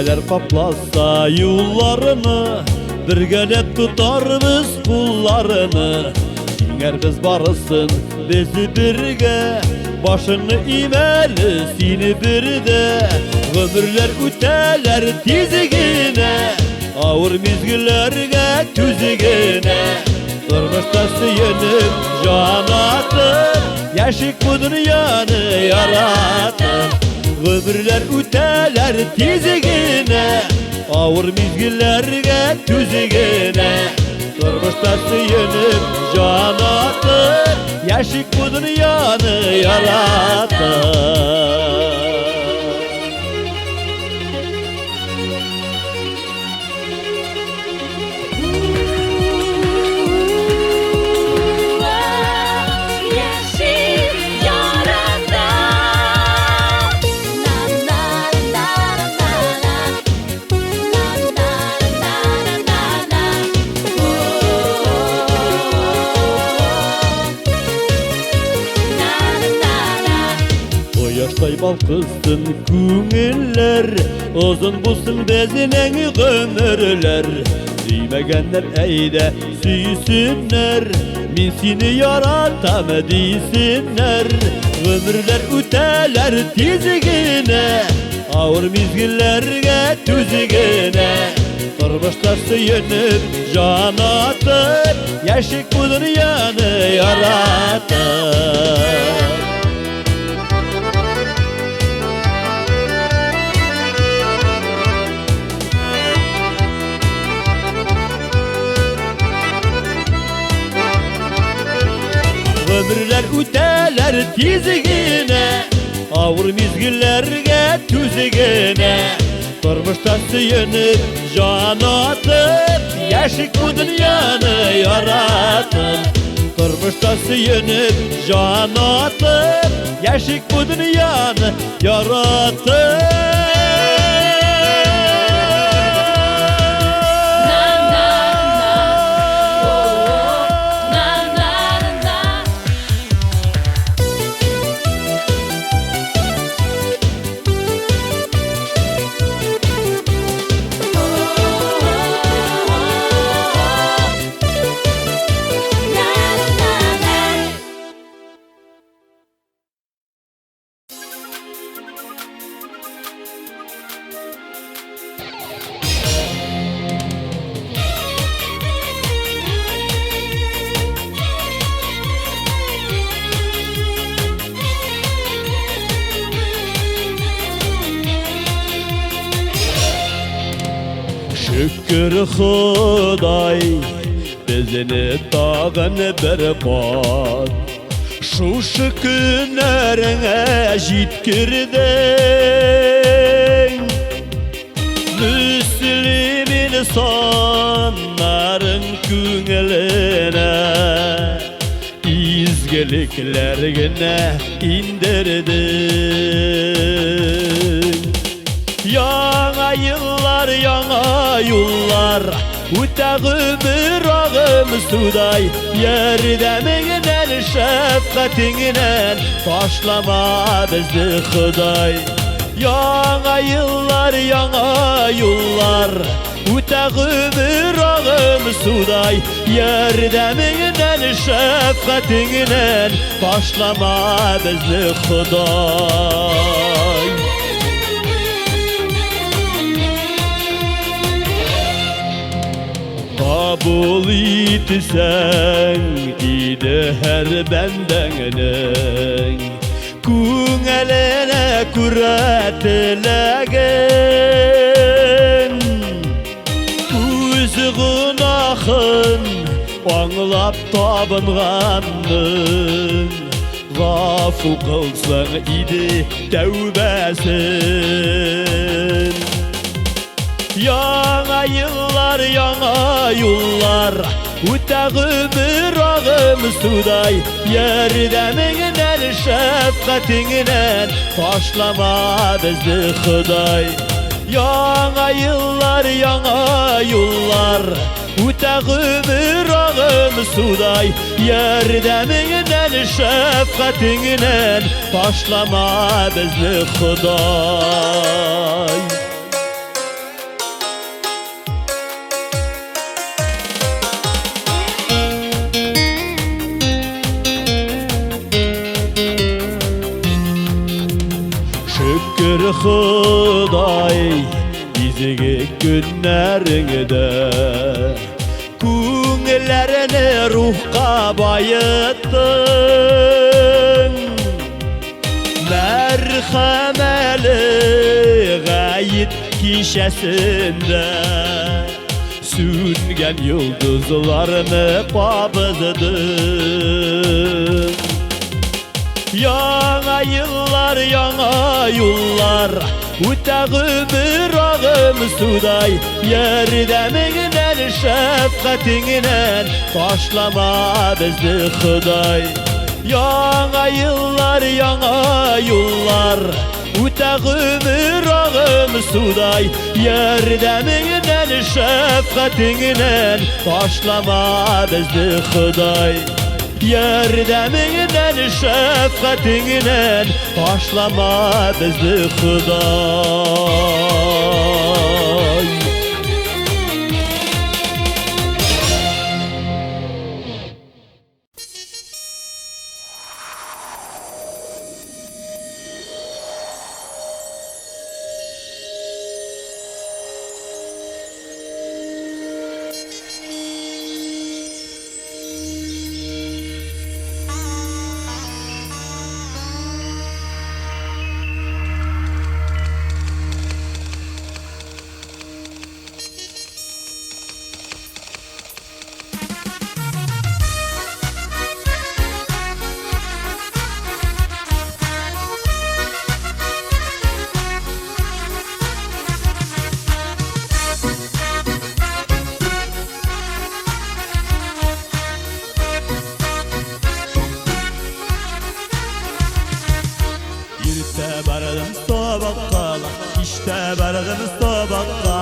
Türkmeler kaplasa yollarını, birgelep tutarız kullarını. Eğer biz barısın bizi birge, başını imeli seni birde. Ömürler üteler tizigine, ağır mizgillerge tüzigine. Durmuşta sıyınıp can atır, yaşık bu dünyanı yaratır. Ömürler üteler tizigine, ağır mizgillerge tüzigine. Durmuşta sıyınıp can atır, yaşık bu dünyanı yaratır. Yaştay balkızsın küngüller, uzun bulsun bezinen ömürler. Suymaganlar eyde süysünler, min seni yaratam deysinler. Ömürler üteler tizigine, ağır mizgillerge tüzigine. Turmuşta suyunub can atır, yaşık bu dünyanı yaratır. Ömürler üteler tizigine, ağır mizgillerge tüzigine. Turmuşta suyunub can atır, yaşık bu dünyanı yaratır. Turmuşta suyunub can atır, yaşık bu dünyanı yaratır. Şükür Xuday bizini tağın bir bad, şu günlerine jitkirdin. Müslüm insanların küngüline, izgeliklerine indirdin. Yana yıllar, yana yollar, üte ömür ağım suday. Yerdeminden, şefkatinden taşlama bizi Xuday. Yana yıllar, yana yollar, üte ömür ağım suday. Yerdeminden, şefkatinden taşlama bizi Xuday. Kabul etsen idi her bendenin, küngüline küretilegen. Üz günahın anlap tabınganın, gafu kılsan idi tevbesin. Yana yıllar, yana yollar, üte ömür ağım suday. Yerdeminden, şefkatinden taşlama bizi Xuday. Yana yıllar, yana yollar, üte ömür ağım suday. Yerdeminden, şefkatinden taşlama bizi Xuday. Xuday izgi günlerinde Күңелләрне ruhqa bayıttın Mərhəməli gayet kişəsində Süngen yıldızlarını babızdın Yana yıllar, yana yollar Üte ömür ağım suday Yerdeminden, şefkatinden Taşlama bizi Xuday Yana yıllar, yana yollar Üte ömür ağım suday Yerdeminden, şefkatinden Taşlama bizi Xuday Yerdeminden, şefkatinden Taşlama bizi Xuday İşte barğın sabaqqa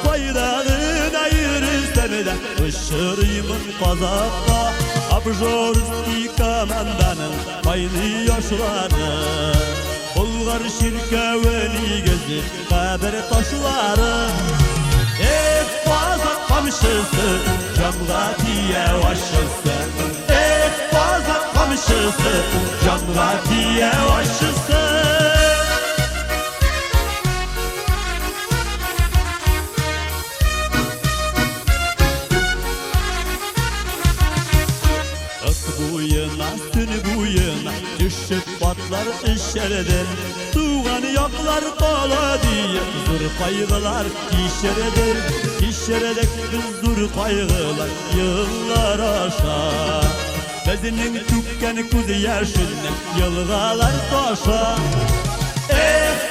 Bayrağın ayırıstəmidə Işırıyımın qazaqqa Abjorski komandanın Paylı yaşları Bulgar şirkevini gezir Qəbir taşları Qazaq qamşısı Cəmğatiyə başısı Qazaq qamşısı Cəmğatiyə başısı Tün buyuna düşüp patlar işereden Tuğan yaklar dala diye zor kaygılar kişereder Kişeredek biz zor kaygılar yıllar aşar Bezinin tükken kuzu yaşından yılgalar taşa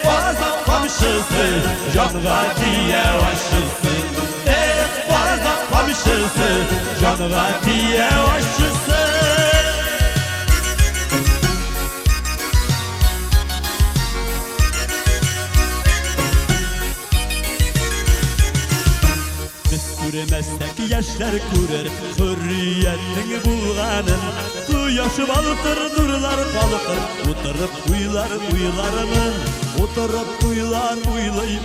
Qazaq qamşısı canğa diye başısı Qazaq qamşısı canğa diye başısı Süremezsek yaşlar kurar Hürriyetin bulganın Kuyaşı balıtır durlar balıkır Oturup uylar uylarının Oturup uylar uylay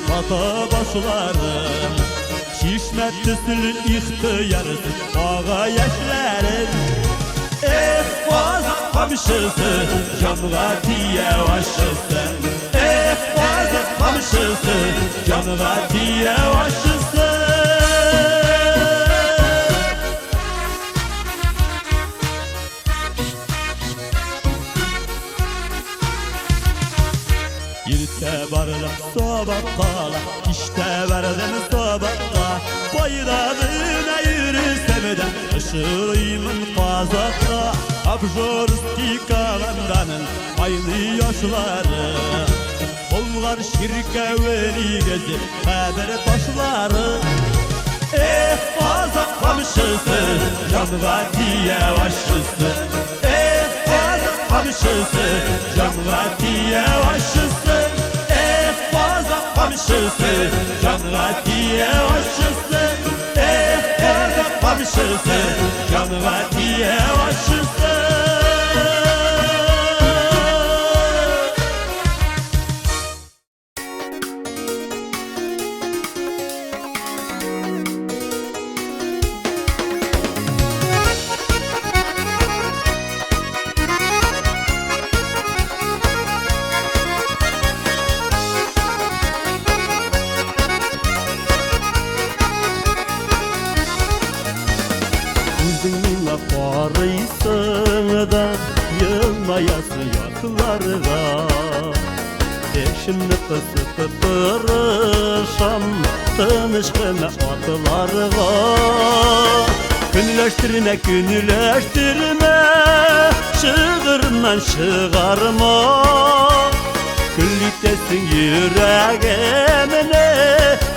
Kata başların Şişmet tüsülün ihtiyarısı Ağa yaşların Qazaq qamşısı Canğa diye başısı Qazaq qamşısı Canğa diye başısı Yirte barılam sabaqqa İşte verdim sabaqqa Bayrağına yürüsemeden Işırıyımın qazaqqa Abjorski komandanın Aylı yaşları Bulgar şirkevini gezir Qəbir taşları Qazaq qamşısı Canğa diye başısı Qazaq qamşısı Canğa diye başısı Qazaq qamşısı Canğa diye başısı Qazaq qamşısı Canğa diye başısı arıysın da yılmayası yatlarga. Eşimni kısıtıp duruşam tanışkına atlarga. Günleştirme, günleştirme, şığırından şığarma. Güllüktesin yüreğimine,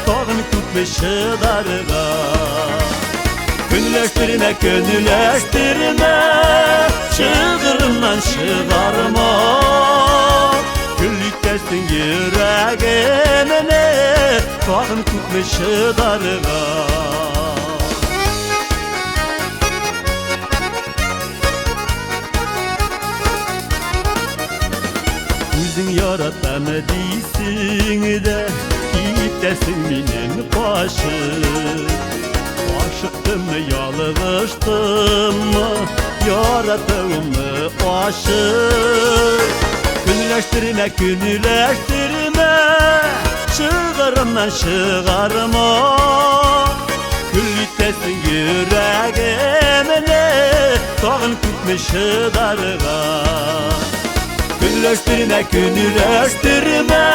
tağın kutmuşu darga. Günleştirme, günleştirme, şığırından şığarma. Güllüktesin yüreğimine, tağın kutmuşu darga. Özün yaratan deysin de gittesin minin başı. Aşıktım mı yalığıştım mı yarattım mı aşık. Günleştirme, günleştirme, şığırından şığarma. Güllüktesin yüreğimine, tağın kutmuşu darga. Günleştirme, günleştirme,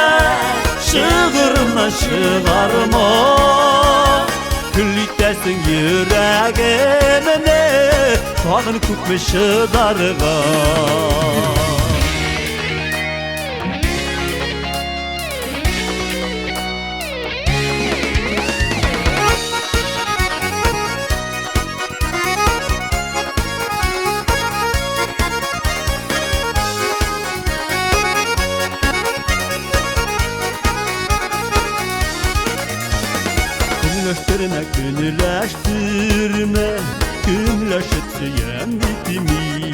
şığırından şığarma. Güllüktesin yüreğimine, tağın kutmuşu darga. Günleştirme, günleştirme, günleşip süyen bitimin.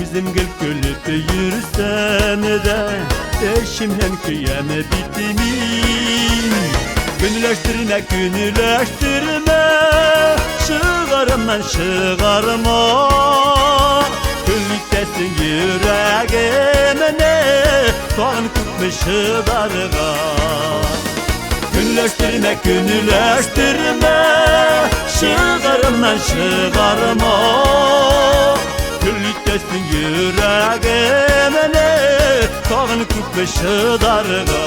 Özüm gül gülüp yürüsem de eşimle kıyame bitimin. Günleştirme, günleştirme, şığarımdan şığarma. Güllüktesin yüreğimine, tağın kutmuşu darga. Günleştirme, günleştirme, şığarımdan şığarma. Güllüktesin yüreğimine, tağın kutmuşu darga.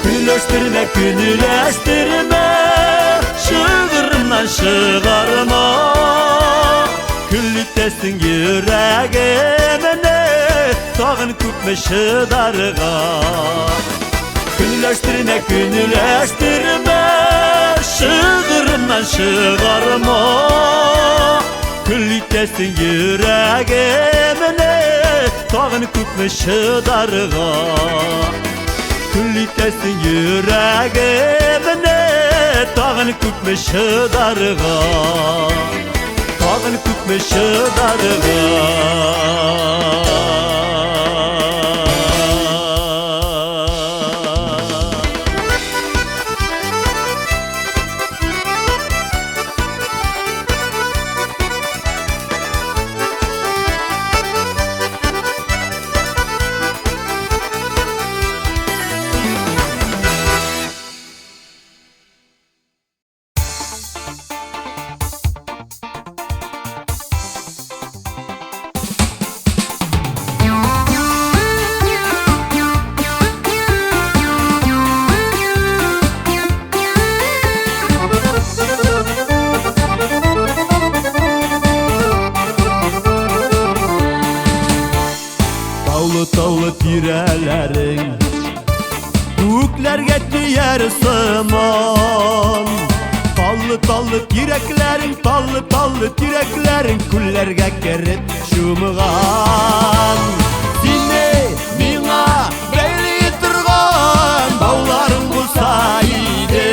Günleştirme, günleştirme, şığırından şığarma. Güllüktesin yüreğimine, tağın kutmuşu darga. Günleştirme, günleştirme, şığırından şığarma. Güllüktesin yüreğimine, tağın kutmuşu darga. Güllüktesin yüreğimine, tağın kutmuşu darga. Tağın kutmuşu darga. Tavlı tirelerin Göklerge tüyer sıman. Tallı tireklerin, tallı tireklerin Küllerge kerip şumğan. Seni mina beyli turgan Dağlarım bulsa iyiydi.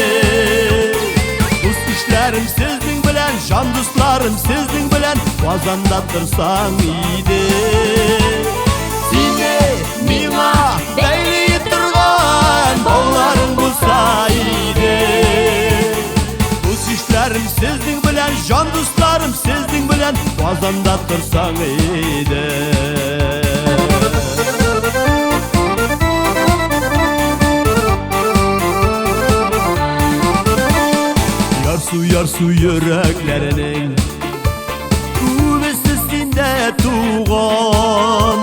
Uz işlerim sizin bilen, can dostlarım sizin bilen Vazanda tırsan iyiydi. Seni mina beyli turgan Dağlarım bulsa iyiydi. Uz işlerim sizin bilen, can dostlarım sizin bilen bilen Qozonda tursaň edi. Yarsu yüreklerinin Kuvvesi sinde tuğan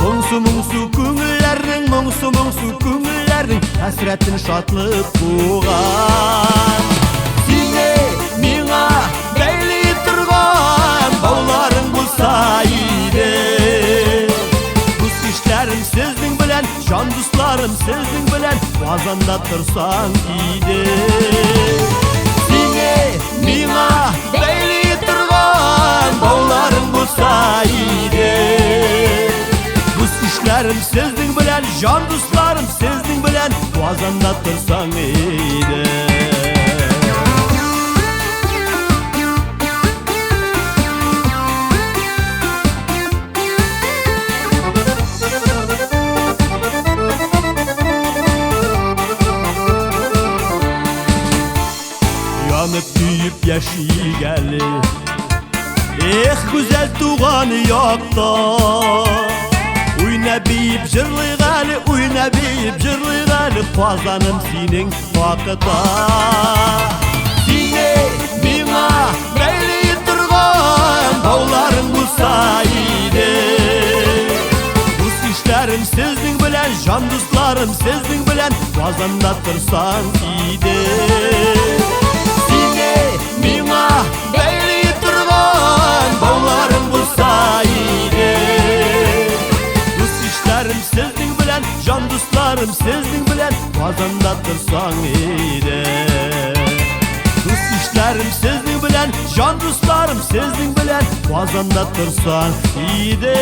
Mungsu küngüllerinin Mungsu küngüllerinin Hasretin şatlıp buğan Sine miňa beyli turgan Bağlarың bulsa iydi Bu işlerim sizin bilen Can dostlarım sizin bilen Qozonda tursaň iydi. Miňa beyli turgan bağlarың bulsa iydi. Bu işlerim sizin bilen, can dostlarım sizin bilen Qozonda tursaň iydi. Yanıp büyüyüp yaşaygaly güzel tuğan yokta Uynabiyip jırlygaly Qozonum senin vakıta Sine miňa beyli turgan Bağlarың bulsa iydi. Bu işlerim sizin bilen, can dostlarım sizin bilen Qozonda tursaň iydi. Miňa beyli turgan bağlarың bulsa iydi. Bu işlerim sizin bilen, can dostlarım sizin bilen Qozonda tursaň iydi. Bu işlerim sizin bilen, can dostlarım sizin bilen Qozonda tursaň iydi.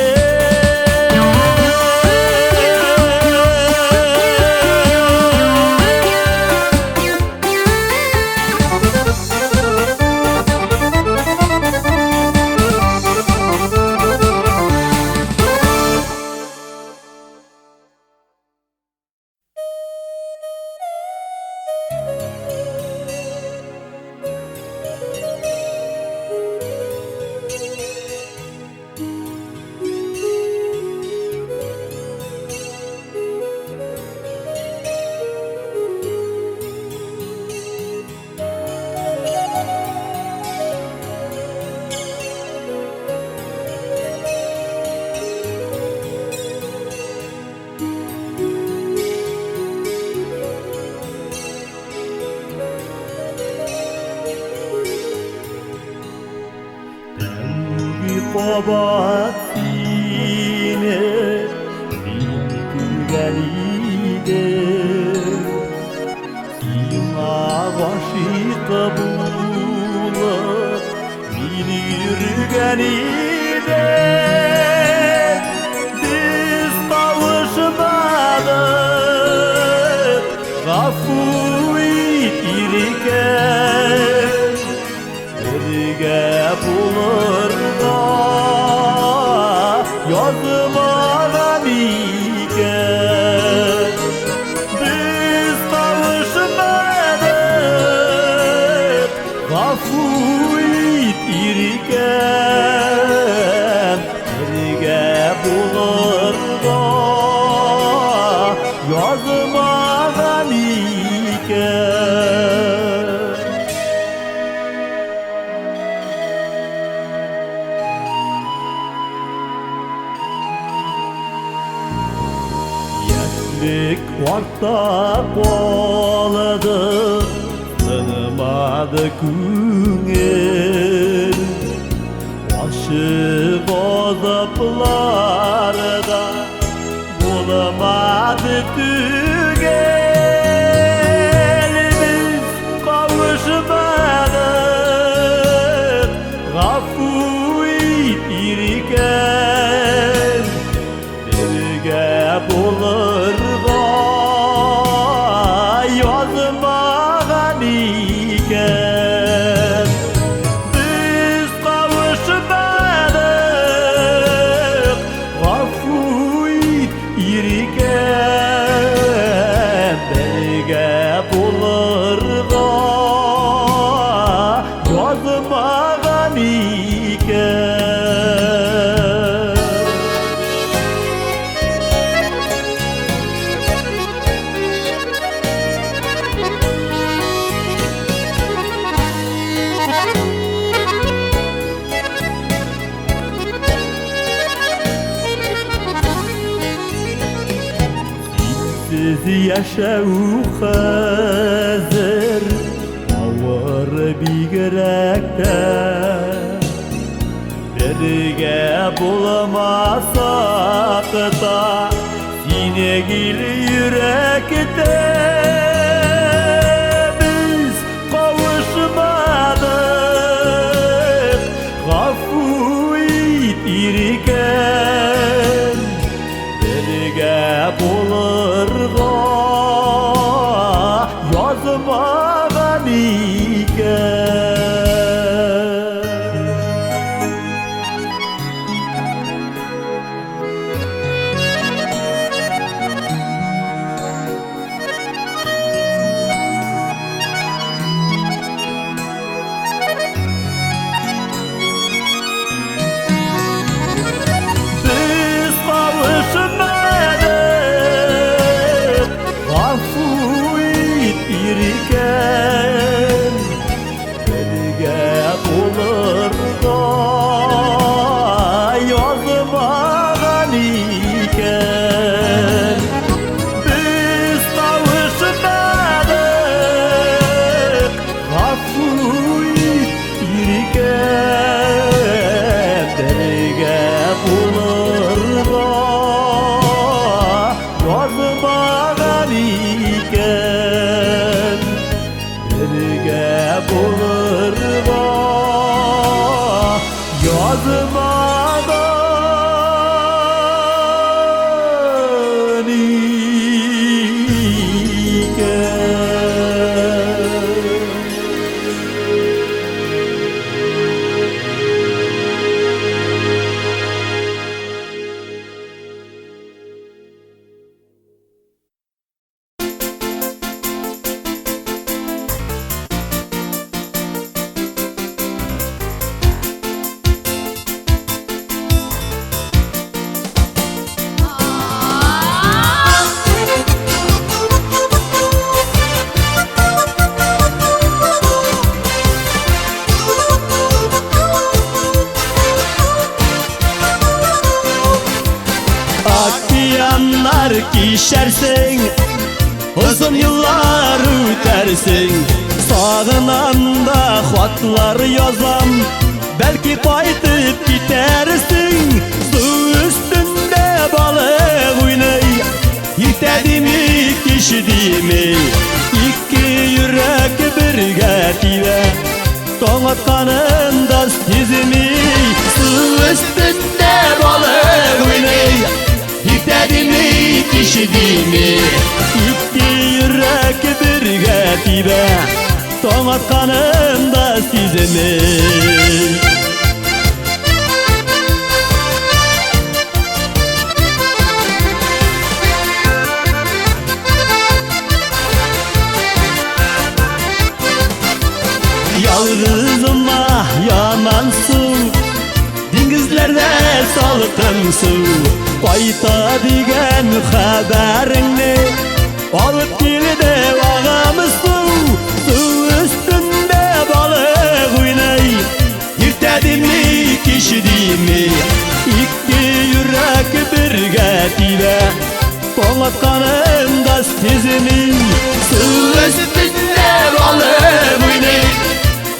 Baba sine bilgülgeliydi Sina aşık bulup beni yürügeniydi Biz kavuşmadık gafu itirken Birge bulur yazmadan iken Biz kavuşmadık gafu itirken Birge bulur yazmadan iken Orta boldy, sığmady küngel Aşık azaplarda bulamadı tügel Biz kavuşmadık gafu itirken Birge bulur yazmadan iken Biz kavuşmadık yaşau hazır Ağır bigrekte Birge bulamasak da Sinegil yürekte Biz kavuşmadık Gafuyt irken Birge bulurga yazmagan iken Kişersin, uzun yıllar ütersin Sağınan da xatlar yazam Belki qaytıp gidersin Su üstünde balık oynay Yitedi mi, kişidi mi İki yürek birge tive Toңatkanın da sizimi Su üstünde balık oynay Yitedi mi, kişidi mi İki yürek birge tibe Toңatkanın da sizimi Yalgızıma yanansın Dingizlerde salkınsın Qayta digen haberini Alıp geldi ağamızsın Su üstünde balık oynay Yirtedi mi, kişidi mi İki yürek birge tibe Toңatkanın da sizimi Su üstünde balık oynay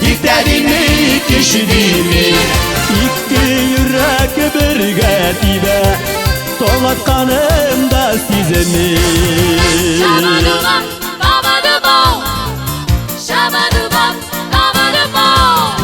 Yirtedi mi, kişidi mi İki yürek birge tibe Toңatkanın da sizimi Shabba-doo-bum, baba-doo-bum. Shabba-doo-bum, baba-doo-bum.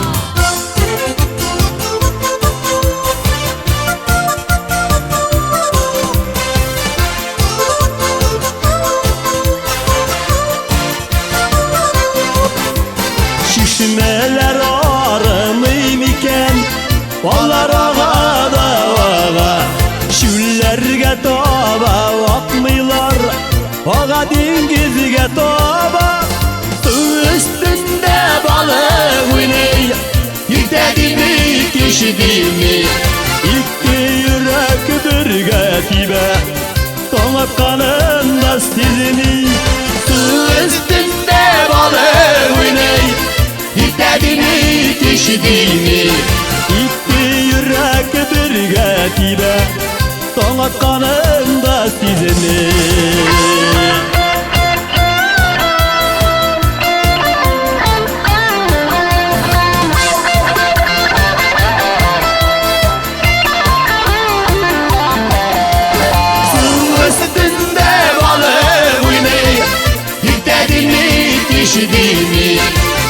Şişmeler ağrımıyım iken Onlar ağa da ağa Şüllerge toba bakmıyorlar Ağa dingizge toba Su üstünde balık oynay Yirtedi mi, kişidi mi İki yürek birge tibe Toңatkanın da sizini Su üstünde balık oynay Yirtedi mi, kişidi mi İki yürek birge tibe Toңatkanın da sizini kişiliğimi.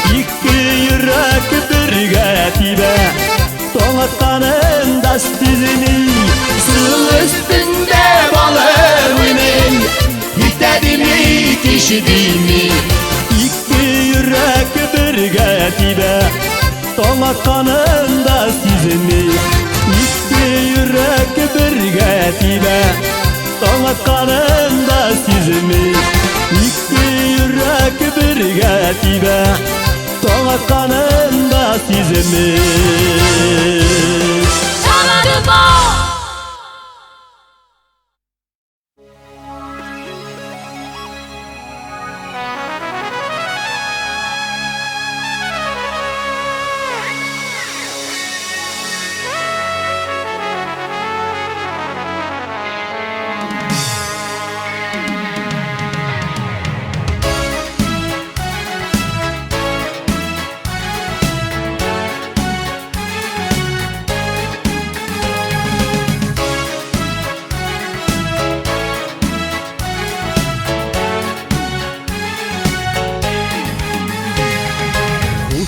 İki yürek birge tibe Toğatkanın dast dizini Su üstünde balığımın yükledimi kişiliğimi. İki yürek birge tibe Toğatkanın dast dizini İki yürek birge tibe Toğatkanın dast dizini İki yürek birge tibe Toğatkanın dast dizini Şamarıma.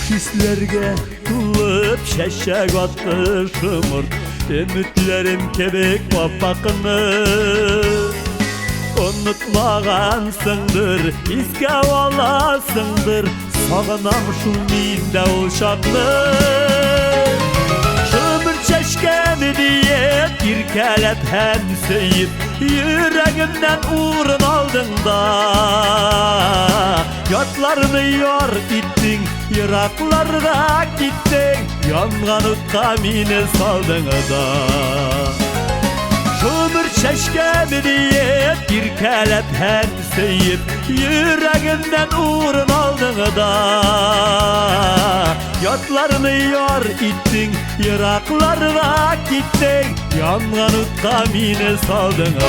Hislerge tullup şeşek attı şımır Ümitlerim kebek papakını Unutmağansındır, iske olasındır Sağınam şu minde uşaklı Şımır çeşkemi diye irkelep hem seyip Yüreğimden uğrun aldın da Yatlarımı yor gittin, Iraklarda gittin Yangan utkamine saldın da Şumur çeşkemi diye bir kelep hem seyip Yüreğimden uğrun aldın da Yatlarını yor ittin, Iraklarda gittin Yangan utkamine saldın da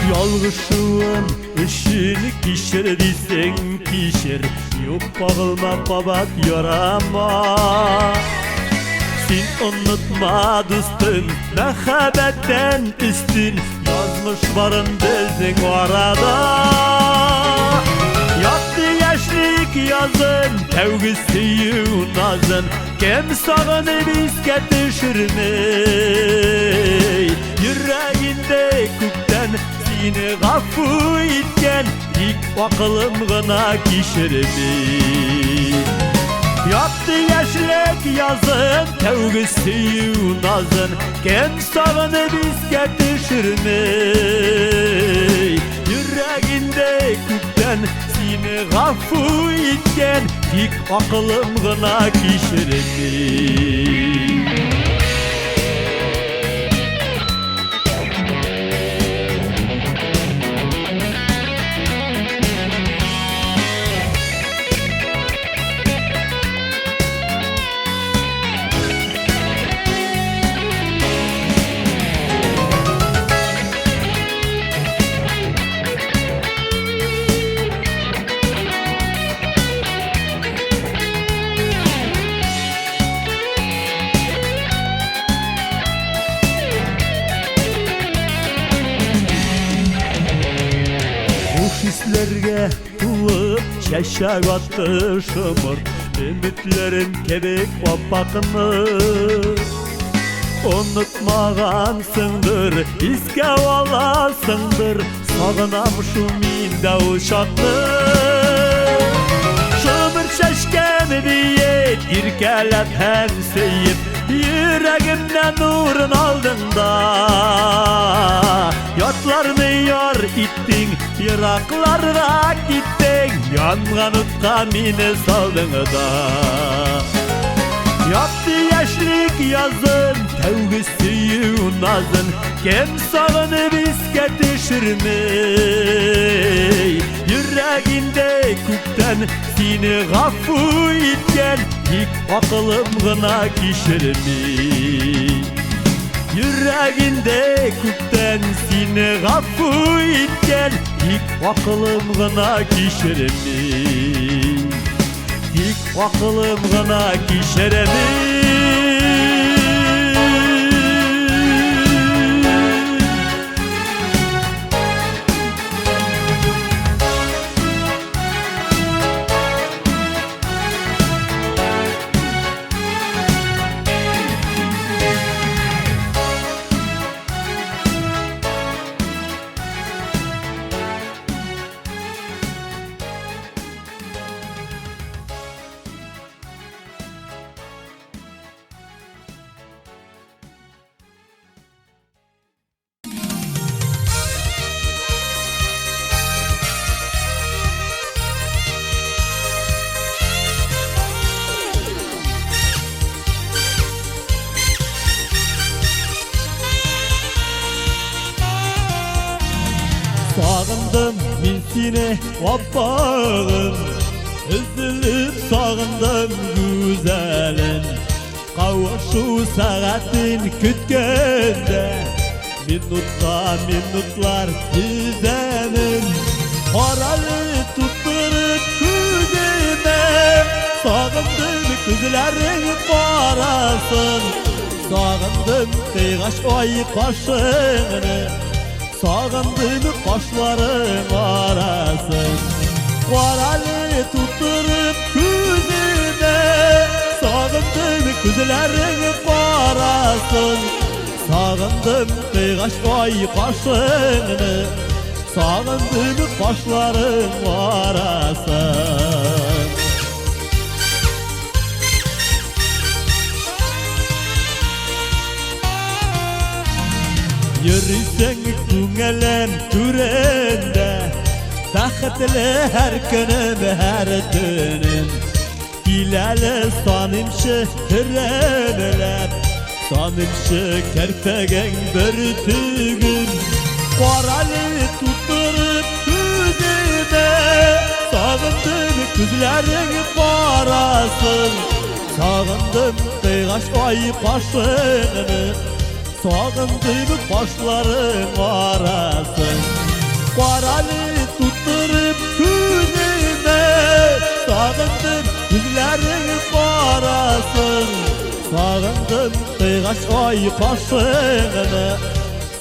Yalgışığın ışını kişir desen kişir Yok bağılma babat yorama Sen unutma dostun mehabetten üstün Yazmış varın bizim orada Yattı yaşlık yazın Tevgisi nazın Kim sağını bizge düşürmey Yüreğinde kukten Seni gafu itken İlk akılım gına kişirmey Yattı yaşlık yazın Tevgisi nazın Kim sağını bizge düşürmey Yüreğinde kukten Seni gafu itken İlk akılım gına kişirmey Hislerge tulup şeşek attı şımır Ümitlerin kebek papakını Unutmağansındır, iske olasındır Sağınam şu minde uşaklı Şımır şeşkemi diye irkelep hem seyip Yüreğimden nurun aldın da Yatlarını yor ittin, Iraklarda gittin Yangan utkamine saldın da Yattı yaşlık yazın, tevgisi nazın Kim sağını bizge düşürmey Yüreğinde kukten seni gafu itken İlk akılım gına kişirmey Yüreğinde küpten seni gafı etken İlk akılım gına kişiremi İlk akılım gına kişiremi Sağındım min seni vabbağım Üzülüp sağındım güzelin Kavuşu saatin kütkende Minutlar düzenin Paralı tutturup güzime Sağındım güzlerin parasın Sağındım kıygaş oy kaşını Sağındım kaşların arasın Karalı tutturup küzüme Sağındım küzlerin parasın Sağındım kıygaş oy kaşını Sağındım kaşların arasın Yürüsen güngelen türende Tahtlı her günüm her dönüm Hilali sanımşı hürremeler Sanımşı kerpegen bir tügün Karalı tutturup küzüme Sağındım küzlerin parasın Sağındım kıygaş oy kaşını Sağındım başların arasın Karalı tutturup küzüme Sağındım yüzlerin parasın Sağındım kıygaç oy kaşını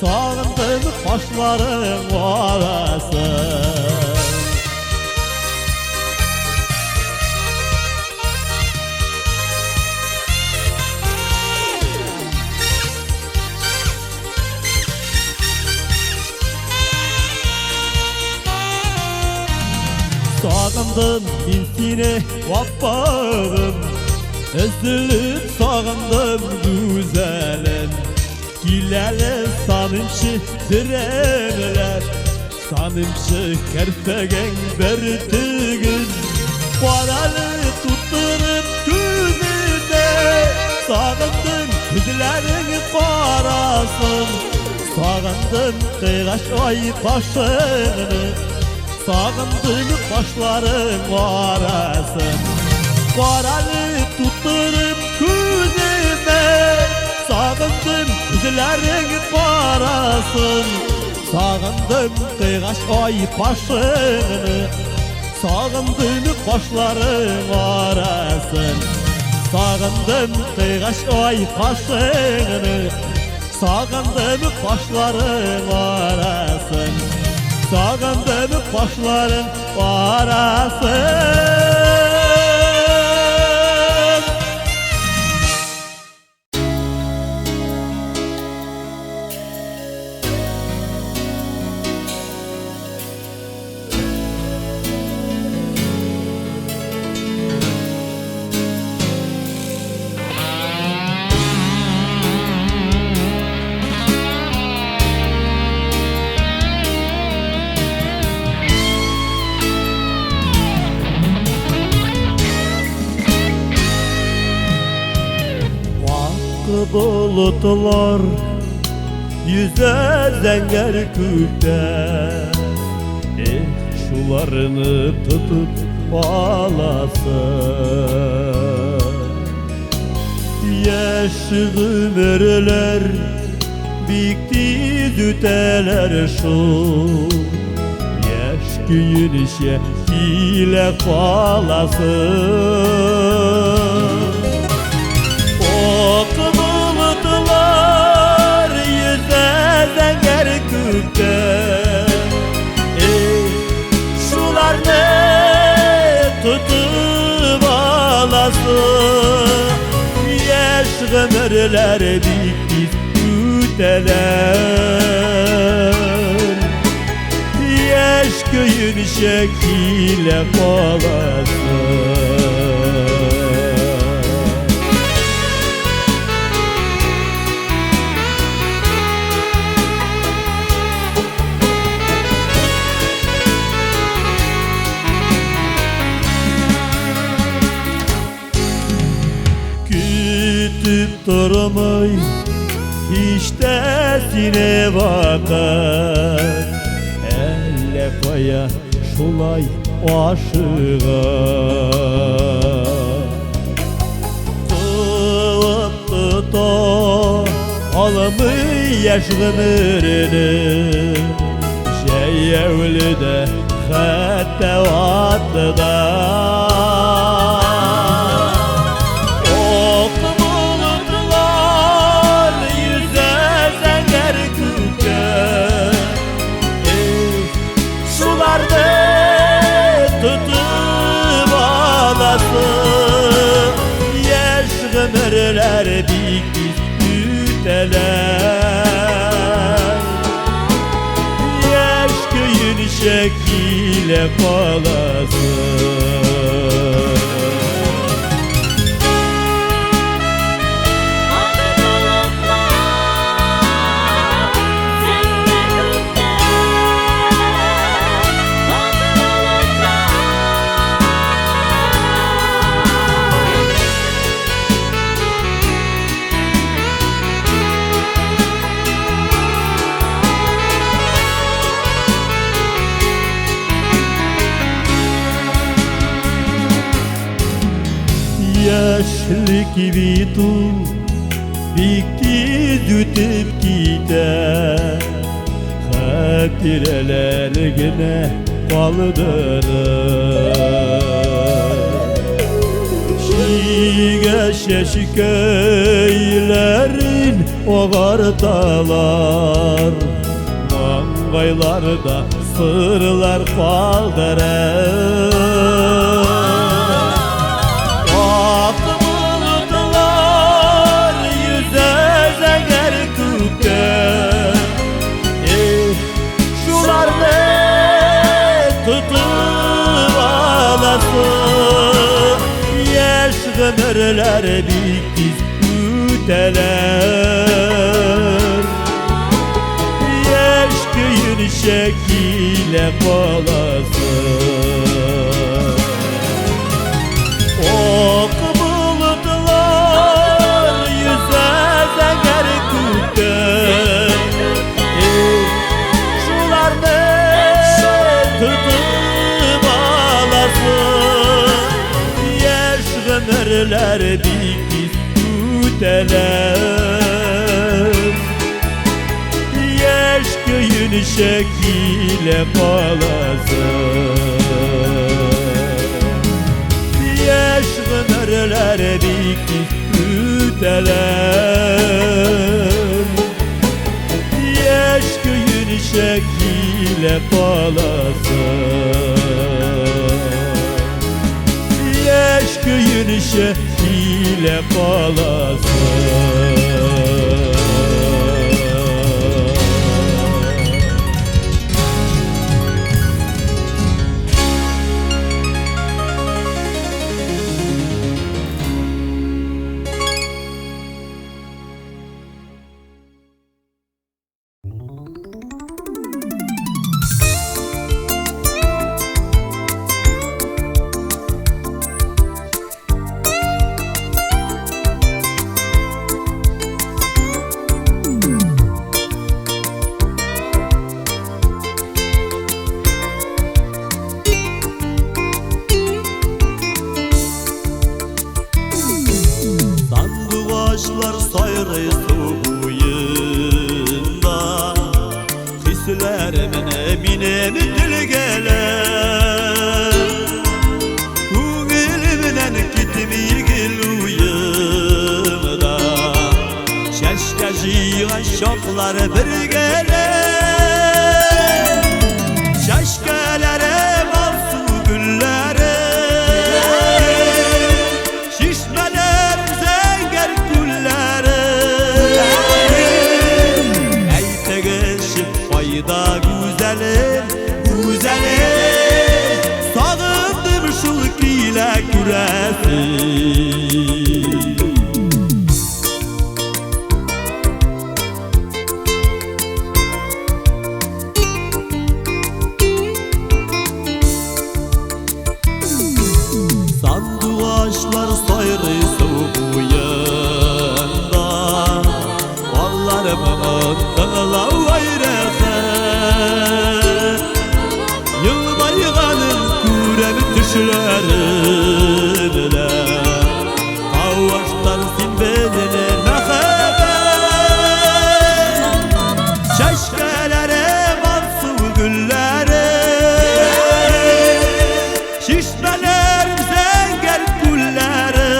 Sağındım başların arasın Sağındım min seni vabbağım Üzülüp sağındım güzelim Gileli sanımşı diremeler Sanımşı kerpegen bir tügün Paralı tutturup küzüme Sağındım küzlerin parasın Sağındım kıygaç oy kaşını Sağındım başların arasın Karalı tutturup küzüme Sağındım yüzlerin parasın Sağındım kıygaç oy başını Sağındım başların arasın Sağındım kıygaç oy başını Sağındım başların arasın Sağındım başların arasın Bulutlar yüzer zenger küpte şularını tutup ağlasın Yaşı ömürler bikti düteler şu yaş güyünüşe hile falası okumuldlar yüze zenger küpte şular ne tutup alası yaş ömürler bikti düteler yaş köyün şekile falası kütüp durmay hiç tersine bakar elle koya şulay aşığa kılıp tuta alımı yaş ömrünü şey evlide hatta vatıda yaş ömürler bikti düteler yaş köyün şekile falası yaşlı gibi dur bikti dütüp gider hatireler gene kaldır şigeş yaşı köylerin oğartalar mangaylarda sırlar kaldırır yaş ömürler bikti düteler yaş köyün şekile falası okumuldlar yüze zenger küpte şular ne tutup alası ömürler bikti düteler yaş köyün şekile falası yaş ömürler bikti düteler yaş köyün şekile falası yaş köyün şekile falası Sayrı soğuyun ballar birgele Şaşkalere balsu güllere Şişmeler zenger güllere Ey tegişip fayda güzelim Güzelim Sağındım şulk ile küresi Sanduaşlar sayrı soğuyanda Ballarımın tığla vayrağın Yılmayğanın küremi düşlerine Avaşlar silbeline mehebet Şaşkelere balsu güllere Şişmeler zenger güllere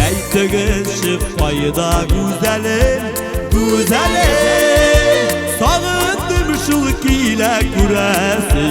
Ey tegişip fayda güzelim Güzelim Sağındım şulk ile küresi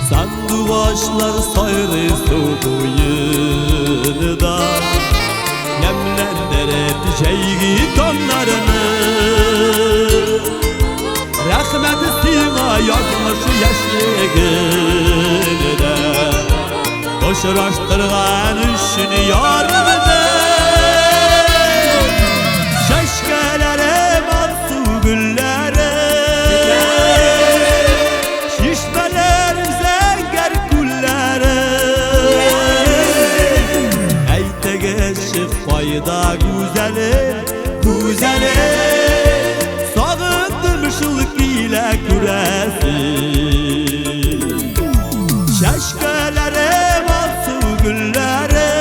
Sanduaşlar sayrı soğuyunda Yemlendirip şeygi tonlarını Rahmet sina yazmış yaşlığında Koşuraştırgan işini yarımını Şaşkelere balsu güllere Şişmeler zenger güllere Ey tegişip fayda güzelim Güzelim Sağındım şulk ile küresi Şaşkelere balsu güllere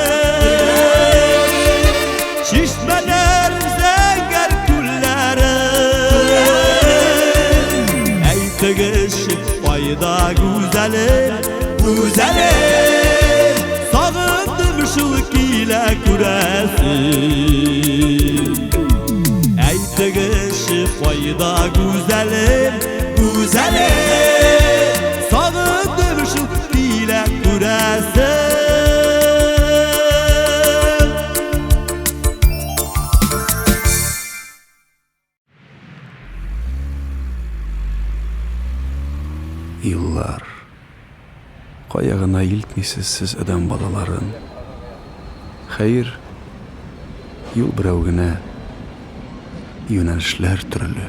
Şişmeler zenger güllere Ey tegişip fayda güzelim Güzelim Sağındım şulk ile küresi Ey tegişip fayda güzelim Güzelim Sağındım şulk ile küresi Yıllar Kayağına iltmisiz siz adam balaların Hayır Yol birovgine Yönelişler türlü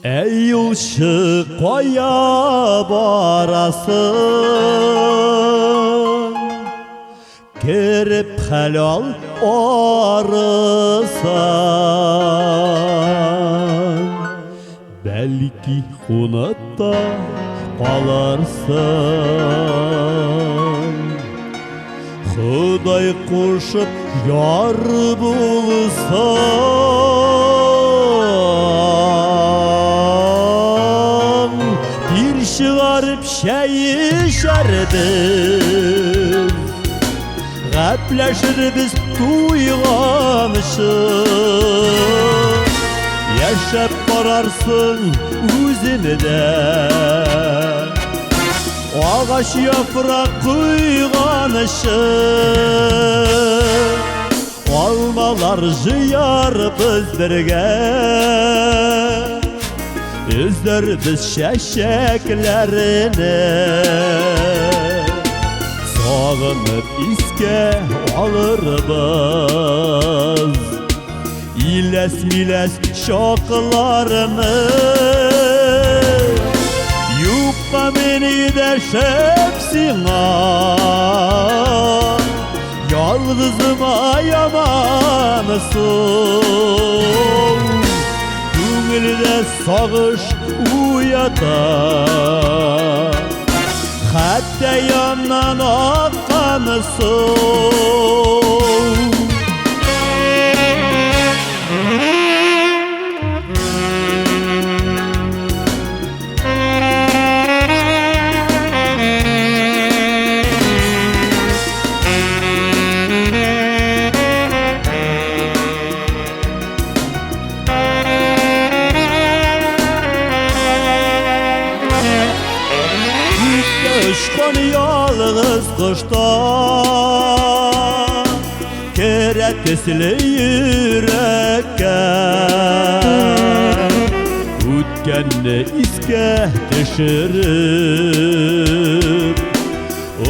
Ey yolcu koya barasın Girip helal arısan Belki hunutta kalarsın Huday koşup yar bulsan Bir çıgarıp şeyi şerdir Gapleşir biz duyganışık Yaşap bararsın üzümde Ağaç yaprak kuyganışık Almalar jıyar biz birge Üzler biz şeşeklerini Sağınıp iske alırız İles miles şoklarını Yuppa beni de şepsina Yalnızıma yamanısın Gönülde sağış uyatar Hatta yandan akkanısın Kışkın yalnız kıştan Keretesli yürekke Utkenni iske teşirip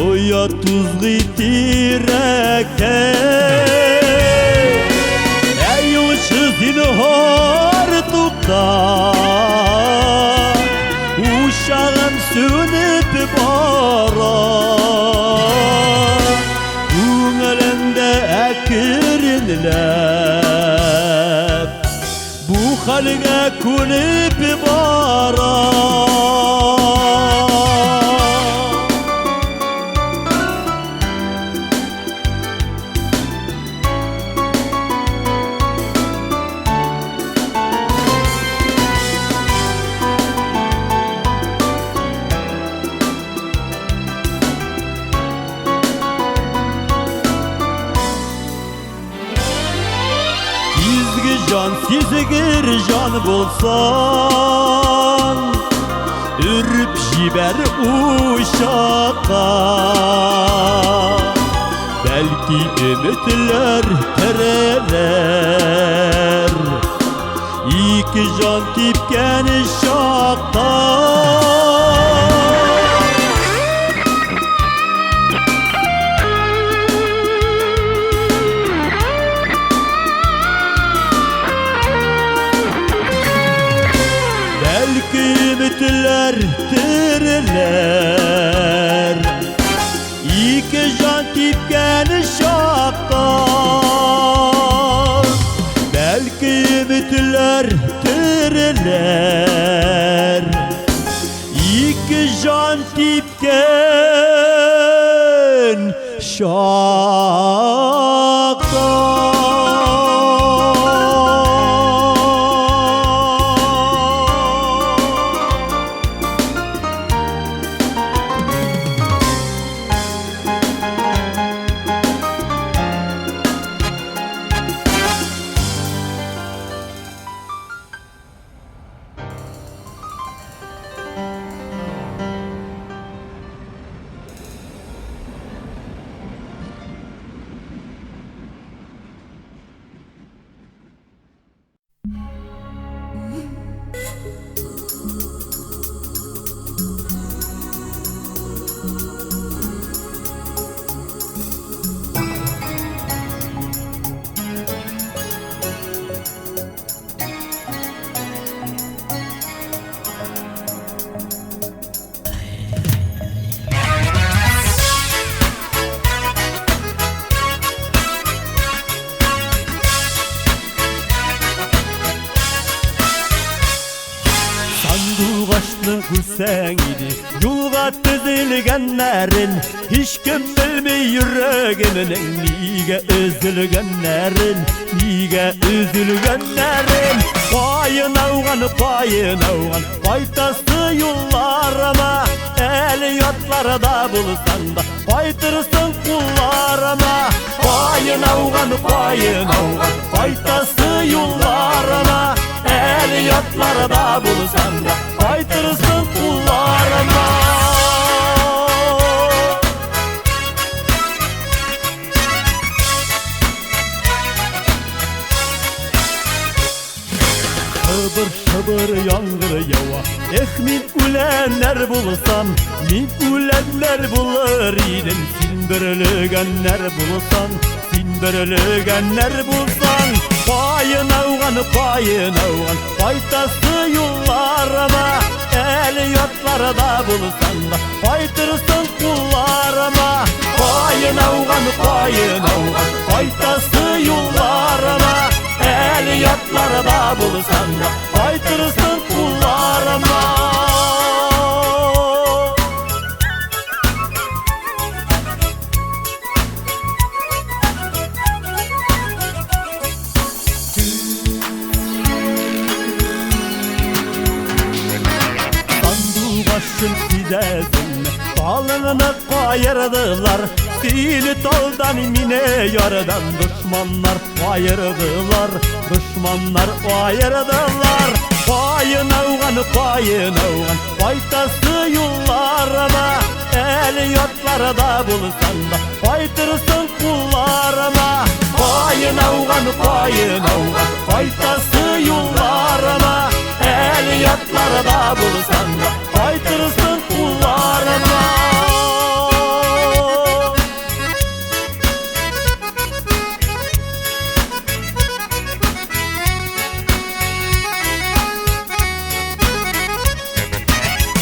Oya tuzgi tirekke Eyyuşu zinhar tuktan Uşağım sönüp bara Gönlümde ekirinlep Bu halge kulüp bara Can sizgir can bulsan Ürüp jiber uşaqa Belki ümitler tereler İki can tipken şakta Ümitler tiriler İki can tipken şaktan Belki ümitler tiriler İki can tipken şaktan Gülsen idi yolga tizilgenlerin Hiç kim bilmey yüreğiminin Niga üzülgenlerin Niga üzülgenlerin Payın avgan Paytası yollarıma El yatlarda bulsan da Paytırsın kullarıma Payın avgan Paytası yollarıma El yatlarda bulsan da Paytırsın kullarıma Şıbır şıbır yağmur yava Ehmin ülenler bulsam, min ulanlar bulur idim. Sin bürülgenler bulsan, sin bürülgenler bulsan. Payın avgan, faytası yollarıma. El yotlarda bulsan da, faytırsın kullarıma. Payın avgan, faytası yollarıma. El yotlarda bulsan da, faytırsın kullarıma. Başın sizesin, balığını kayırdılar. Sili taldan mine yardan düşmanlar kayırdılar. Düşmanlar kayırdılar. Payın avgan, faytası yollarıma. El yotlarda bulsan da, faytırsın kullarıma. Payın avgan, faytası yollarıma. El yotlarda bulsan da, faytırsın kullarıma.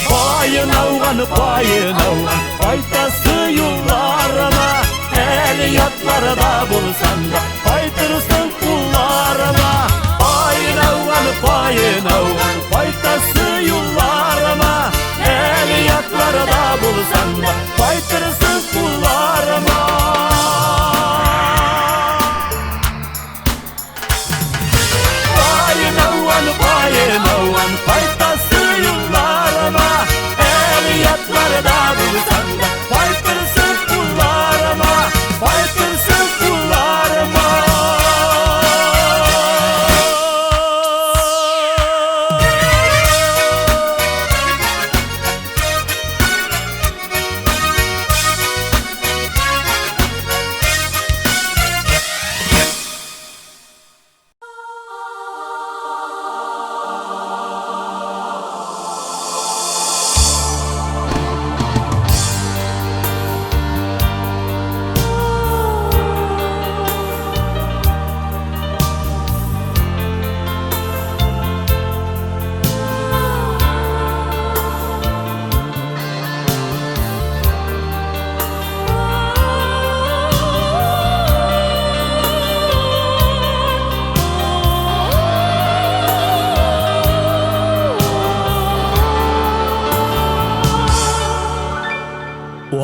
Payın avgan, faytası yollarıma. El yotlarda bulsan da, faytırsın kullarıma. Payın avgan, faytası yollarıma. El yotlarda bulsan da, faytırsın kullarıma. Payın avgan, faytası yollarıma. El yotlarda bulsan da, faytırsın kullarıma. Faytırsın kullarıma.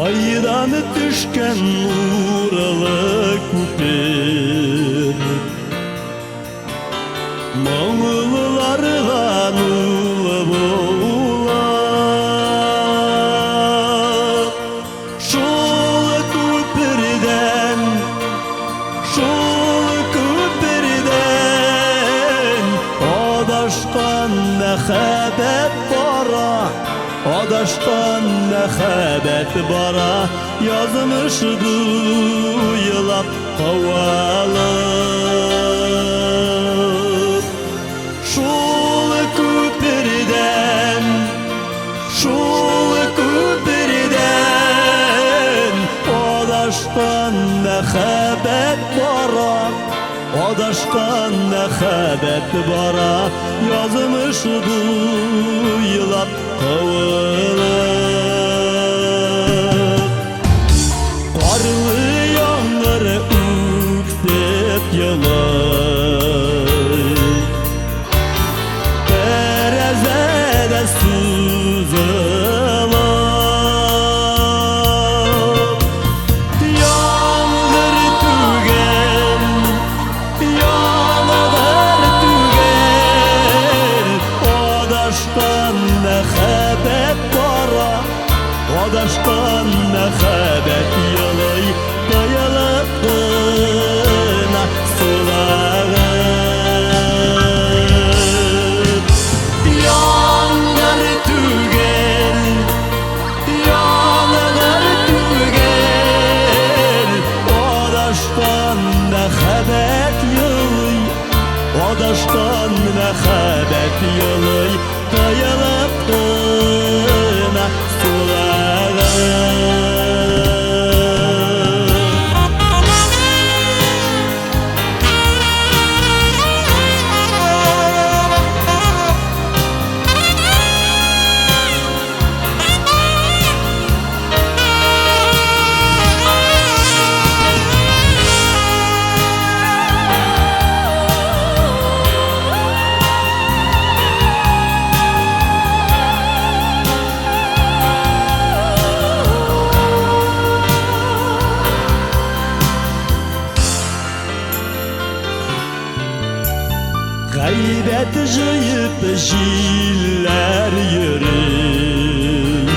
Aydan düşken nuralı küpür, Mağlılarga nula boğular. Şol küpürden Adaştan mehebet bara, Adaştan mehebet bara. Yazmış duyulap havalar. Şol küpürden Adaştan mehebet bara, Adaştan mehebet bara. Yazmış duyulap havalar. Karlı yağmur üktep yağar, terezede süzüler. Yağmur tügen, Adaştan mehebet bara, Adaştan mehebet yalay. Dayalıqına sular. Yağmur tügen, Adaştan mehebet yalay. Adaştan mehebet yalay. Dayalıqına et jıyıp jiller yürür.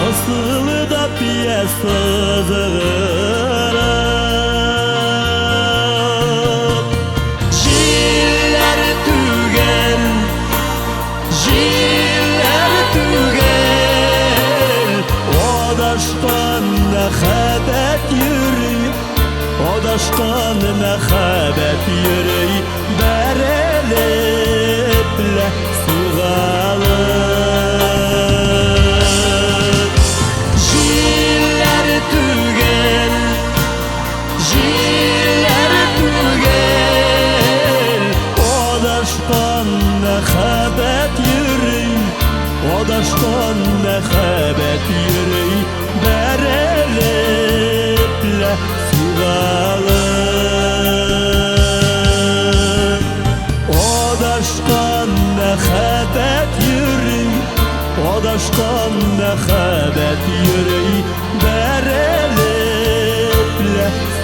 Asılı da piyasazır. Jiller tügen, jiller tügen. Odaştan mehabet yürür, odaştan mehabet yürür. Bereleple suğalır. Jiller tügen, jiller tügen. Odaştan mehabet yürür, odaştan mehabet yürür. Bereleple suğalır. Odaştan mehabet yürür, odaştan mehabet yürür. Bereleple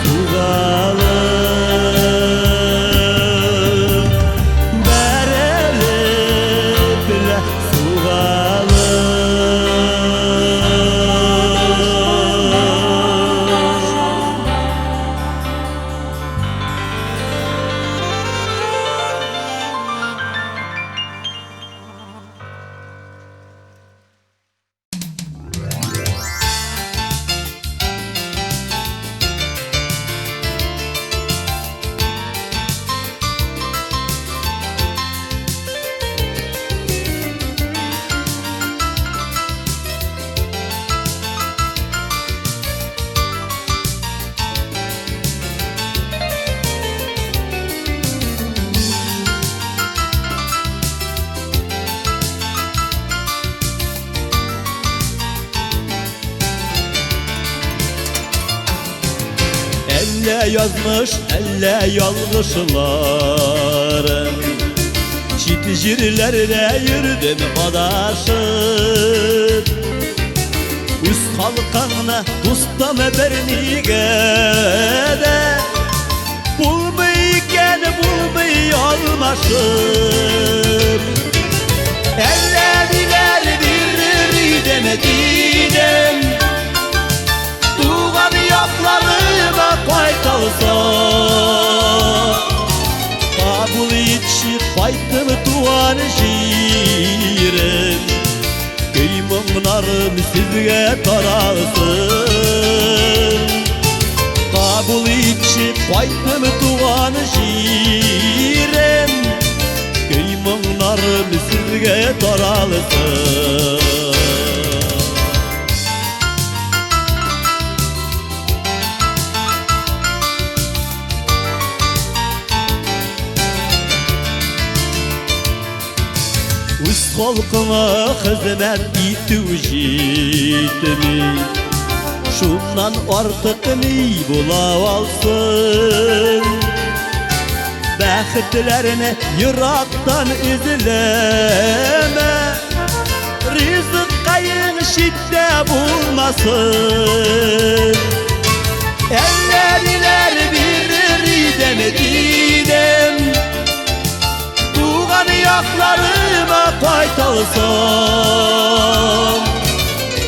suğalır. Bereleple suğalır. Elle yazmış, elle yazmışlarım. Çit jirlerde yürüdüm adaşım. Üz halkanına ustam bernige de. Bulmayken bulmay olmaşım. Elleriler bir demedim. Tuğan yaklarıma paytalsa. Kabul içi paytım tuğan jirim. Kıymımlarım sizge taralsın. Kabul içi paytım tuğan jirim. Kıymımlarım sizge taralsın. Üz halkıma hizmet etujitmi. Şundan artık ne bulamazsın. Bəxtlərini yıraktan izleme. Rızık kayın şiddə bulmasın. Elleriler bir demedim. Tuğan yaklarıma paytalsam.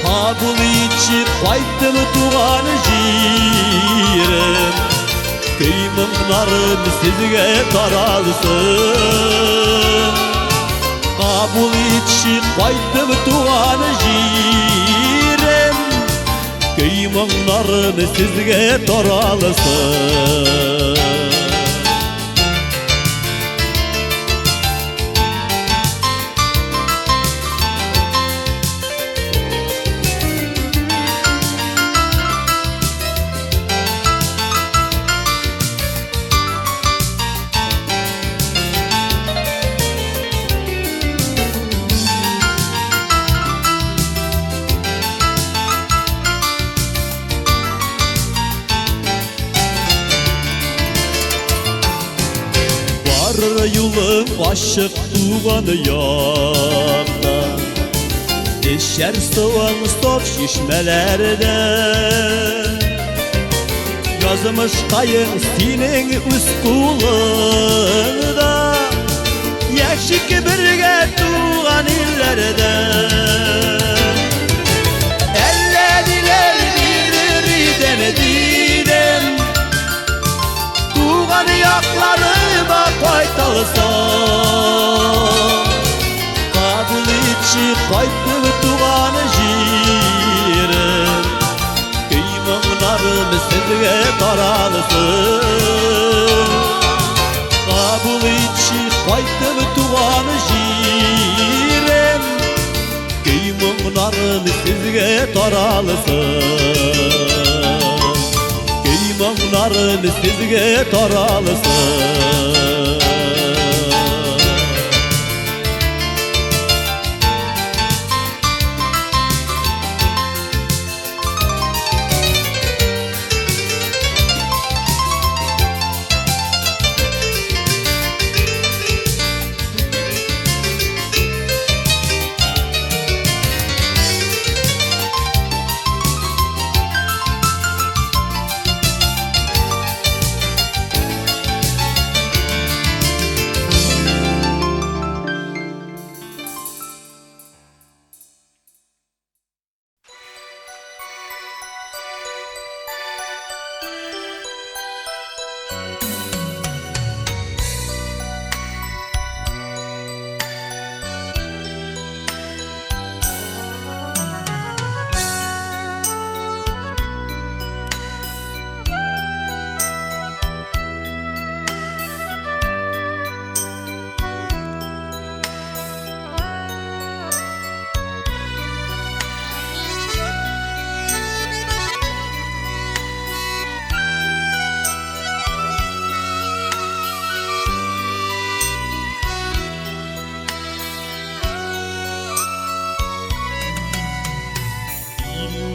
Kabul içi paytım tuğan jirim. Kıymımlarım sizge taralsın. Kabul içi paytım tuğan jirim. Kıymımlarım sizge taralsın. Yolum aşık tuğanı yakta. Eşer soğan stop şişmelerde. Yazmış kayın senin üst kulağında Yaşık birge tuğan illerde Ellediler bir demediler Tuğan yaklarıma koytalsam Kabul içi kaytı tuğan jirim Kıymanlarım sizge taralsın Kabul içi kaytı tuğan jirim Kıymanlarım sizge taralsın Kıymanlarım sizge taralsın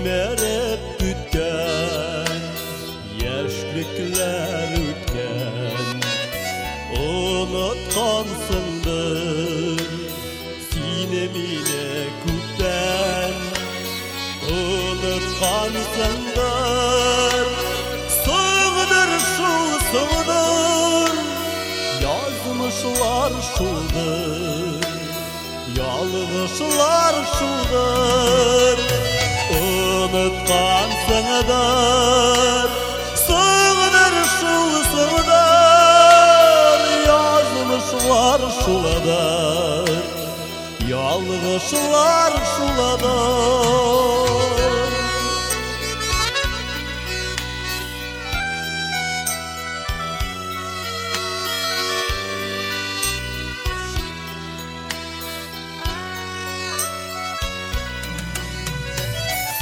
Merep bütken, yaşlıklar ütken Unutkansındır sinemine kütten Unutkansındır sığdır şu sığdır Yazmışlar şudur Yalğışlar şudur Unutkansındır sığdır şu sığdır Yazmışlar şuladar Yalğışlar şuladar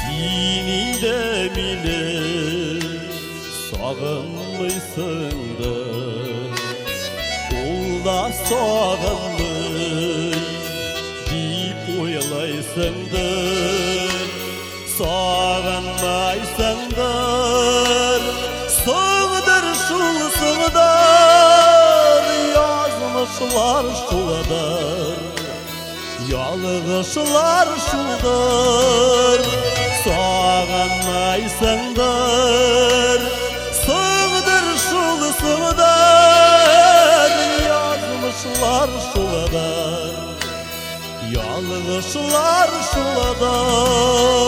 Seni de bile sağınmışsındır Ol da sağınmış deyip oylaysındır Sağınmaysındır sığdır şu sığdır Yazmışlar şuladar Yalğışlar şudur Sağınmaysındır sığdır şul sığdır Yazmışlar şuladar Yalğışlar şuladar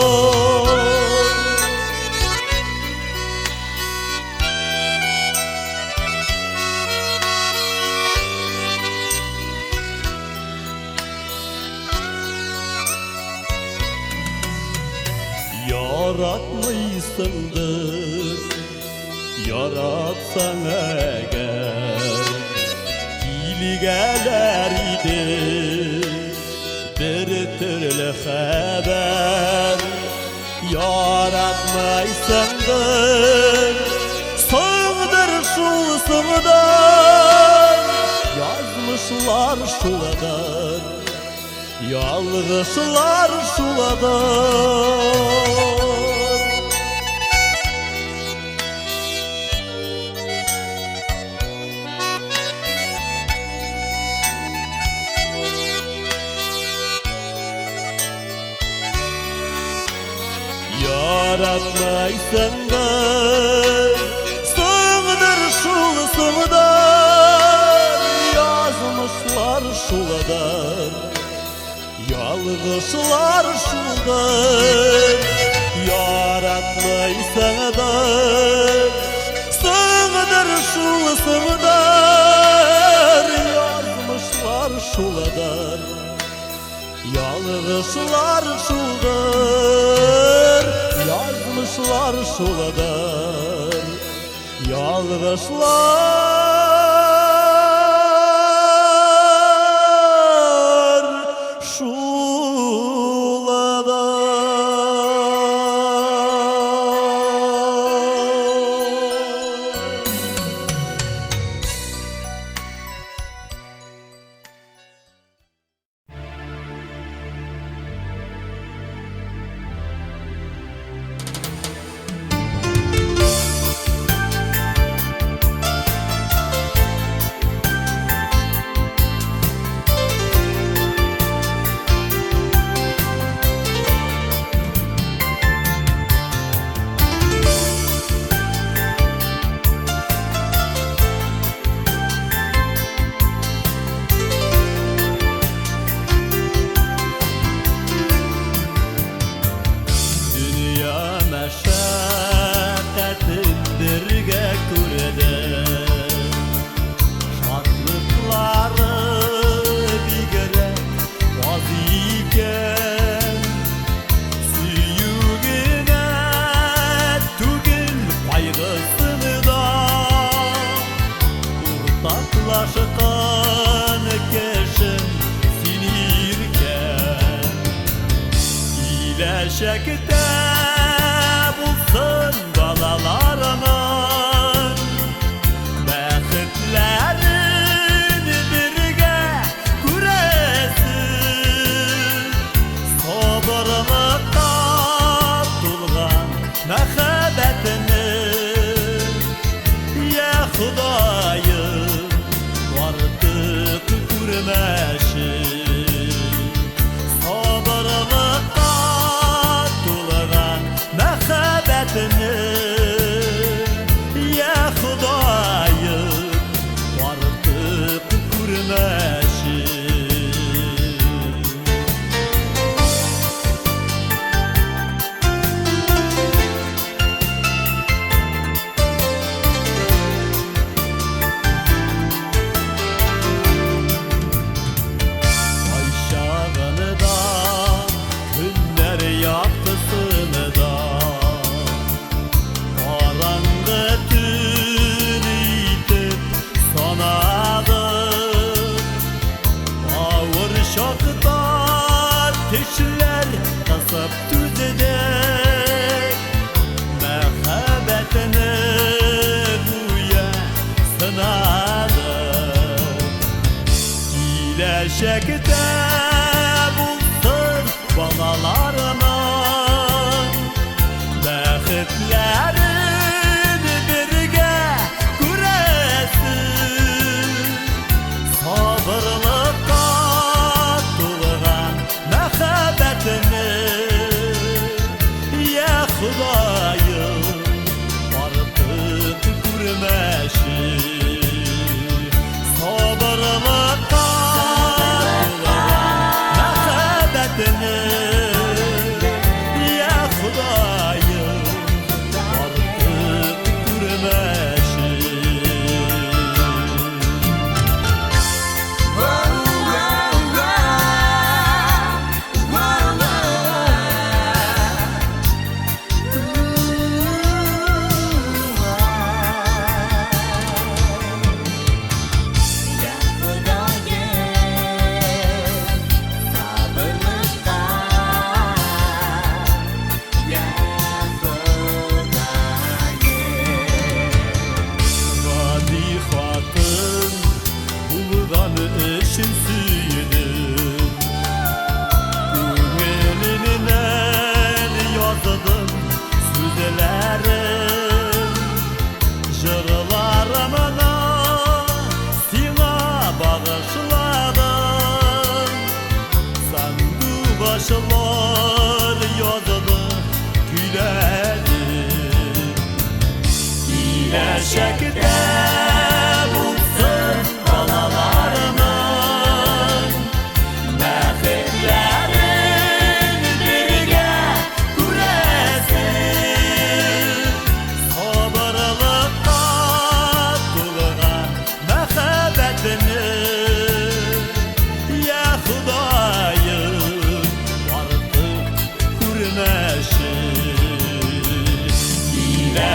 Yaratmışsındır Yaratsan eğer İli gelir idi Bir türlü haber Yaratmışsındır Sığdır şu sığdır Yazmışlar şuladar Yalğışlar şuladar Yaratmaysındır şulsınlar, yazmışlar şuladar. Yalgışlar şuldar, yaratmaysan da sığdır şulsınlar, yazmışlar şuladar. Yalgışlar şuldar, yazmışlar şuladar. Yalgışlar şuladar. Dünya meşakkatindirge kurede, şartlıkları bigere vaziken, süyüğüne tugün kaygısını da ortaklaşkan keşin sinirken, İleşekte bulsun balalarının bäxitlerin birge küresin, sabırlıkta tulgan mehabetini. Ya Hudayım vardık kurmeşin, sabırlıkta tulgan mehabetini. Ya Hudayım vardık kurmeşin. Ayşağını da, günler yaktısını da, karanlığı tün itip sanadım. Ağır şaktar teşler kasıp tüzedek, mehabetini buya sınadım. İleşekte bulsun balalarının bäxitlerin birge küresin, sabırlıkka tulgan mehabetini. Ya Hudayım vardık kurmeşin, sabırlıkka tulgan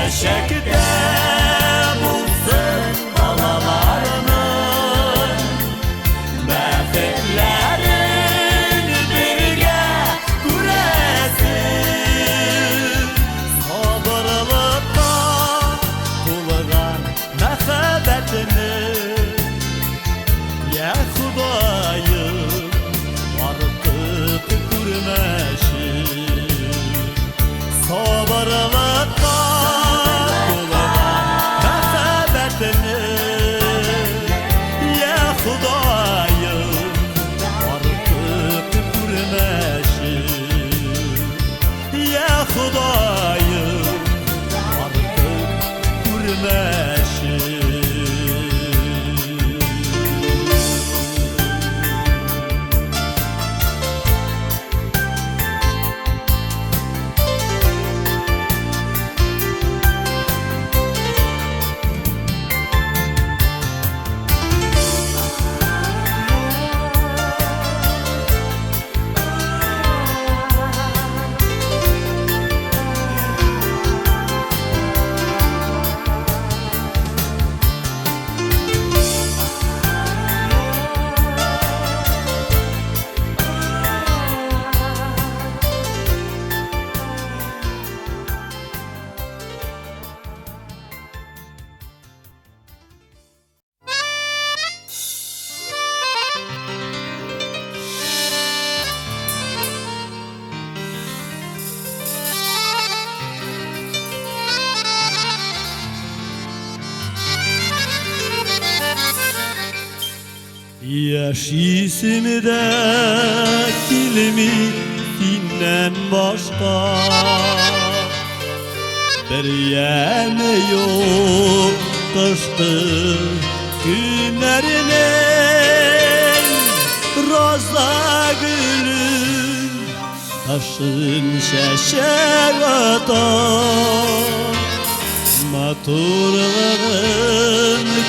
Beşekte bulsun balalarının Bəxtlərin birgə күrəsin Sabırlıqda tulğan məxəbbətini Ya Xudayım artıq görməşim Sabırlıqda Ya Xudayım artıq görməşim Ya Xudayım artıq görməşim Yaşisimde kiliminden başka Bir yeme yok kıştı günlerinin Roza gülüm taşın şeşer atar Maturların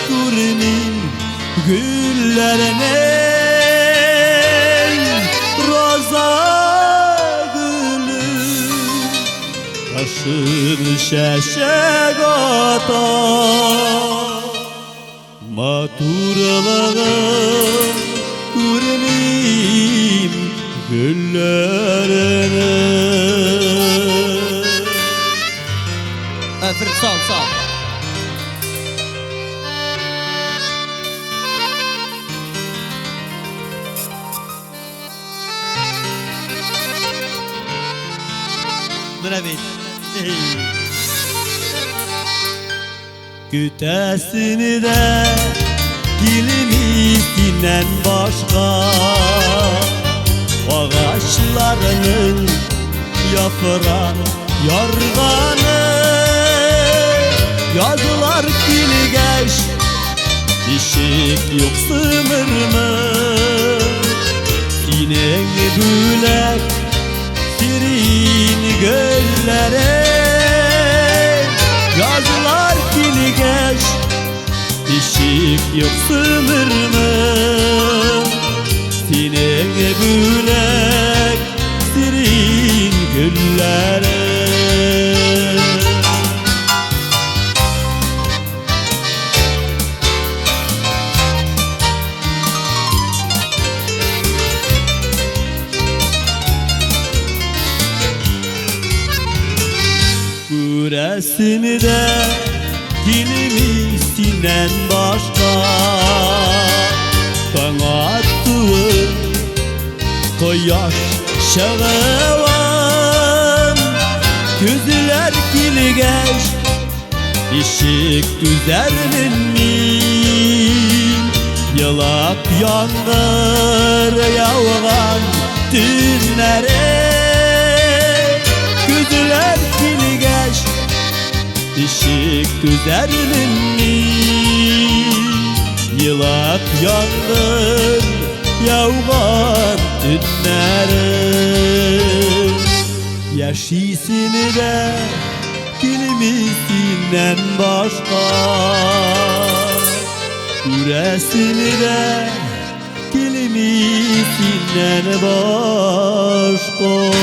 kurinin güllerinin roza gülü taşır şeşek atar maturalığın gülüm güllerinin Öfür sağ sağ. Evet. Kütesini de dilimizden başka Ağaçlarının yaprak yorganı Yazılar kilgeç dişik yok sınır mı Sineni bülek Sirin göllere Yazılar kilgeç dişik yok sınır mı Sineni bülek Sirin göllere Küresini de dilimizden başka Bana attığın koyaş şağıvan Gözler kilgeç işik düzermin min Yılap yandır yağvan dünlere Gözler kilgeç işik düzermin Yılap yandır yağvan dünlere Yaşisini de dilimizden başka Üresini de dilimizden başka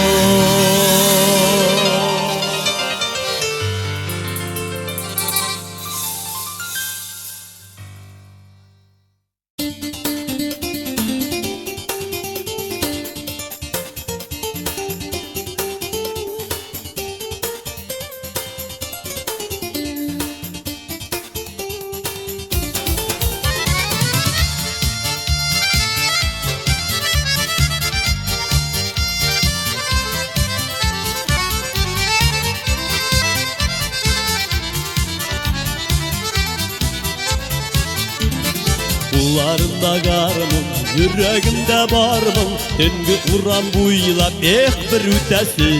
Kulağımda garmın, yüreğimde barmın. Tüngü uğram buylap, bir ütesi.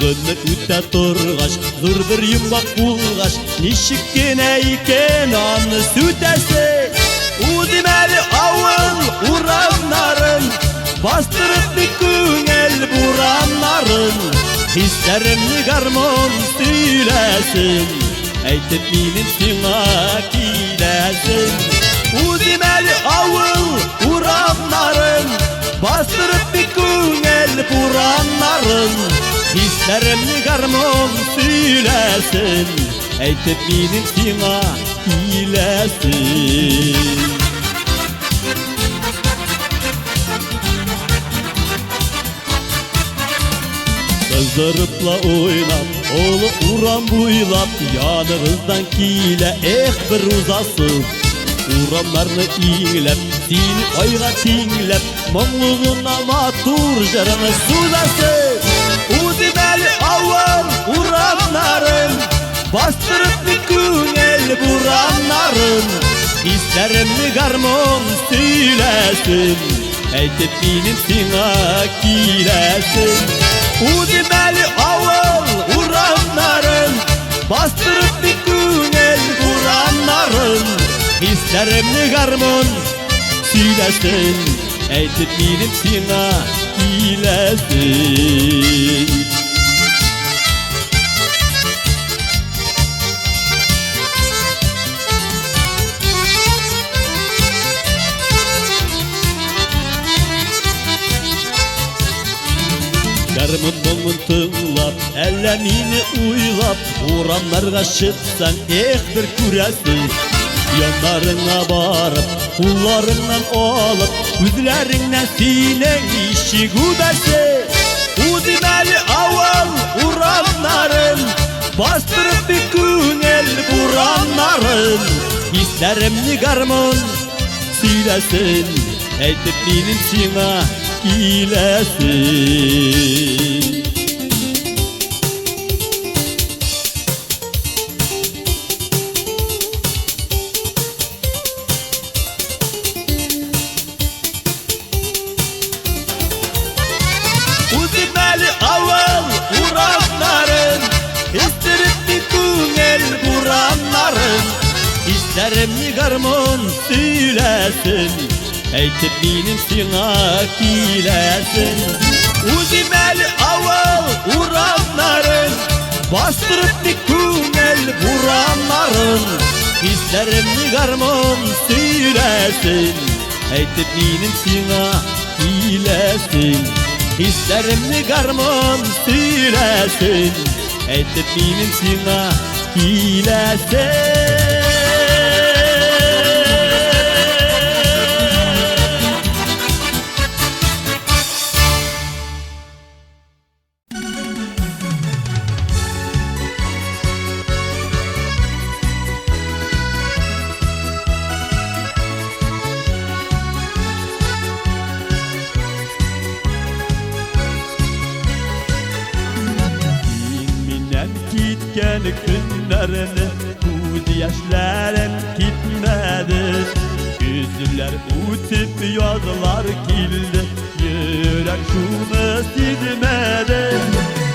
Gönlüm üte turgaş, zır bir yummak bulgaş. Nişik gene iken anı sütesi. Udimeli avul uğramların, bastırıp bir küngel buramların. Hislerimni garmon söylesin, eytip minin sina kilesin. Udimeli avul uğramların, bastırıp bir küngel buramların. Hislerimni garmon söylesin, eytip minin sina kilesin. Kızdırıpla oynap, oğlu uğram buylap. Yanınızdan kile bir uzasın. Uğramlarını iğlep, seni oyga tinglep. Monluğuna matur jarını sudasın. Udimeli avval uğramların, bastırıp bir küngel buramların. Hislerimni garmon söylesin, eytip minin sina kilesin. Udimeli avval uğramların, bastırıp bir küngel buramların. Hislerimni garmon söylesin, eytip minin sina kilesin. Garmın tınlap, ellemini uylap. Uğramlarga çıksan bir küresin. Yanlarına barıp, kullarından alıp, yüzlerinden sinen işi güdersin. Udimeli avval uğramların, bastırıp bir küngel buramların. Hislerimni garmon söylesin, eytip minin sina kilesin. Udimeli avval uğramların, histirip bir küngel buramların. Hislerimni garmon söylesin, eytip minin sina kilesin. Udimeli avval uğramların, bastırıp bir küngel buramların. Hislerimni garmon söylesin, eytip minin sina kilesin. Hislerimni garmon söylesin, eytip minin sina kilesin. Gitken günlerini, göz yaşlarım gitmedi. Gözler uçup yazlar kildi, yürek şunu sizmedi.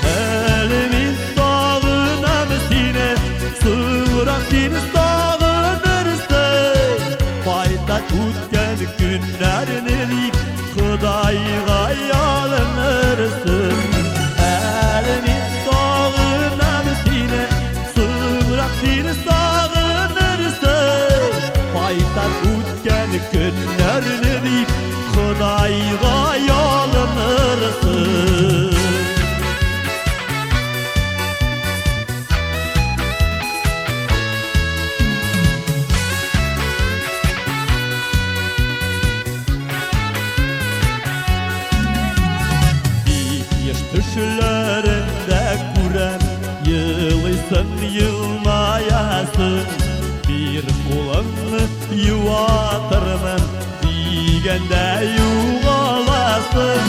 Elimin sağınam seni, sırak seni sağınırsın. Fayda tutken günlerini, Xudayga yalınırsın. Elimin sağınam seni, sırak seni sağınırsın. Fayda tutken günlerini, Xudayga yalınırsın. Düşlerinde kurem, yılısın yılmayasın. Bir kulağını yuvatırmam, diyende yuvalasın.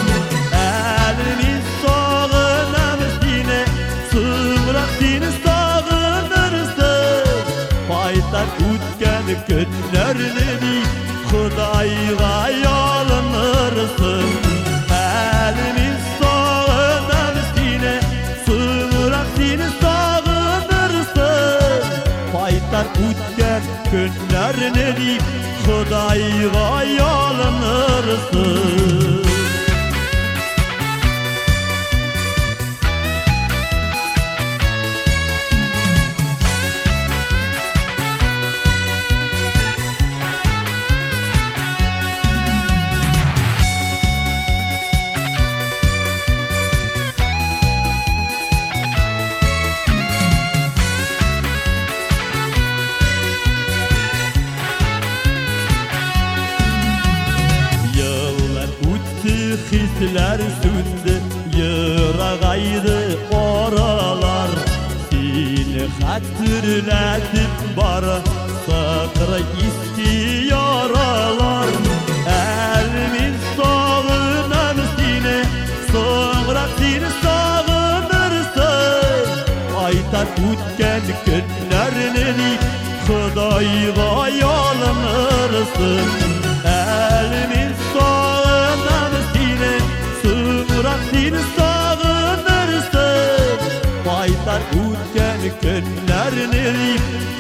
Elini sağınam seni, sıvrak seni sağınırsın. Paytak ütken günlerini, Hudayga yalınırsın. Elimiz sağınamız seni, sığırak seni sağınırsın. Paytar ütken günlerini deyip Hudayga yalınırsın. Hisler sündü, yırağaydı oralar. Seni hatırlatıp bara sakra istiyoralar. Elimiz sağınan seni, sonra seni sağınırsın. Aytar ütken günlerini Hudayga yalınırsın. Elimiz sağınan Sığırak seni sağınırsın. Paytar ütken günlerini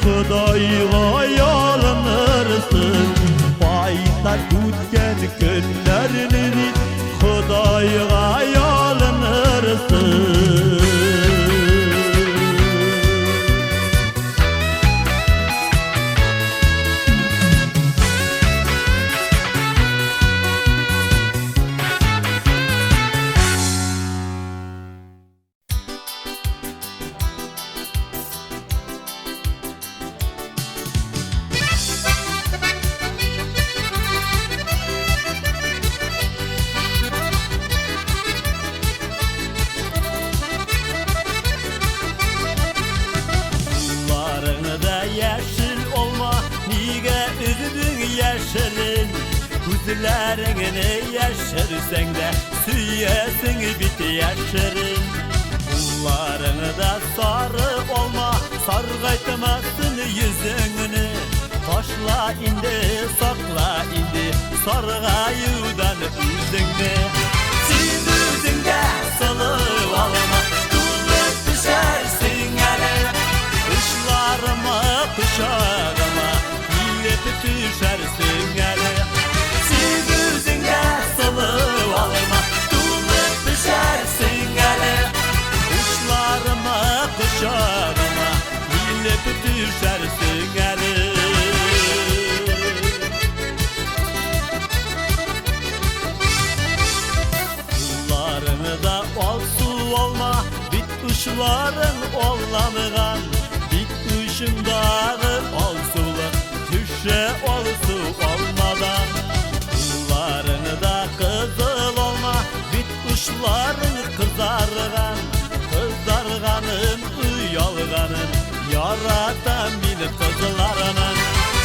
Hudayga yalınırsın. Paytar ütken günlerini Hudayga yalınırsın. Gözlerini yaşarsan da süyesin bit yaşarın. Kullarını da sarı olma, sargaytmasın yüzünü. Taşla indi, sakla indi, sargayudan üzünü. Siz üzünde salıp alma, tutup düşersin hele. Kuşlarıma, kuşağıma, millet düşersin hele. Salıp alma, tutup düşersin hele. Kuşlarıma, kuşağıma, millet düşersin hele. Kullarını da ol su olma, bit kuşların ollanıgan. Bit kuşundağı ol suluk, düşe ol su olmadan. Kullarını da kızıl olma, bit kuşların kızargan. Kızarganın, uyalganın, yaratan bil kızlarının.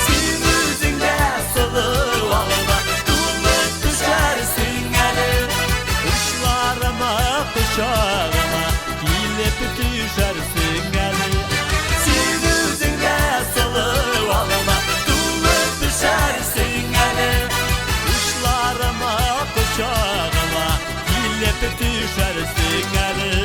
Siz yüzünde salıp alma, tutup düşersin hele. Kuşlarıma, kuşağıma, bilip düşersin hele. Siz yüzünde salıp alma, tutup düşersin hele. Kuşlarıma, kuşağıma, bilip düşersin hele.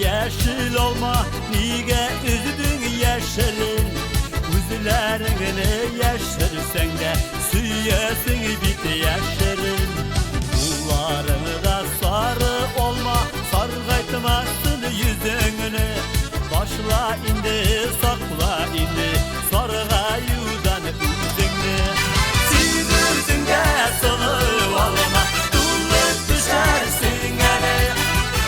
Yeşil olma, niye üzdün yeşilin? Üzülerini yeşirsen de süyesin bit yeşirin. Kullarını da sarı olma, sargaytmasın yüzünü. Başla indi, sakla indi, sargayudan üzünü. Siz üzünde salıp alma, tutup düşersin hele.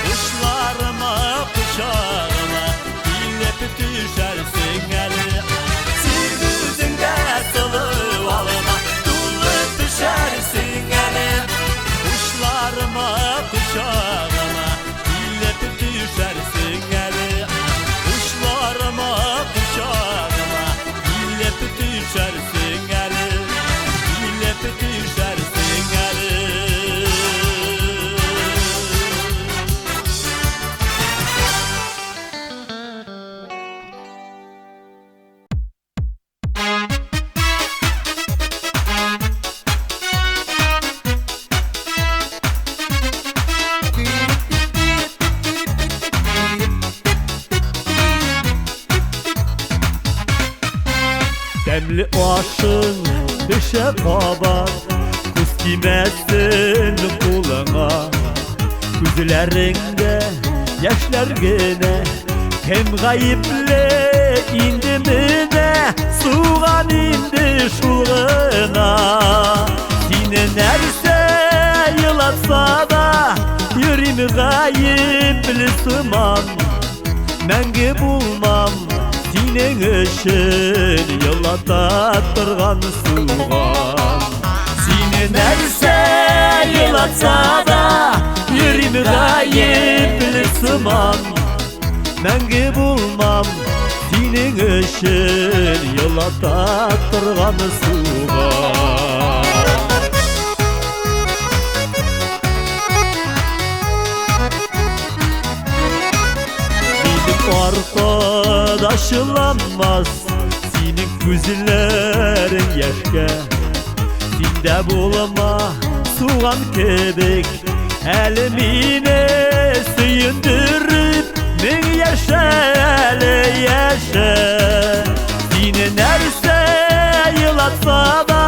Kuşlarıma, kuşağıma, bilip düşersin hele. Siz yüzünde salıp alma, tutup düşersin hele. Kuşlarıma, kuşağıma, bilip düşersin hele. Kuşlarıma, kuşağıma, Sevimli aşın düşe kabar, kuz gimesin kulağına. Gözlerinde yaşlar gene, hem gayiple indi mi de suğan indi şulğına. Sine nerse yılatsa da yüreğimi gayipli sıman. Мәңгі bulmam senin için yılata тұрған суған. Seni нәрсе yılatsa da yüreğimi gayipli sıman. Мәңгі bulmam senin için yılata тұрған суған. Arkadaşılanmaz senin gözlerin yaşka. Sinde bulma suğan kebek, elimine suyundurıp min yaşa ele yaşa. Seni nerse yılatsa da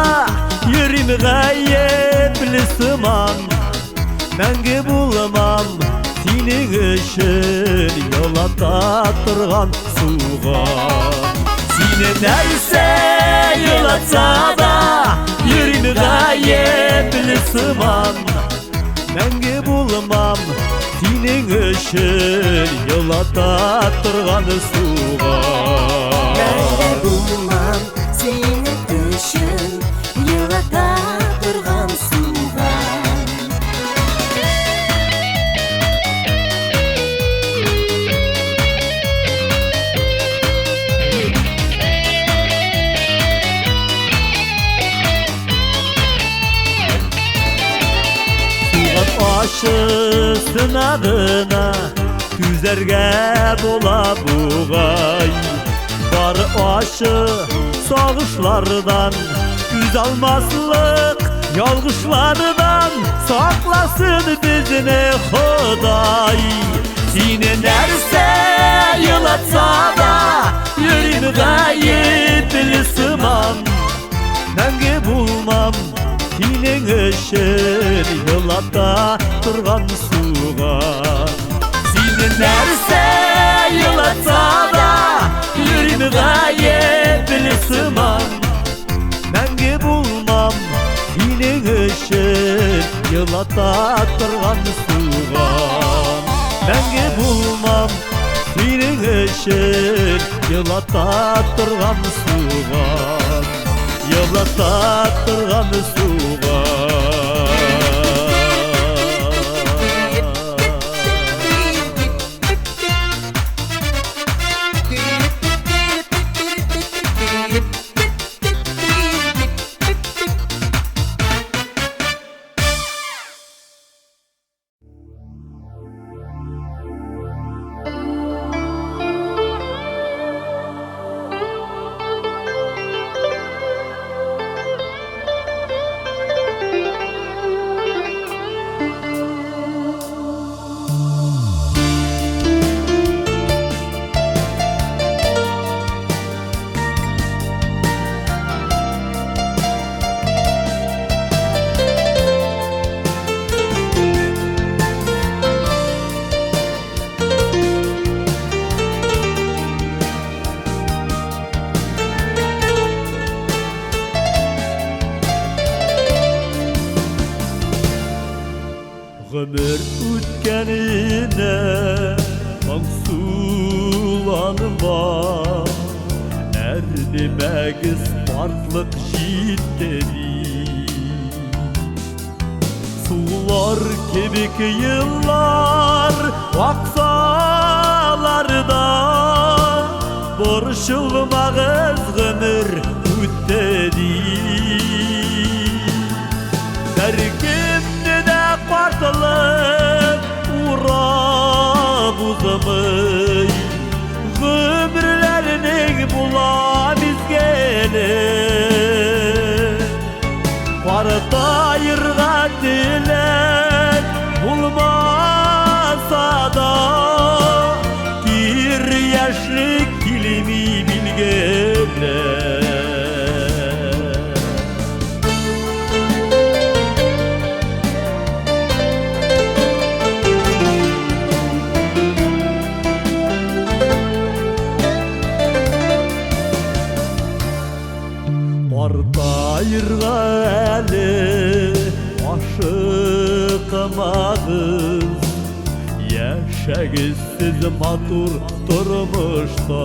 yüreğimi gayipli sıman. Мәңгі bulmam senin için yolata тұрған суған. Seni nerse yılatsa da yüreğimi gayipli sıman. Мәңгі bulmam senin için yolata тұрған суған. Мәңгі bulmam senin için yılata тұрған суған. Aşı sınadına tüzerge bola buğay. Var aşı sağışlardan, güz almazlık yalgışlardan saklasın bizini Xuday. Seni nerse yılatsa da yüreğimi gayipli sıman. Мәңгі bulmam senin için yılata тұрған суған. Seni nerse yılatsa da yüreğimi gayipli sıman. Мәңгі bulmam senin için yılata тұрған суған. Мәңгі bulmam senin için yılata тұрған суған. Yılata тұрған суған. Ömür ötkenine mangsılanma. Erdimegiz farklıq jittedi. Sular kebik yıllar aksalarda. Borçulmağız ömür ötedi. Derkimde de qartılık uğrab uzamay. Ömürlerinin bula bizgeli. Partayırga dilek bulmasa da bir yaşlık dilimi bilgeler. ышқымағыз Яшәгіз сіз матур тұрмышта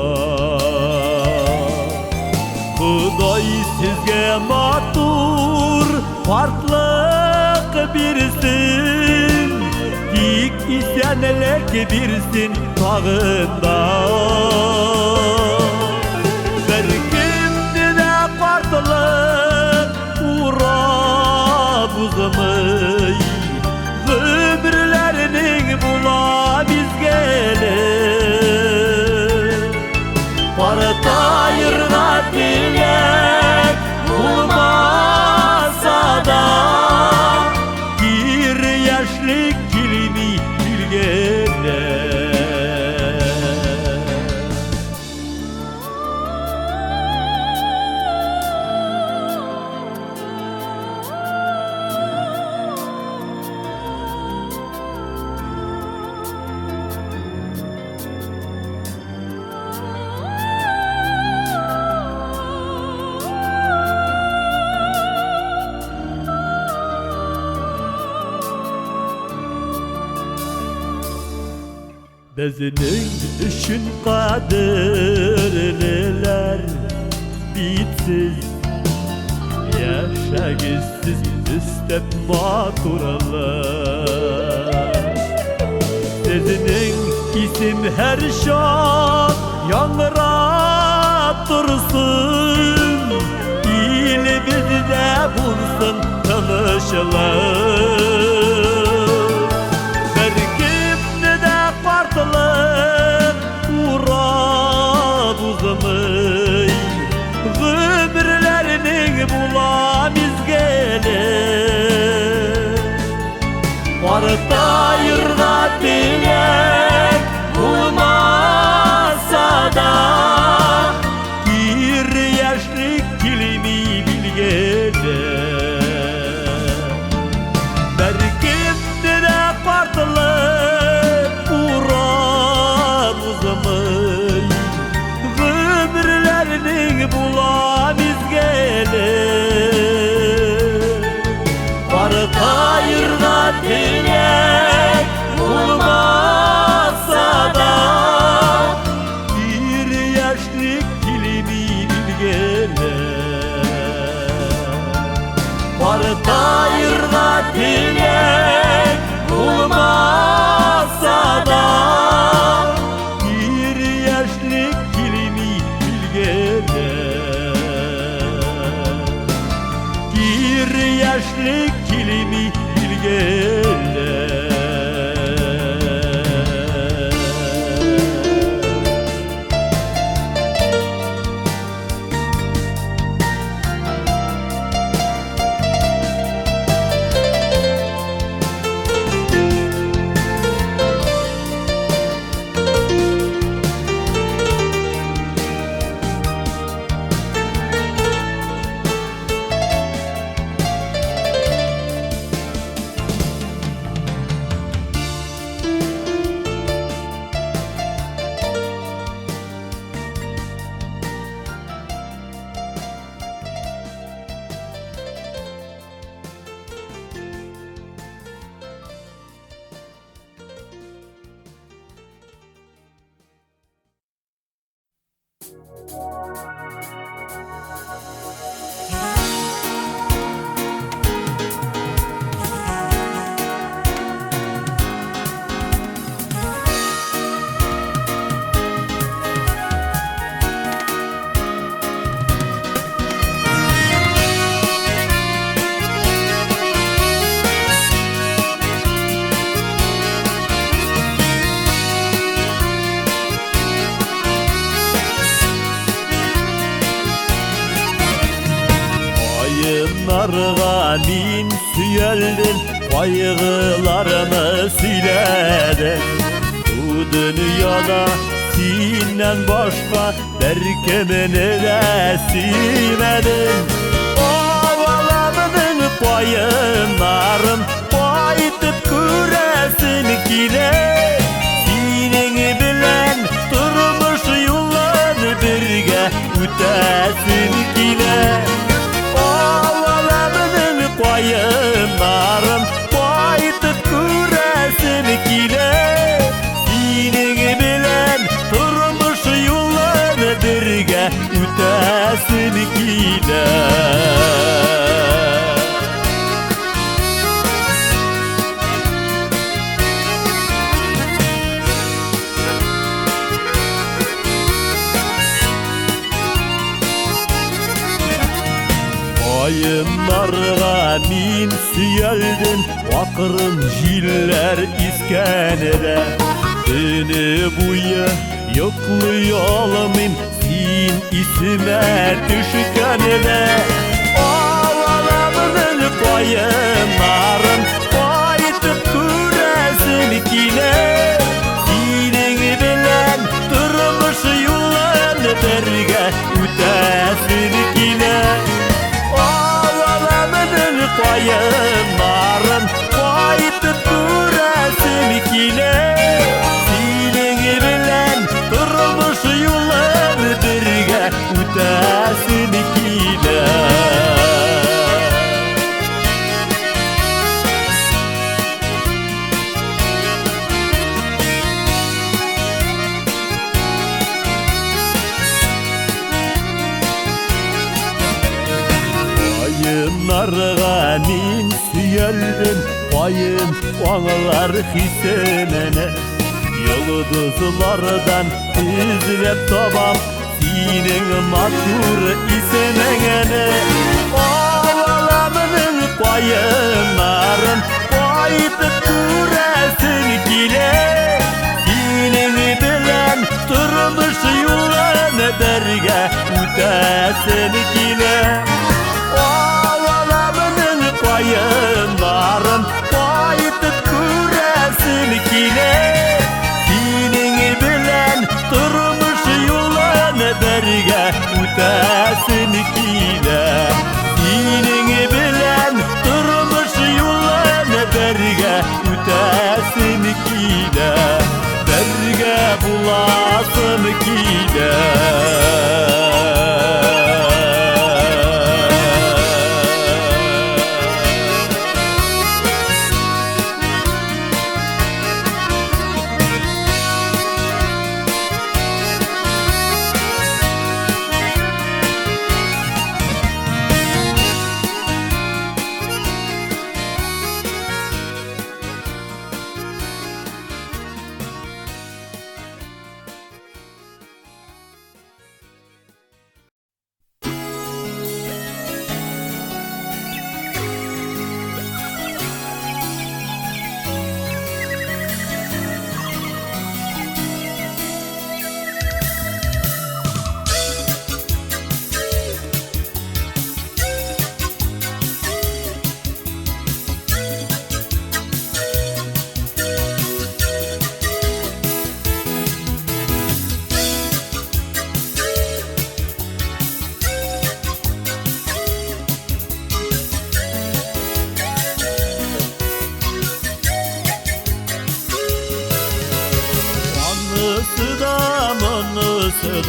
Құдай сізге матур партлық берсін Тик исәнлек берсін тағында Бір кімді де партлық урап ұзымый Ömürlerinin bula bizgeli Partayırga dilek bulmasa da Bir yaşlık kilimi bilgeli Bizning üçün qadirliler bitsiz Yaşagizsiz istep maturlar Sizning isim her şan yangrap dursun İl bizde bulsun tanışlar Urab uzamay Ömürlerinin bula bizgeli Partayırga dilek bulmasa da Bir yaşlık kilimi bilgeli Berkimde de partılır Urab uzamay Ömürlerinin bula bizgeli Partayırga dilek bulmasa da Bir yaşlık kilimi bilgeli Partayırga dilek bulmasa da Bir yaşlık kilimi bilgeli Bir yaşlık kilimi bilgeli Narga min süyeldin Kaygılarımı söyledin Bu dünyada senden başka Berkemini de sevmedin Ovalamının payınlarım Baytıp göresin kile Senin bilen durmuş yollar birge Ütesin kile Ovalamının payınlarım Baytıp narga min süyeldin Akırın jiller iskenede Beni buya yoklayalımın Sin isime düşkenede Ağalamının payınların Baytıp küresin kile Sinin bilen durmuş yollarını berge Ütesin kile Ağalamının payınların Baytıp küresin kile Sinin bilen durmuş yollarını berge Ütesin kile Narga min süyeldin Bayım oğlar hisenene Yıldızlardan izlep tabam Sinin matur isenene Ağalamının bayınların Baytıp küresin kile Sinin bilen durmuş yollarını berge Ütesin kile Bayınların baytıp küresin kile Sinin bilen durmuş yollarını berge Ütesin kile Sinin bilen durmuş yollarını berge Ütesin kile Berge bulasın kile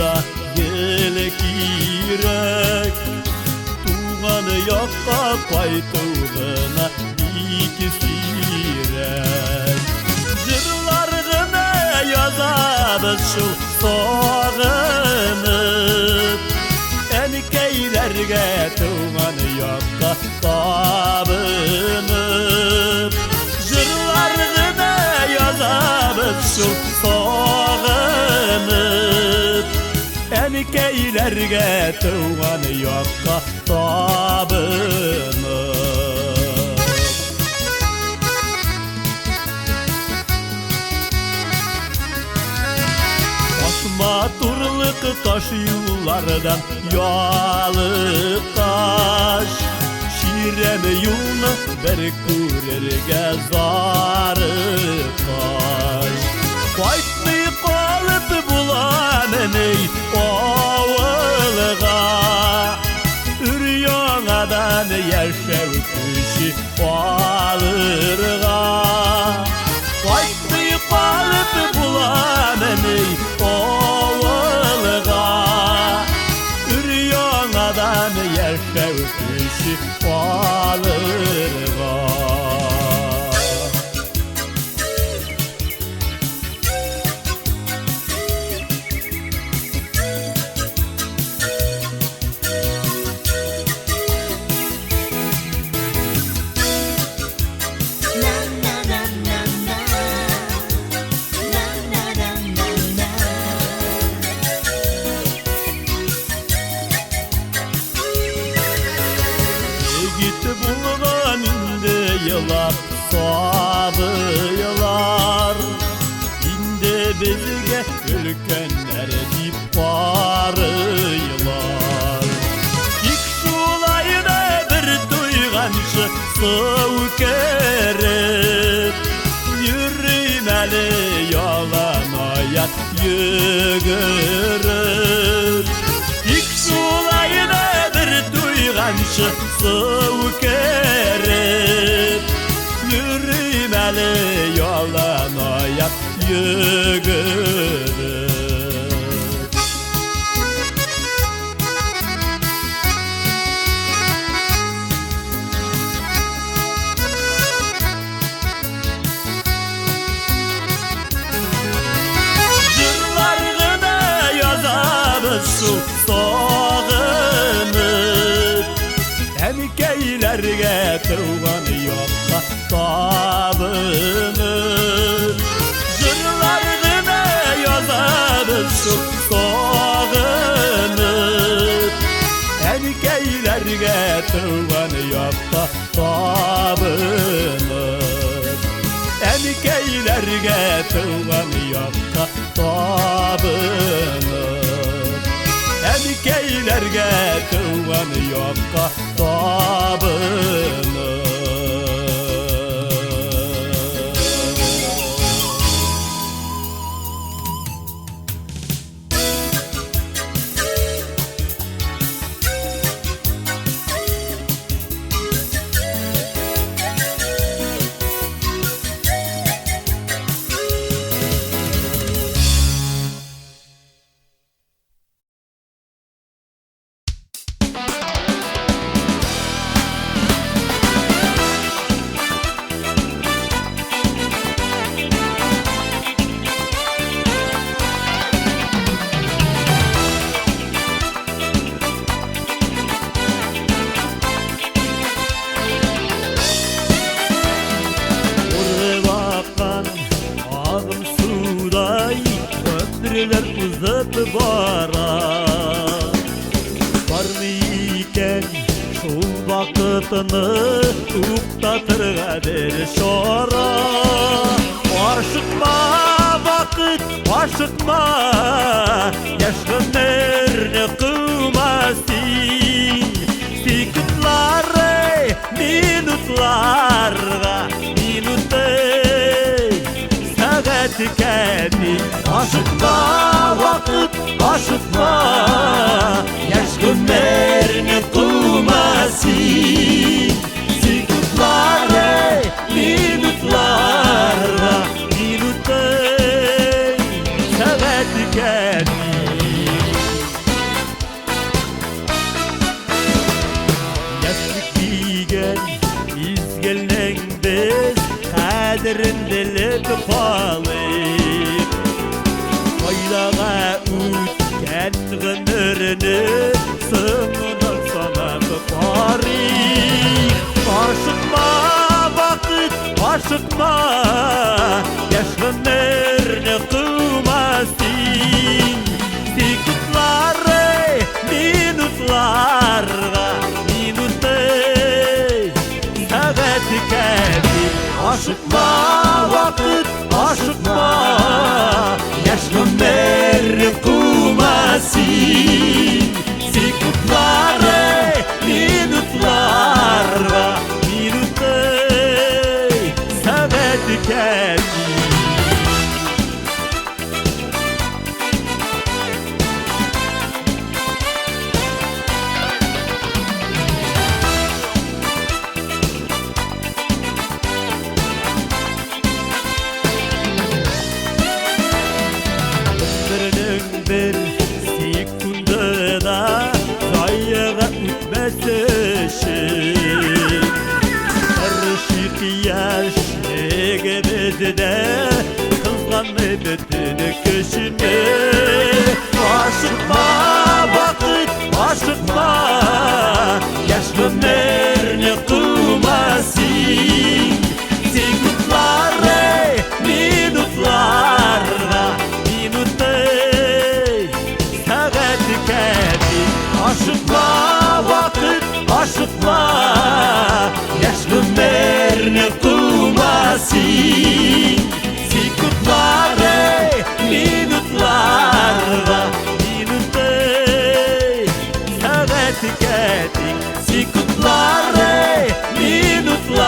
da gelek irek Tuğanı yakka paytuğuna ikisirek Jırlargına yazabız şu soğanıp Enikeylerge tuğanı yakka tabınıp Jırlargına yazabız şu soğanıp Enikeylerge tuğanı yakka tabınıp Maturlık taş yollardan yalı taş Şirem yolunu bir kurerge zarı taş Kaytmay kalıp bulanını oğulga Üryangadan yaşav kuşi alırga Kaytmay kalıp bulanını oğulga Üryangadan yaşav kuşi alırga soğukerip Yürümeli yalan hayat yügürür İlk sulayınadır duyganşı soğukerip Yürümeli yalan hayat yügürür Su soğunur Emkeylerge tuğan yokka tabınır Jırlarına yazarı su soğunur Emkeylerge tuğan yokka tabınır Emkeylerge tuğan yokka tabınır Emkeylerge tuğan yokka tabınır Köprüler uzıp bara Var mı iken şol vakıtını Uktatır kader şora Aşıkma vakit aşıkma Yaşgınlarını kılmasın Sikutları minutlarga Tükeni aşıkma vakit aşıkma Yaş günlerini kılmasın Sikutları minutlarla Minutay sana tükeni Yaşlık diyen izgelnen biz Kaderin dilip kalıp Oylağa ütken gönürünü Sığınır sana tarih Aşıkma vakit aşıkma Yaş gönürünü kılmasın Sikutları minutlarga Minutay sana tükeni Aşıkma vakit aşıkma Yaş günleri kılmasın Sikutları minutlarla Minutay sana tükeni Bir sekundada Sayığa ütmesişin Karışık yaşlıgımızda Kızganlı bütün kışını Aşıkma vakit aşıkma Yaş günlerini kılmasın Sekundları minutlarla Aşıkma vakit aşıkma Yaş günlerini kılmasın Sikutları minutlarla Minutay sana tüketin Sikutları minutlarla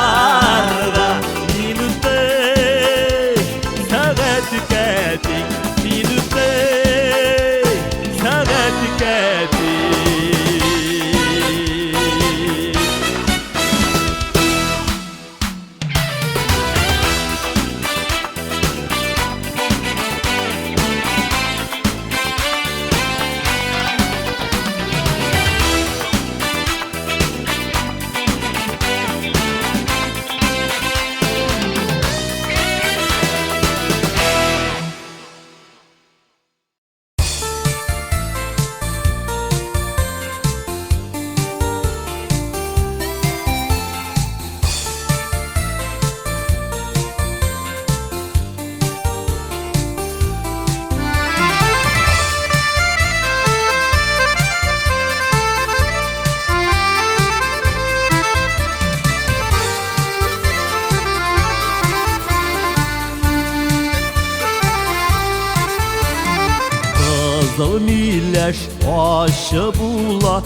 Kızıl mileş aşı bula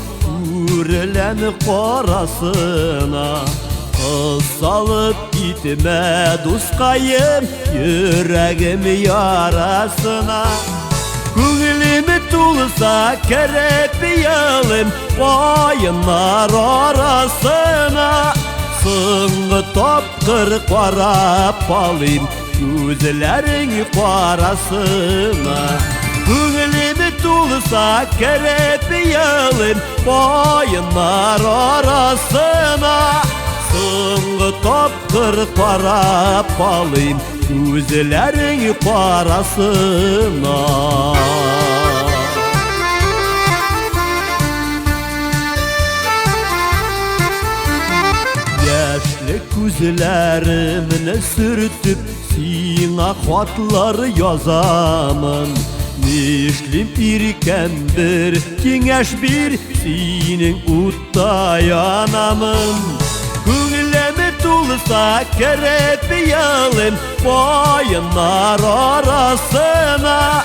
Ürelen korasına Kız salıp gitme duskayım Yüreğim yarasına Güğlimi tulsa kerep yalım Bayınlar arasına Sıngı top kırık varap alayım Gözlerin parasına Güğlimi tulsa kerep yalım Bayınlar arasına Sıngı top kırık varap alayım Gözlerin parasına Yaşlı gözlerimle sürtüp Sina hatlar yazamın Nişlim irkendir Kengeş bir Sinin utta yanamın Güğlemi tulsa kerep yalım Bayınlar arasına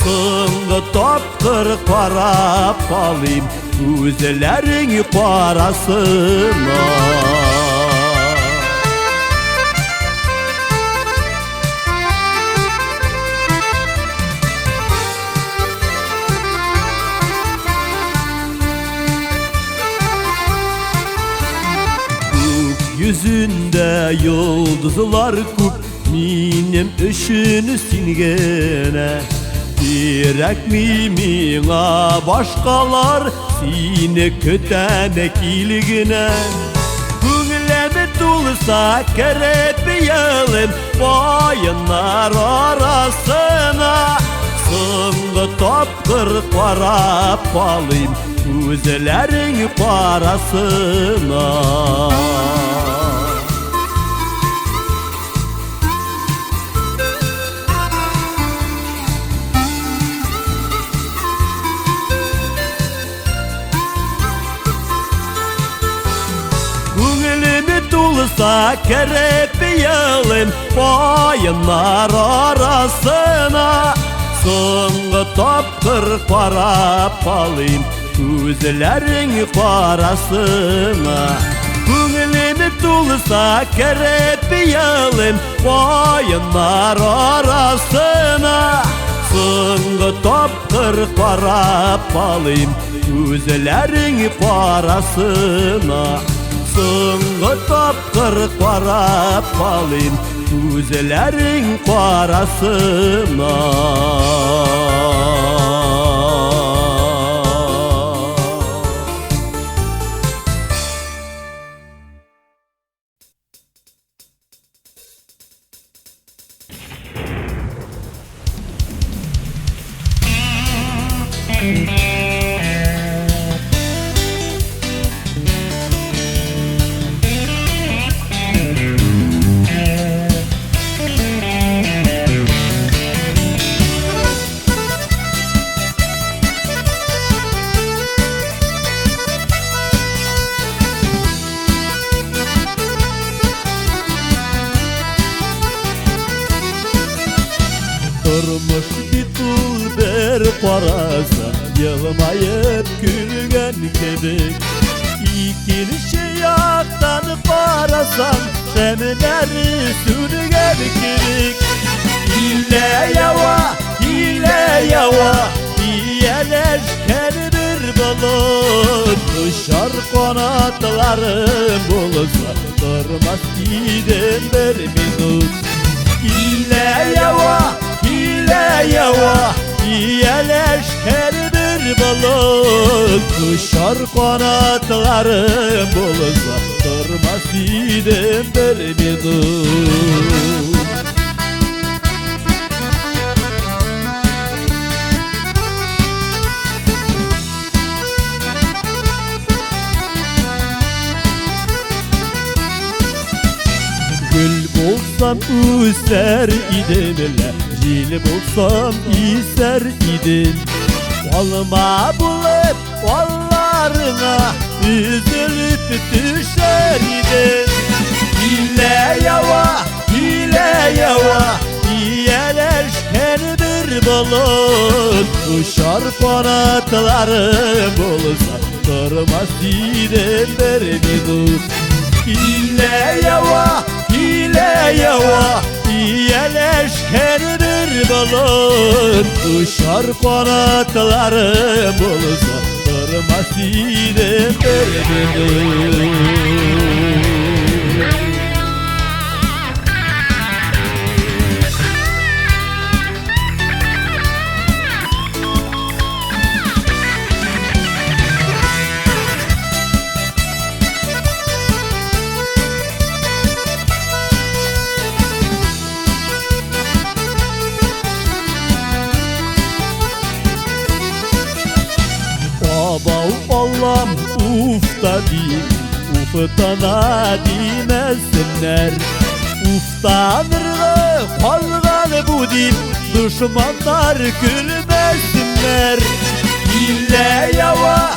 Sıngı top kırık varap alayım Gözlerin parasına Yüzünde yıldızlar kup Minem ışını singene Direk mimina başkalar Sine kötemek ilgine Güğlemi tulsa kerep yalım Bayınlar arasına Sıngı top kırık varap alayım Gözlerin parasına Güğlimi tulsa kerep yalım Bayınlar arasına Sıngı top kırık varap alayım Gözlerin parasına Güğlimi tulsa kerep yalım Bayınlar arasına Sıngı top kırık varap alayım Gözlerin parasına Sıngı top kırık varap alayım Gözlerin parasına Durmuş bir dulber parasa Yılmayıp gülgen kebek İkili yaktan parasan Şemleri sürgen kebek Hile yava İyeleşken bir balık Dışar kanatlarım bulsa Durmaz giden bir minut Hile yava İyeleşken bir balık Kuşar kanatlarım bulsa Durmaz giden bir minut Gül bulsam üser idim Cil bulsam iser idim Olma bulup kollarına Üzülüp düşer idim Hile yava İyeleşken bir bulut Uçar kanatlarım olsa durmaz idem beni tut Hile yava iyeleşkendir bulut Uçar kanatlarım olsa durmaz idem beni tut Babav Allah'ım ufta değil Uftana demesinler Uftanırlı kalgan bu deyip Düşmanlar gülmesinler Hile yava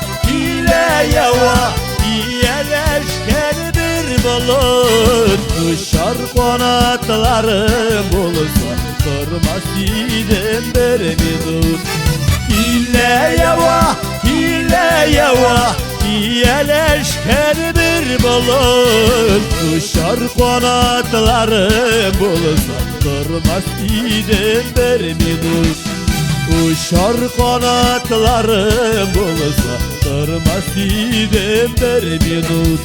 iyeleşkendir bulut Uçar kanatlarım olsa durmaz idem beni tut Hile yava iyeleşkendir bulut Uçar kanatlarım olsa durmaz idem beni tut Uçar kanatlarım olsa durmaz idem beni tut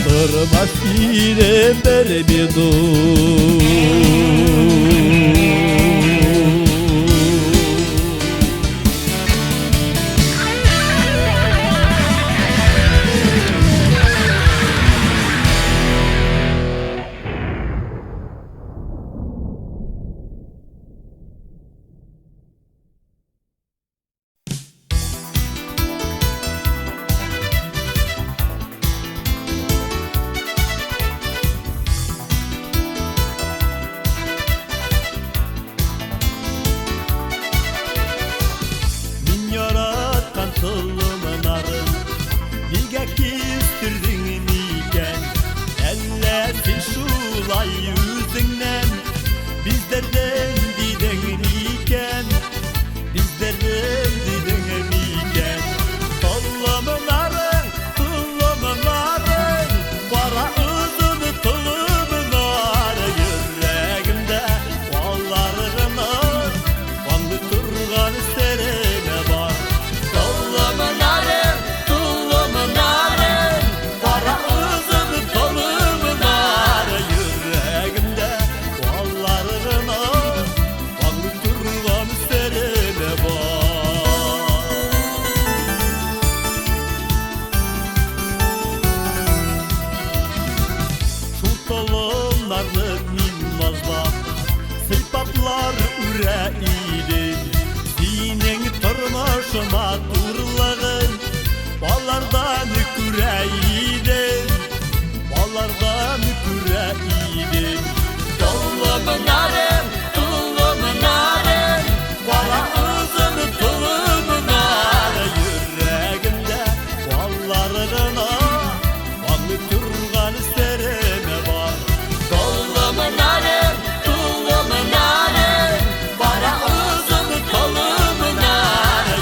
Durmaz idem beni tut Maturlığın ballardan küreydim Ballardan küreydim Dolumun arım, tulumun arım Bala uzun tulumun arı Yüreğimde ballarına Ballı turgan serime var Dolumun arım, tulumun arım Bala uzun tulumun arı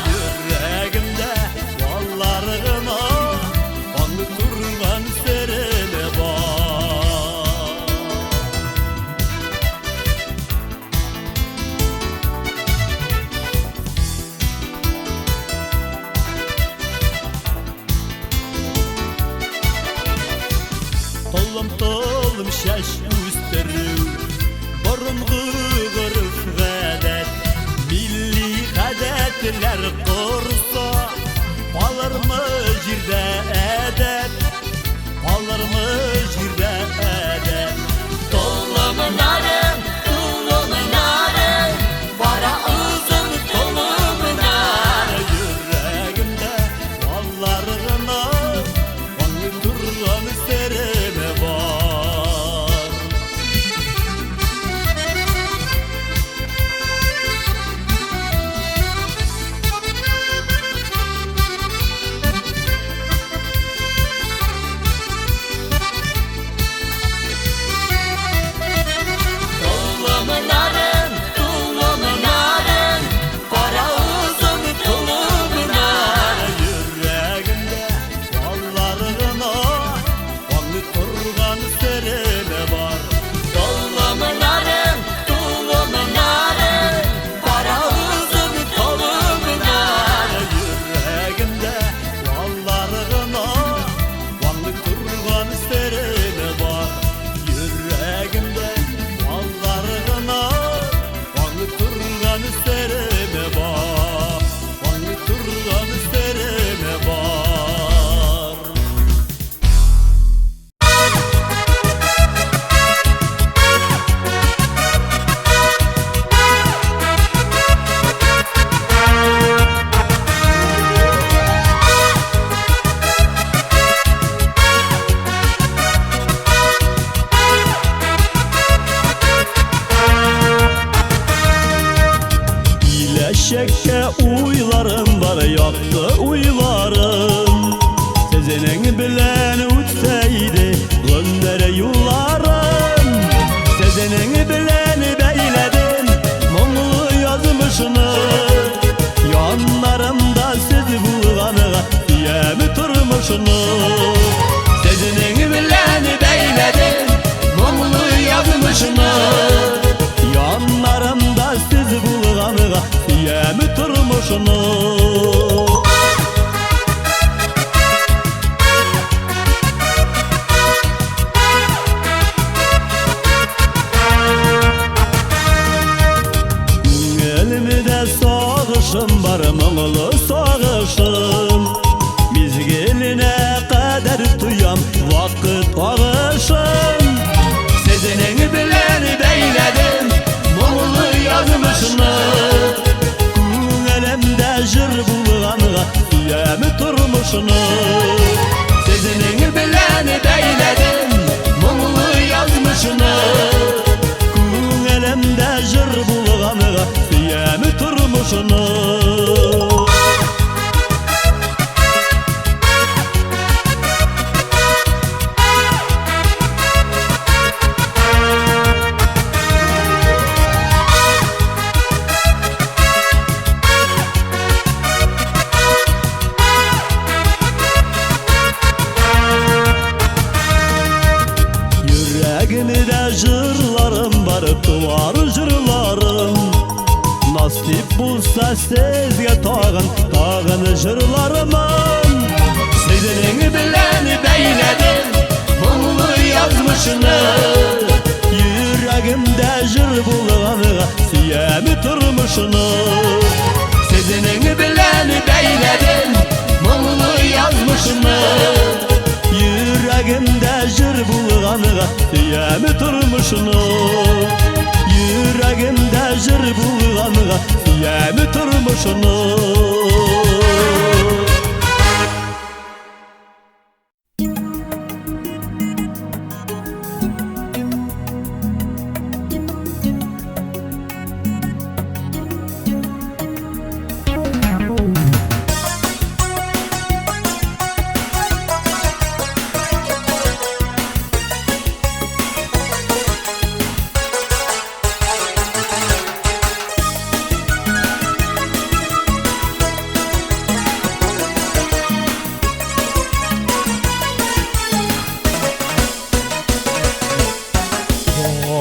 Tolum şaş üstürü Borungu gırıf gadet Milli gadetler korsa Balır mı jirde edep Balır mı jirde edep Tolumun arım, tulumun arım Bara uzun tolumun arı Yüreğimde ballarına Vanlı turgan serime var Eşekke uylarım var yaktı uylarım Sezenin bilen uçsaydı göndere yollarım Sezenin bilen beyledin Mumlu yazmışını Yanlarımda siz bulganıga Diyemi turmuşunu Sezenin bilen beyledin Mumlu yazmışını Yanlarımda siz bulganıga Diyemi turmuşunu Elimde sağışım var mıngılı sağışım Mizgiline kadar tuyam vakit ağışım Sezenin bilen beyledim mıngılı yazmışını Elimde jır bulganıga diyemi turmuşunu Sezenin bilen beyledim mıngılı yazmışını Elimde jır bulganıga diyemi turmuşunu Yüreğimde jırlarım var tuvar jırlarım Nasip bulsa sizge tağın jırlarımın Sezenin bilen beyledim mumlu yazmışını Yüreğimde jır bulganıga siyemi turmuşunu Sezenin bilen beyledim mumlu yazmışını Yüreğimde jır bulganıga diyemi turmuşunu Yüreğimde jır bulganıga diyemi turmuşunu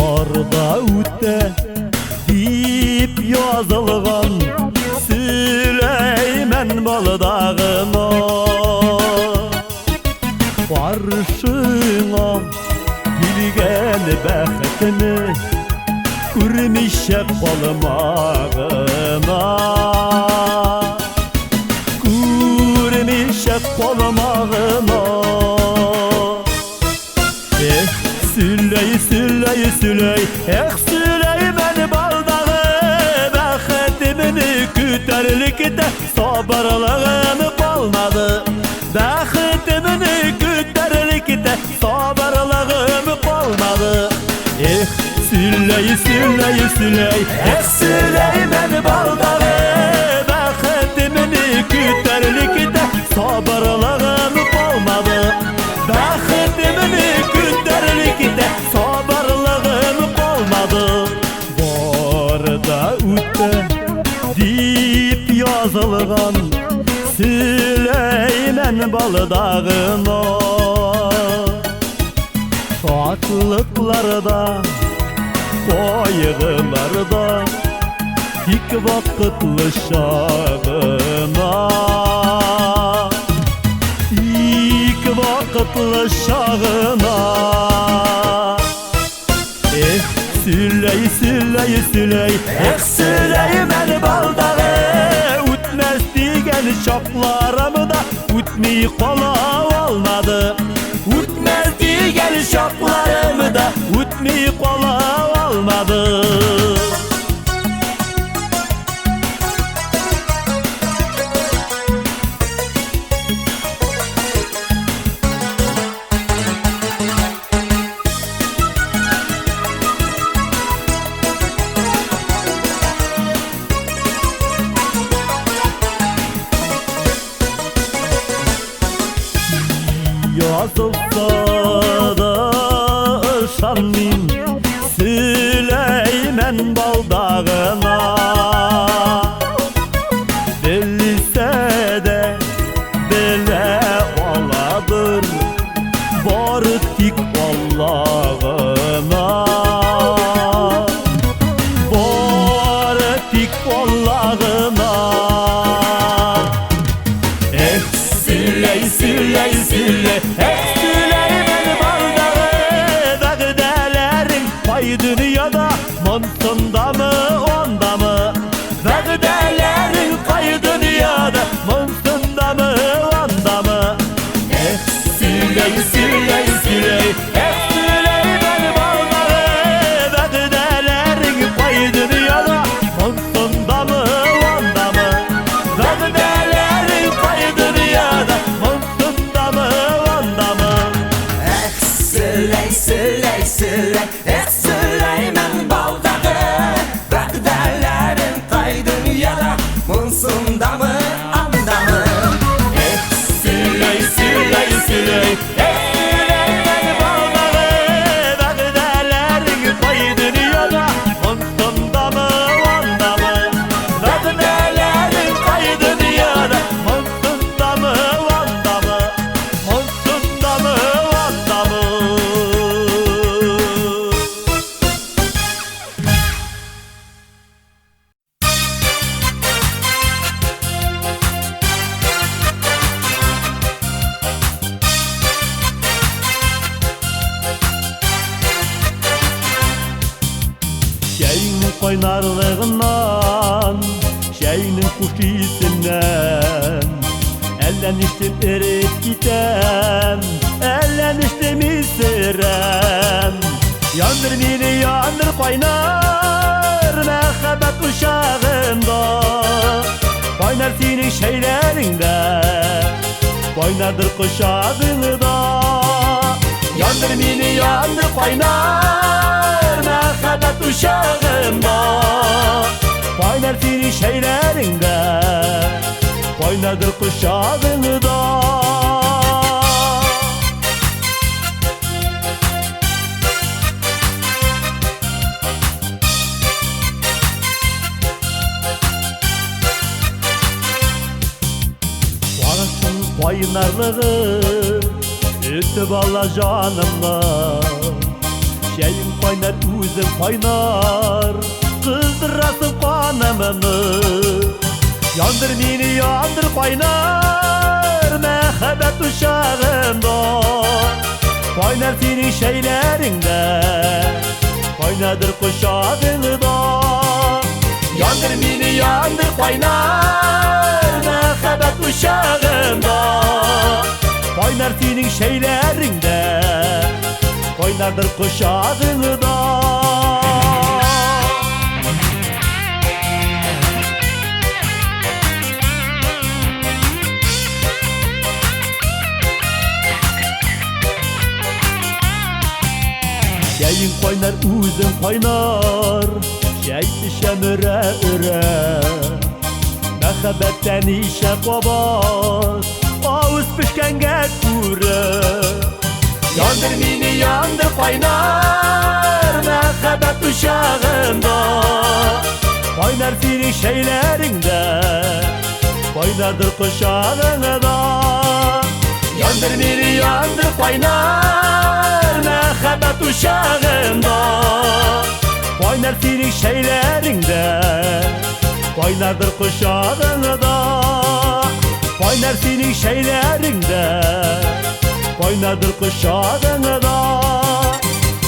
Orada ütte deyip yazılgan Süleyman balıdağına Barışına bilgen bəxtini Kurmişek balımağına Kurmişek balımağına Süley, Süley, Süley Süleyman baldağı Bəxtimini kütərlikdə Sabırlığını balmadı Bəxtimini kütərlikdə Sabırlığını balmadı Süley, Süley, Süley Süleyman baldağı Bəxtimini kütərlikdə Sabırlığını balmadı Bəxtimini kütərlikdə Sabırlığını balmadı Barda ütte deyip yazılgan Süleyman balıdağına Şatlıklarda Koyğılarda Hik vakıtlı şağına Hik vakıtlı şağına Süley, Süley, Süley Süleyman baldağı Ütmez digen şaklarımda Ütmeyi kola olmadı Ütmez digen şaklarımda Ütmeyi kola olmadı Monsunda mı onda mı Vəqdələrin qay dünyada Monsunda mı onda mı Süley, süley, süley Süley beni bağlağı Vəqdələrin qay dünyada Monsunda mı onda mı Vəqdələrin qay dünyada Monsunda mı onda mı Süley, süley, süley Süleyman baldağı Vəqdələrin qay dünyada Monsunda mı, anda mı Süley, süley, süley Süley beni bağlağı Vəqdələrin qay dünyada Monsunda mı onda mı Vəqdələrin qay dünyada Monsunda mı onda mı Monsunda mı onda mı Şeyinin qaynarlığından Şeyinin kuş iyisindən Ələnişdim erib gitəm Ələnişdim isirəm Yandır mini yandır qaynar Məhəbbət uşağında Qaynar senin şeylərində Qaynardır quşağında Yandır mini yandır qaynar Məhəbbət uşağında Qaynar senin şeylərində Qaynardır quşağında Varasın qaynarlığı Ötüb ala canımla Şeyin qaynar üzüm qaynar Qızdırasın qanımını Yandır mini yandır qaynar Məhəbbət uşağında Qaynar senin şeylərində Qaynadır quşağında Yandır mini yandır qaynar Məhəbbət uşağında Qaynar senin şeylərində Qaynardır quşağında Şeyin qaynar üzüm qaynar Şey işəmirə ürə Məhəbbətdən işə qabat Ağız pişkəngə kurə Yandır mini yandır qaynar Məhəbbət uşağında Qaynar senin şeylərində Qaynardır quşağında Yandır mini yandır qaynar Məhəbbət uşağında Qaynar senin şeylərində Qaynardır quşağında Qaynar senin şeylərində Qaynadır quşağında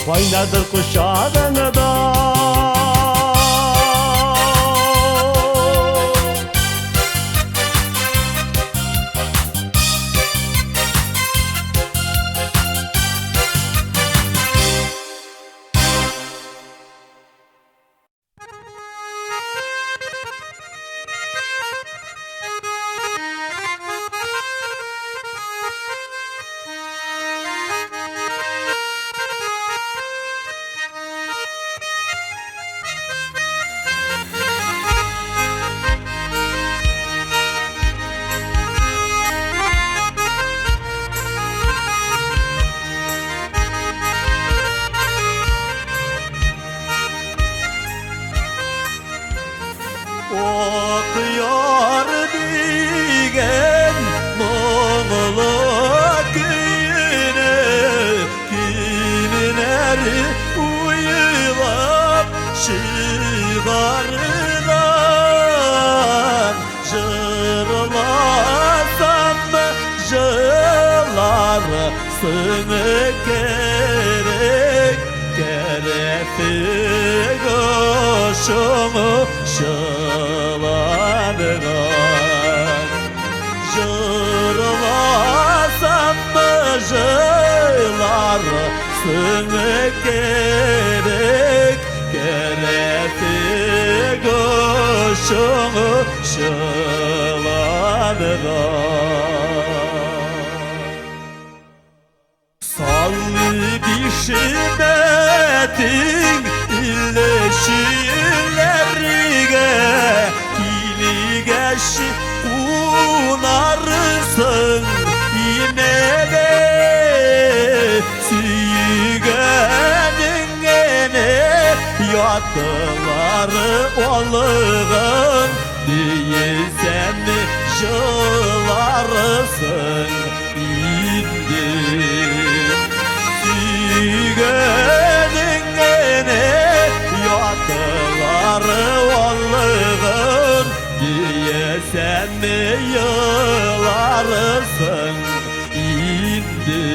Qaynadır quşağında Okuyor digen Moğolu köyüne Kimin eri uyulap şigardan Jırlasam da jılarsın gerek Gerefi koşunu şıladığın Jırlasam mı jılarsın gerek Gerefi koşunu şıladığın Sallı dişimetin illeşilerine İligeşi unarsın yine de Süygenin ene yattıları olğun Değilsen jılarsın indi Süygenin ene yattıları olğun Diyesen mi yılarsın indi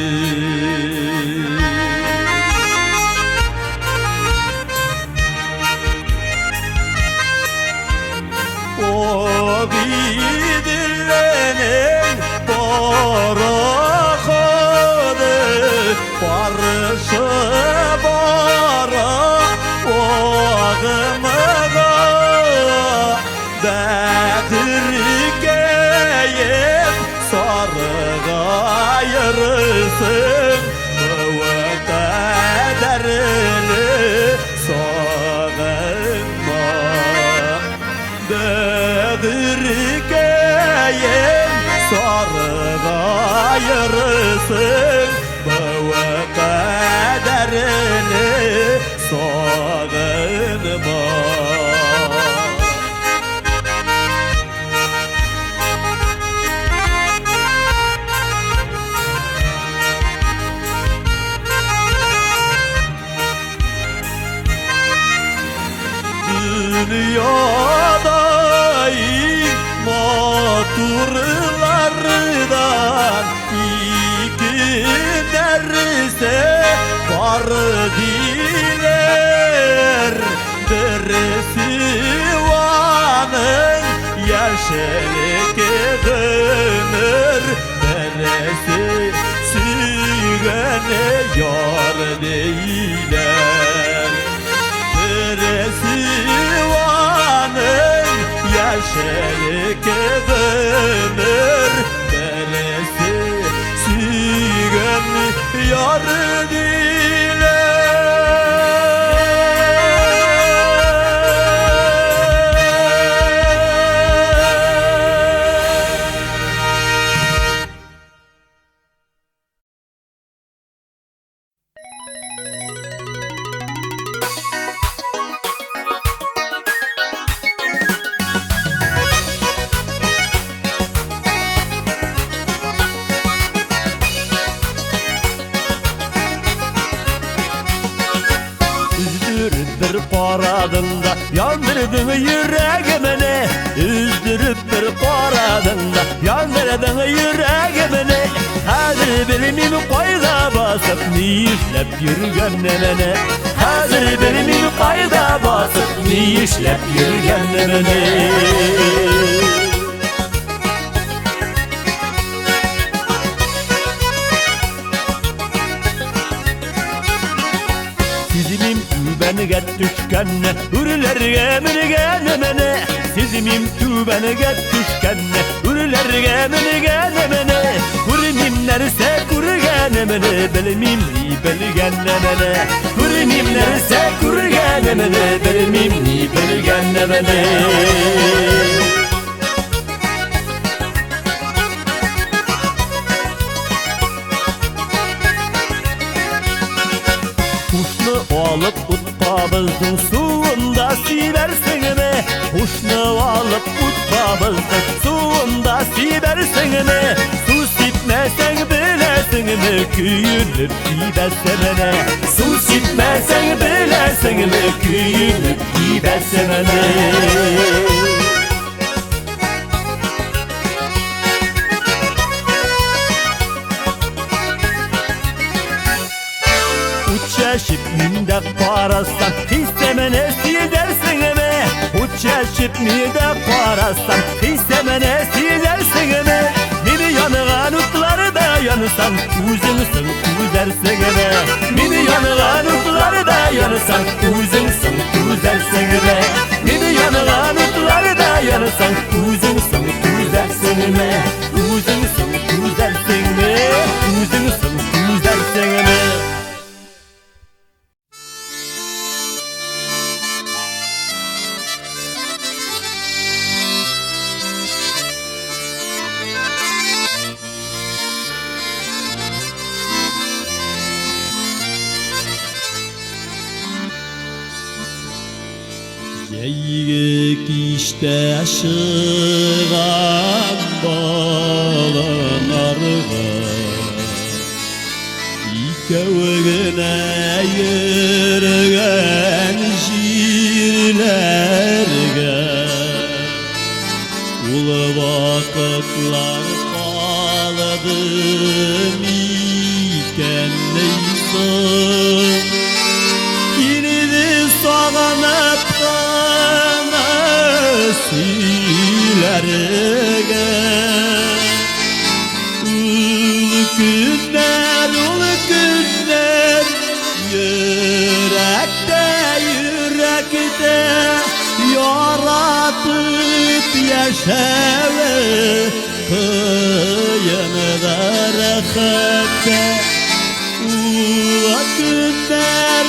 O gidilenin barakodu barışı bara oğımıga Bekirgeyip sarıga yırısın Müve kaderini sağınma Bekirgeyip sarıga yırısın Müve kaderini sağınma Dünyada maturlardan iki derse var diler Birisi vanın yaşlık ömür Birisi süygene yar değiller Birisi vanın yaşlık ömür Birisi süygen yar Bir paradında yandırdın yüreğimini Üzdürüp bir paradında yandırdın yüreğimini Hazır bilmem qayda basıp ne işlep yürgenlemeni Hazır bilmem qayda basıp ne işlep yürgenlemeni Sizimim tübeniget düşkenne Ürülerge minigenemene Sizimim tübeniget düşkenne Ürülerge minigenemene Kurimimlerse kurgenemene Bilmim ni bilgenemene Kurimimlerse kurgenemene Bilmim ni bilgenemene Alıp utbabızdın suunda siversin mi? Huşnu alıp utbabızdın suunda siversin mi? Su sipmesen bilesin mi? Küyünüp gidersemene Su sipmesen bilesin mi? Küyünüp gidersemene Uçaşıp mindak parastan istemene sidersin mi? eşitmide qarasam Heysemene silersigine Meni yanıgan utları da yanısan Uzunsun uzersigine Meni yanıgan utları da yanısan Uzunsun uzersigine Meni yanıgan utları da yanısan Uzunsun uzersigine Uzunsun uzersigine Uzunsun uzersigine Yeyik işte aşıgan bağlanarga İkevgine yürgen jirlerge Ulu vakıtlar kaladım iken neyson Yine sağanıp silerge Ulu günler Yürekte yaratıp yaşave Kıyınıda rahatte Ulu günler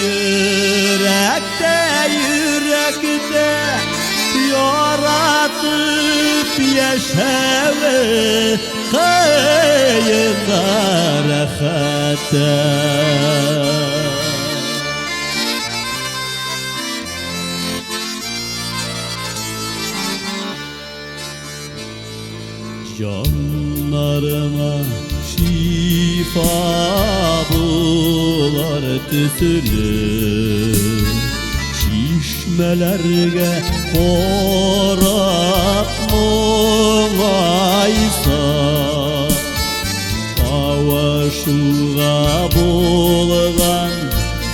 Yürekte yaratıp yaşave Kıyınıda rahatte Canlarıma şifa bular tüsülü Şişmelerge korap muğaysa Avaşuğa bulgan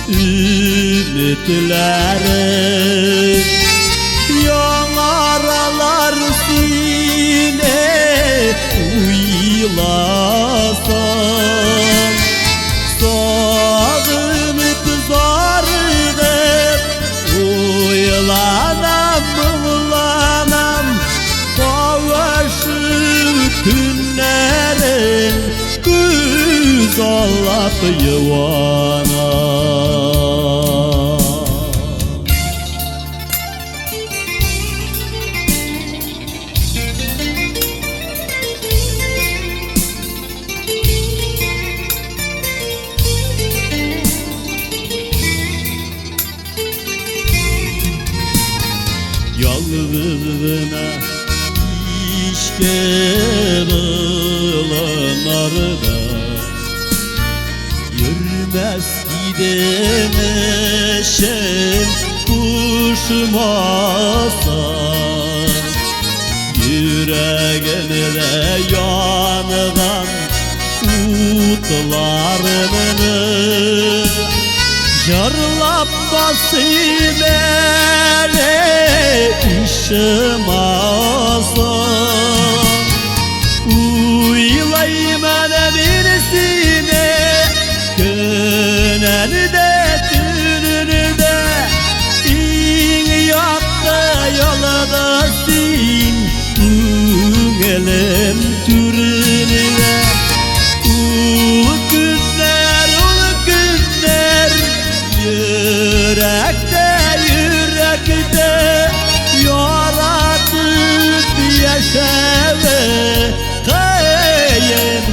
ümitlerim Yanaralar sine uylasam Sağınıp zargıp uylanam Kavaşıp günlerin güz allap yuvanam Yalnızına işkerilənarda Yürmez gidemeşen kuşmasa Yüreğimde yanıdan utlarını Jarlap basayım ele işim asam Uylayım ele birisine Gönelde tününde İn yakta yolda sin Üngelim türününe Ulu günler Yürekte yaratıp yaşadı Kıyım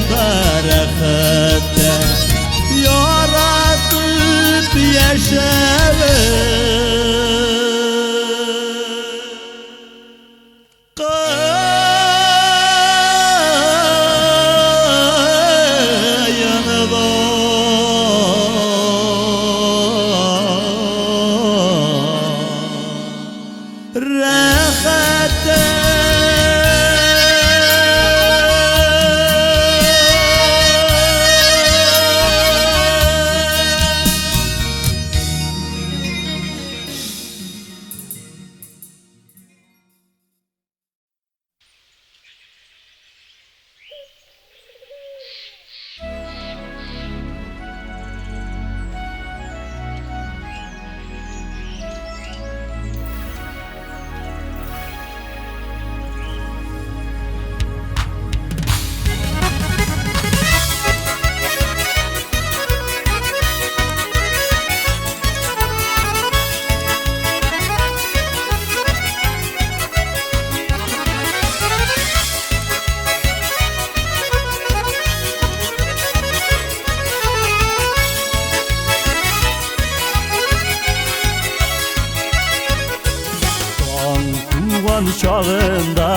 şağında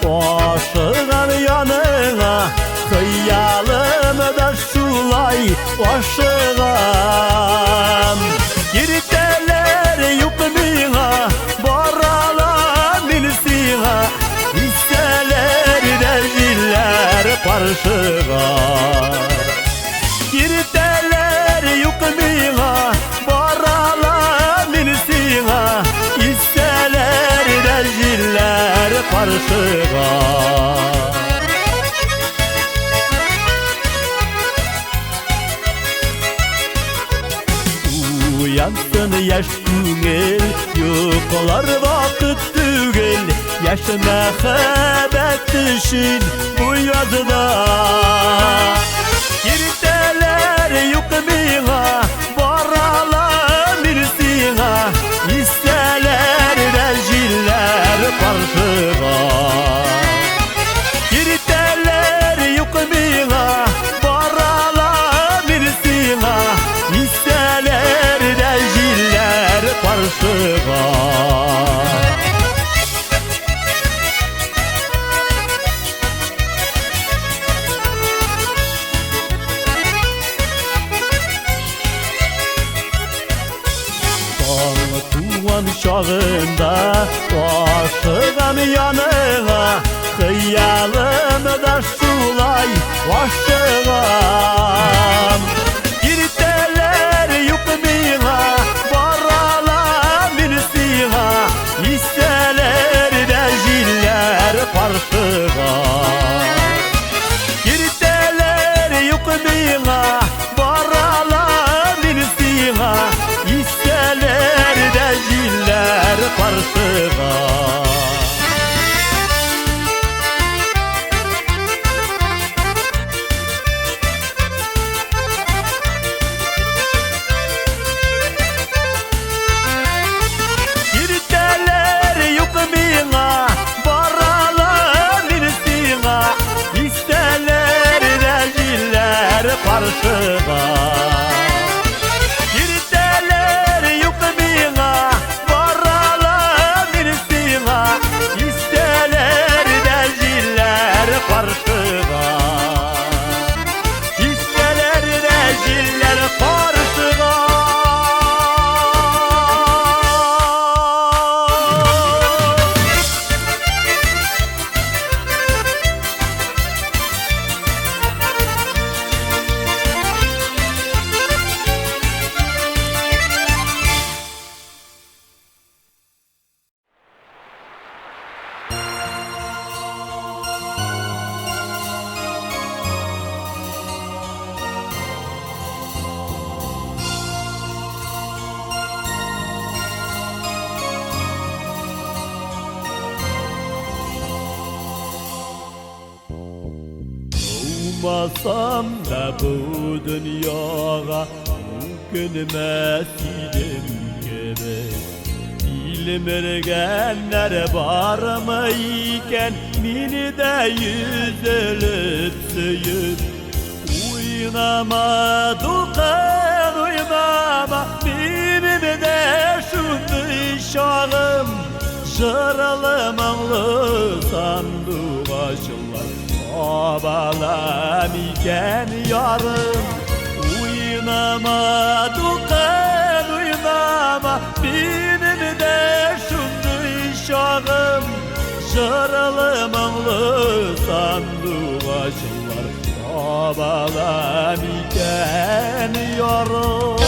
aşığan yanına Hıyalımda şulay aşığam Girteler yukmina baralan minsina Hisseler de ziller parşığa Girteler yukmina baralan minsina Hisseler de ziller parşığa Uyansın yaş güngel, yoklar vakit tügel Yaş mehabet için bu yazıda Girteler yukmina baralan minsina Hisseler de ziller parşığa Girteler yukmina baralan minsina Hisseler de ziller parşığa Tuğan şağında aşığan yanına Hıyalımda şulay aşığam Girteler yukmina baralan minsina Hisseler de ziller parşığa Girteler yukmina baralan minsina Hisseler de ziller parşığa Girteler yukmina baralan minsina Hisseler de ziller parşığa Girteler yukmina baralan minsina Hisseler de ziller parşığa Hisseler de ziller parşığa Olmasam da bu dünyaya mümkünmez idim gibi Bilmirgenler var mı iken mini de yüzülüp söyüp Uynama dukan uynama benim de şundu şağım Jıralı mağlı sandık aşılar Babalam iken yarım Uynama dukan uynama benim de şundu şağım Jıralı mağlı sandık aşılar Babalam iken yarım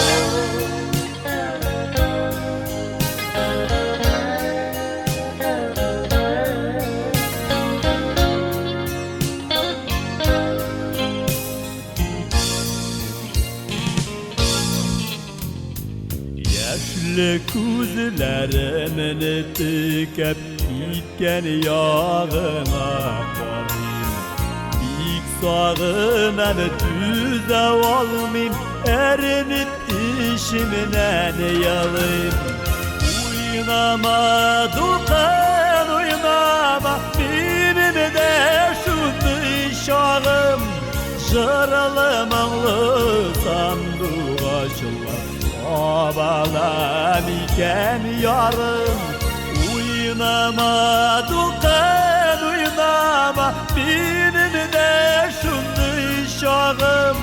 Yaşlı kuzlerimin tıkıp gitken yağına varayım İlk sağınan düze olmayayım Erinip işimden yalayım Uynama dukan uynama benim de şundu şağım Jıralı mağlı sandık aşılar Babalam iken yarım Uynama dukan uynama, benim de şunday şağım.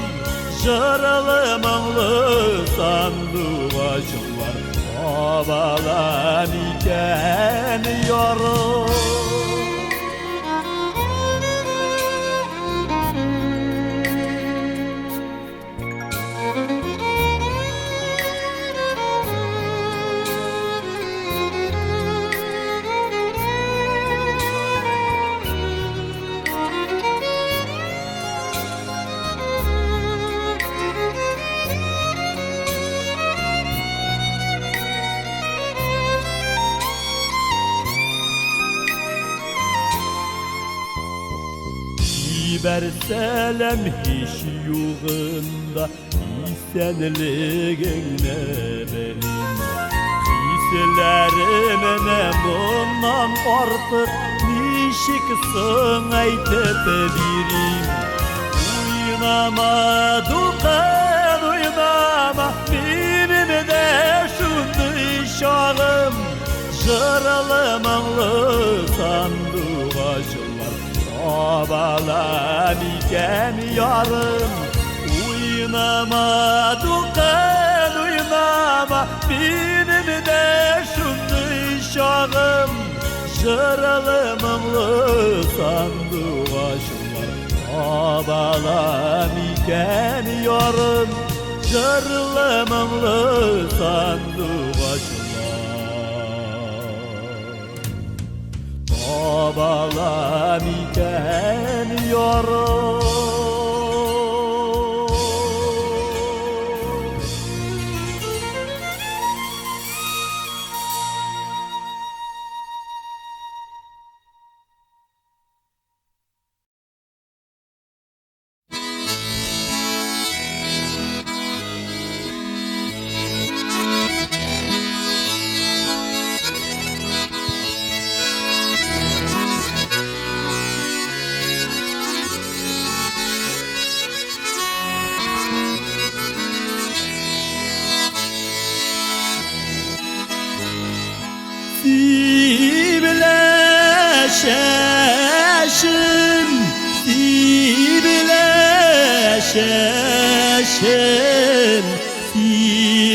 Jaralı mağlı sandığa var, babalan iken yorum. Berselem hiç yuğunda İsenliğine benim Hislerimine bundan artık Nişiksin aytıp vereyim. Uynama dukan uynama, benim de şunday şağım. Jaralı mağlı sandığa var, babalan iken yarım. Uynama dukan uynama, benim de şunday şağım. Jaralı mağlı sandığa var, babalan iken yarım. Jaralı mağlı sandığa babalan iken yorum. Sivleşeşim, sivleşeşim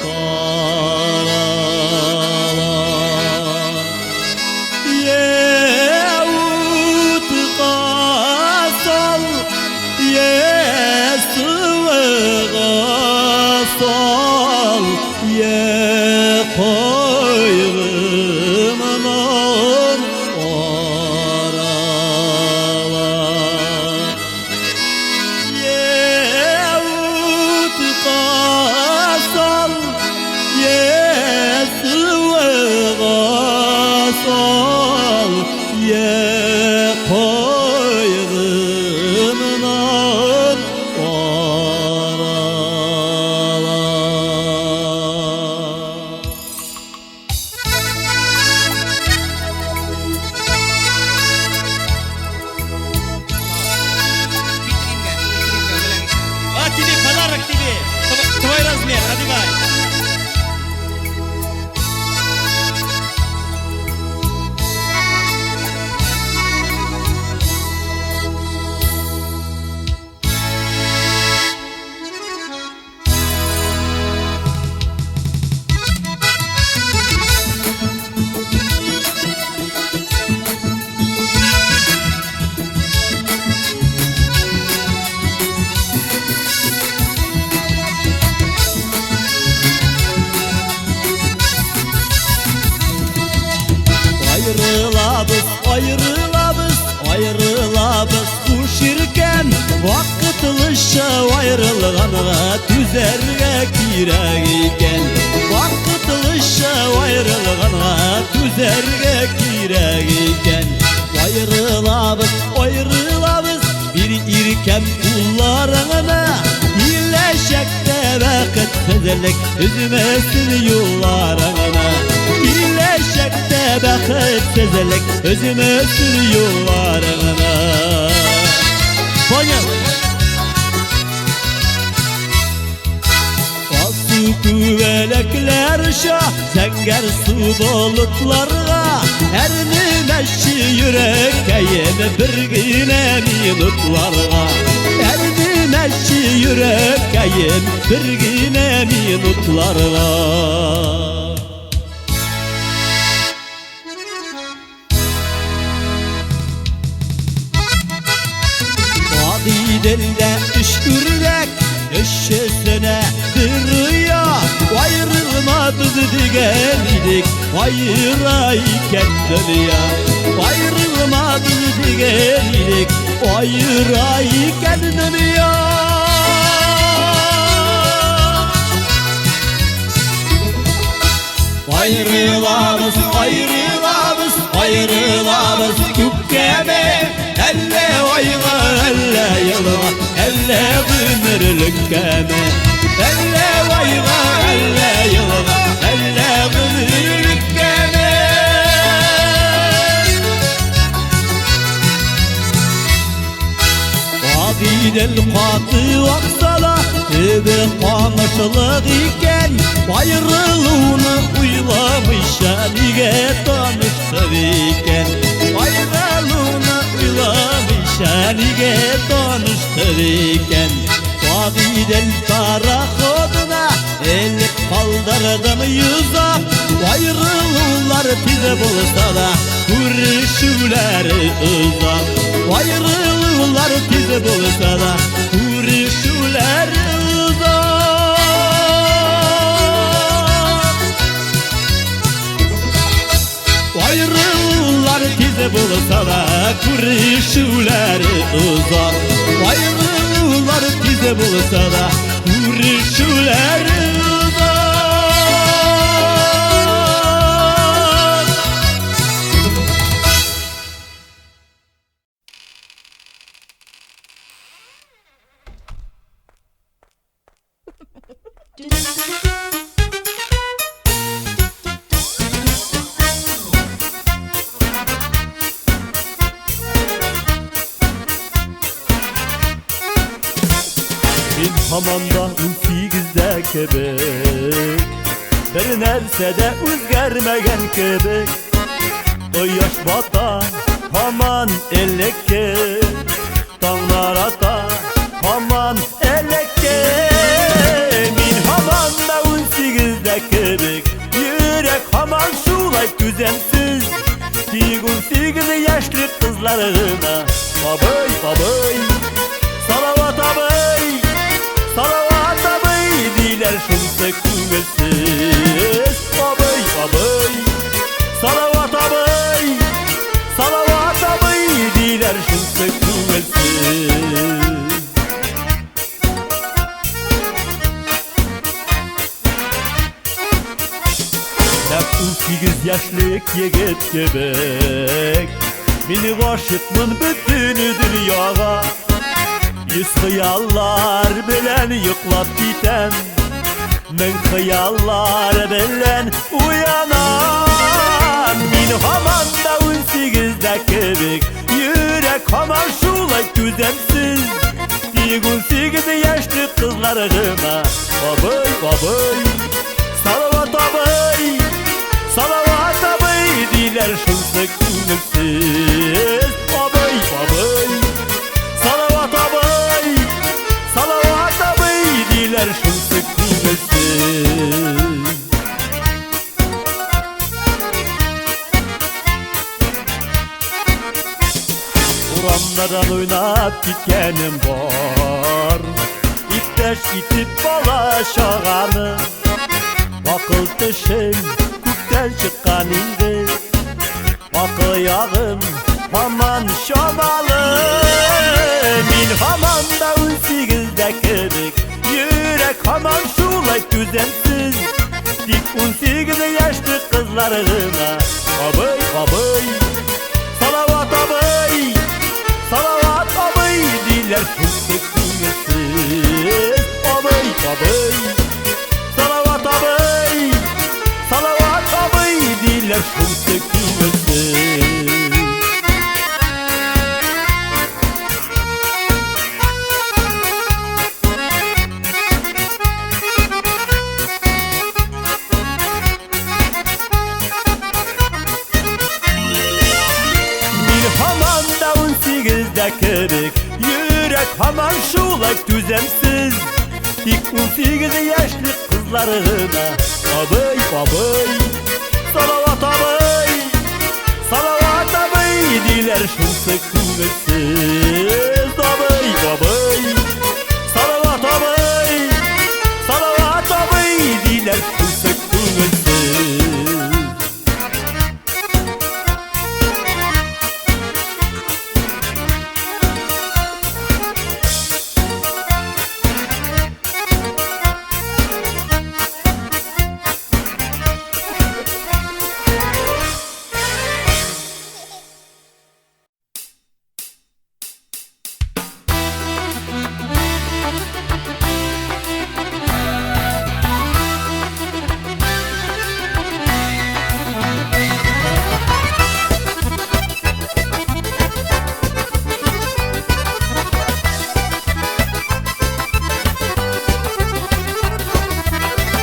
karalar. Yevut kasal, sıvı kasal, koyğımın oralar. Yevut kasal, sıvı kasal, koyğımın Ayrılabız kuşirken, vakıtlışı ayrılğanğa tüzerge kirek iken. Vakıtlışı ayrılğanğa tüzerge kirek iken. Ayrılabız bir irkem kullarına. İleşekte vakıtsızlık üzmesin yollarına. İleşekte vakıtsızlık üzmesin yollarına. Понял? küvelekler şah Zenger su bulutlarga Ernimeşi yürekkeyim birgine minutlarga Ernimeşi yürekkeyim birgine minutlarga Dildeüşkürlek eşesine dırıya Ayrılmadık digelik ayrayken dünya Ayrılmadık digelik ayrayken dünya Ayrılamız, ayrılamız, ayrılamız kükkeme Elle vayga, elle yılga, elle gümürlük keme Elle vayga, elle yılga, elle gümürlük keme Adidel katı vaksala Tebe kanışlık iken Ayrılığını uylamışa Nige tanıştır iken Ayrılığını uylamışa Nige tanıştır iken Adidel parakoduna Elip kaldırdım yüza Ayrılığlar bize bulsa da Görüşüleri uzak Ayrılığlar bize bulsa da Görüşüleri uzak Ayrılığlar bize bulsa da Görüşüleri uzak Ayrılığlar bize bulsa da Görüşüleri uzak Hamanda 18'de kebek Bir nersede özgermegen kebek O yaş bata haman elekke Tağlar ata haman elekke Min hamanda 18'de kebek Yürek haman şulay düzensiz 18 yaşlı kızlarına Babay babay Salavat abay Salavat abay diler şumse kuvvetsiz Abay abay Salavat abay Salavat abay diler şumse kuvvetsiz Hep 18 yaşlık yigit gebek Mini aşıkmın bütün dünyaya Yüz hıyallar bilen yuklap gitem Men hıyallar bilen uyanam Min hamanda 18'de kebek Yürek haman şulay düzensiz 18 yaşlı kızlarıma Abay abay Salavat abay Salavat abay diler şumsa kuvvetsiz Abay abay Salavat abay Salavat abay diler şumsa kuvvetsiz Uramlardan oynap gitkenim var İpteş itip balaşağanı Vakıl tışın kuktel çıkan indi Vakı yağım haman şomalı Min hamanda 18'de kebek Yürek haman şulay düzensiz Dik 18 yaşlı kızlarına Abay abay Salavat abay Salavat abay diler şumse kuvvetsiz Abay abay Salavat abay Salavat abay diler şumse kuvvetsiz kebek. Yürek haman şulak düzemsiz. İlk 18 yaşlı kızlarına abay abay, salavat abay, salavat abay diler şunsa kuvvetsiz. Abay abay, salavat abay, salavat abay diler şunsa kuvvetsiz.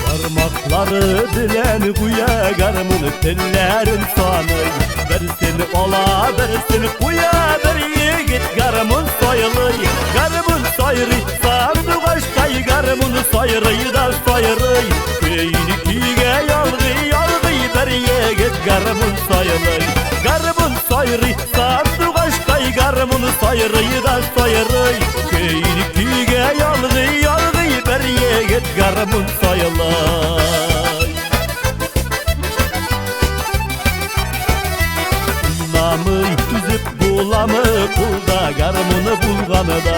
Parmakları dilen kuya garmını tellerin sanay. Bersini ola bersini kuya bir yigit garmın soyılay. Garmın soyri sandı kaşkay garmını soyri da soyri. Beyni kige yalgı yalgı bir yigit garmın soyılay. Garmın soyri sandı kaşkay garmını soyri da soyri. Beyni kige yalgı yalgı bir yigit garmın soyılay. Namı tüzüp bulamı kulda garmını bulganı da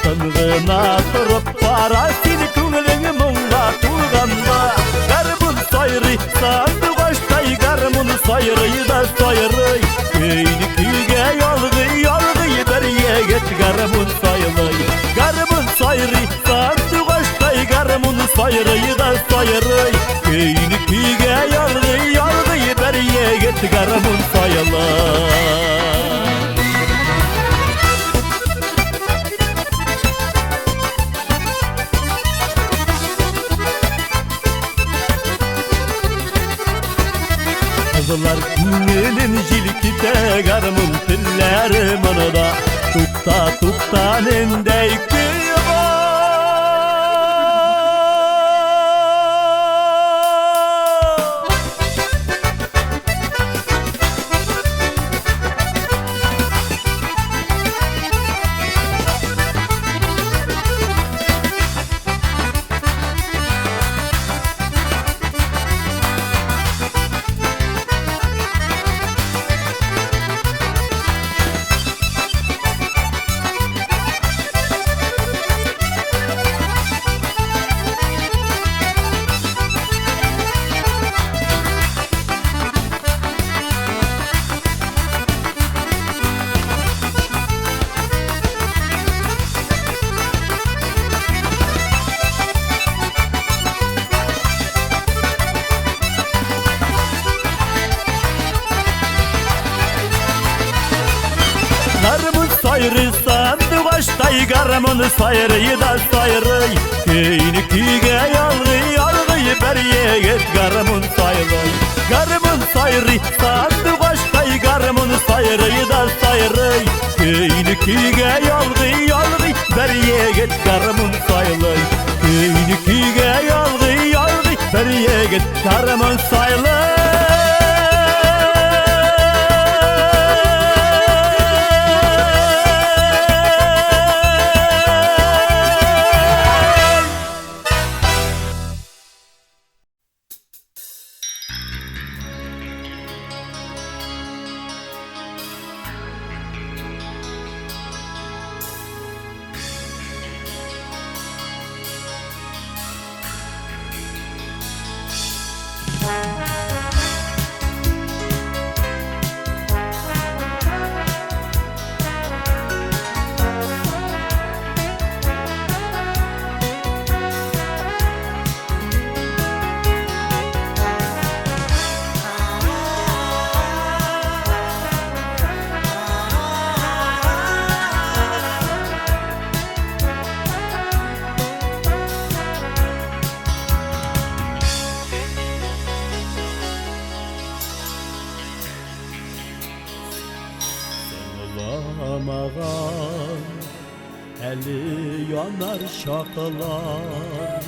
tınğına turup parasini künlüğü munga tulganda. Garmın soyri sandı baştay garmını soyri da soyri. Beyni kige yalgı yalgı bir yigit garmın soyılay. Garmın soyri sandı baştay garmını soyri da soyri. Beyni kige yalgı yalgı bir yigit garmın soyılay. Kızlar günelin jilkite garmın tillerim onu da tukta tukta nendey kıyma. Garmın soyri sandı baştay garmını soyri da soyri. Keyni kige yalgı yalgı bir yigit garmın soyilay. Garmın soyri sandı baştay garmını soyri da soyri. Keyni kige yalgı yalgı bir yigit garmın soyilay. Keyni kige yalgı yalgı bir yigit garmın soyilay. Eli yanar şakalar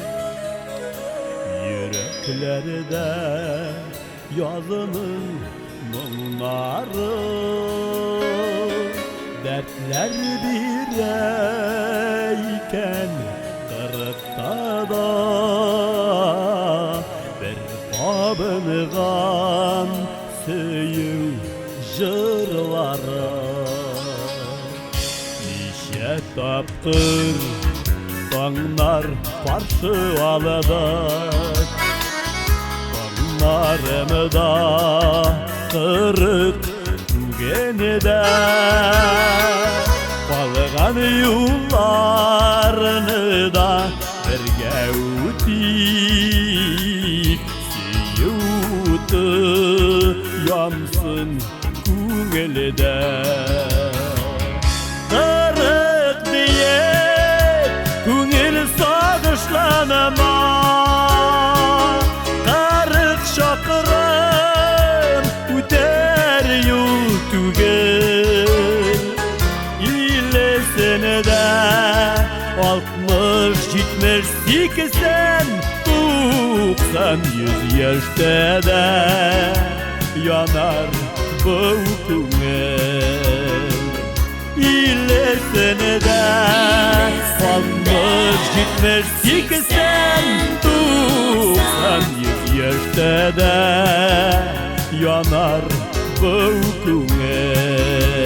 Yüreklerde yazının mumları Dertler bireyken kırıkta da Bir babıngan söyün jırları Nişe taptır Tağlar karşı aladık Tağlarımı da kırık genide Balgan yollarını da birge ötip Siyutu yansın күңелде Kırık diye күңел sağışlanama Kırık şakırım üter yol tügel İllesene de 60-70-80 90 100 yaşta da yanar bu күңел İllesene de 60-70-80 90 100 yaşta da yanar bu күңел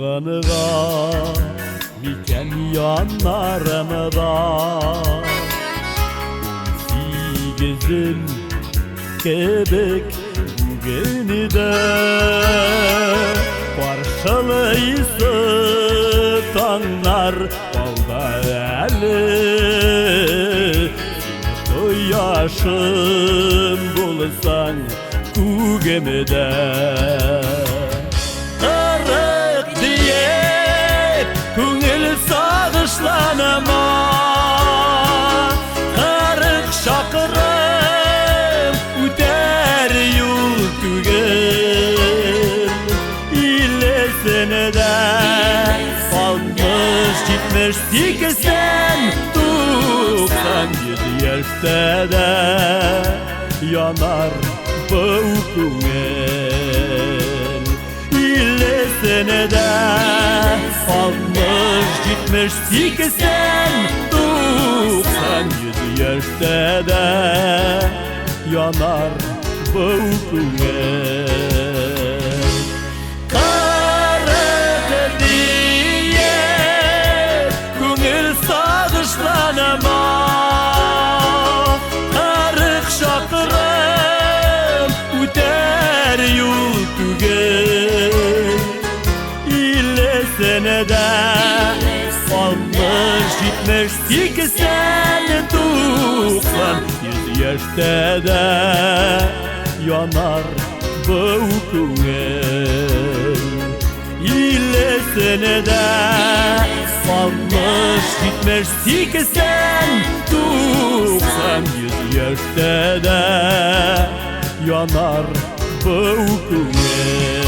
Bulganıga miken yanlarımda 18'im kebek bugünide Karşılayısı tanlar balda eli Seni yaşım bulsan kugemide Күңел sağışlanama Kırık şakırım üter yol tügel İllesene de 60-70-80 90 100 yaşta da yanar bu күңел İllesene de 60-70-80 90 100 yaşta da yanar bu күңел Kırık diye күңел sağışlanama Kırık şakırım üter yol tügel İllesene de 60-70-80 90 100 yaşta da yanar bu күңел İllesene de 60-70-80 90 100 yaşta da yanar bu күңел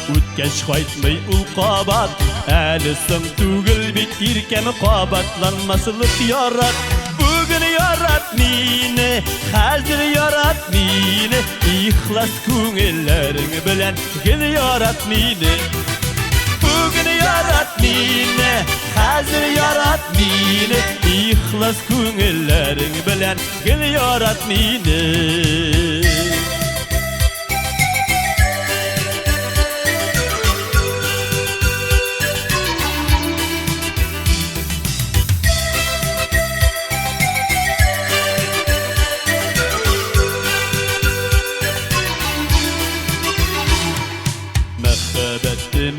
Үткәч кайтмый ул кабат, әле соң түгел бит иркәм кабатланмаслык ярат. Бүген ярат мине, хәзер ярат мине, ихлас күңелләрең белән гел ярат мине. Бүген ярат мине, хәзер ярат мине, ихлас күңелләрең белән гел ярат мине.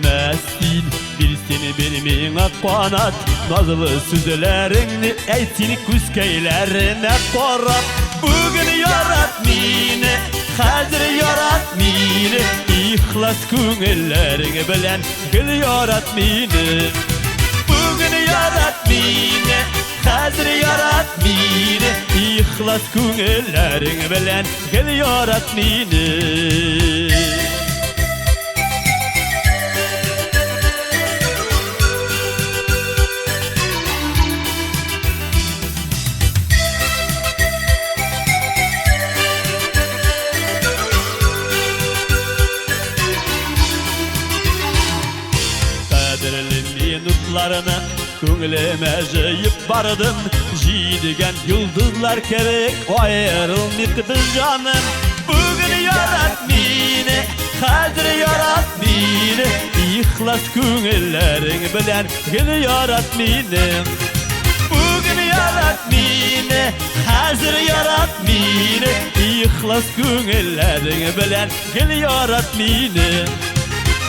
Мәсин, bir seni bilmeyine kanat, nazlı sözlerini eytin küskeylerine korap. Bugün yarat mine, hazır yarat mine, ihlas küngüllerini bilen gül yarat mine. Bugün yarat mine, hazır yarat mine, ihlas küngüllerini bilen gül yarat mine. Minutlarını köngülüme jıyıp bardım, jiydigen yıldızlar kerek ayrılmıktı canım. Bugün yarat mine, hazır yarat mine, ihlas köngüllerin bilen gel yarat mine. Bugün yarat mine, hazır yarat mine, ihlas köngüllerin bilen gel yarat mine.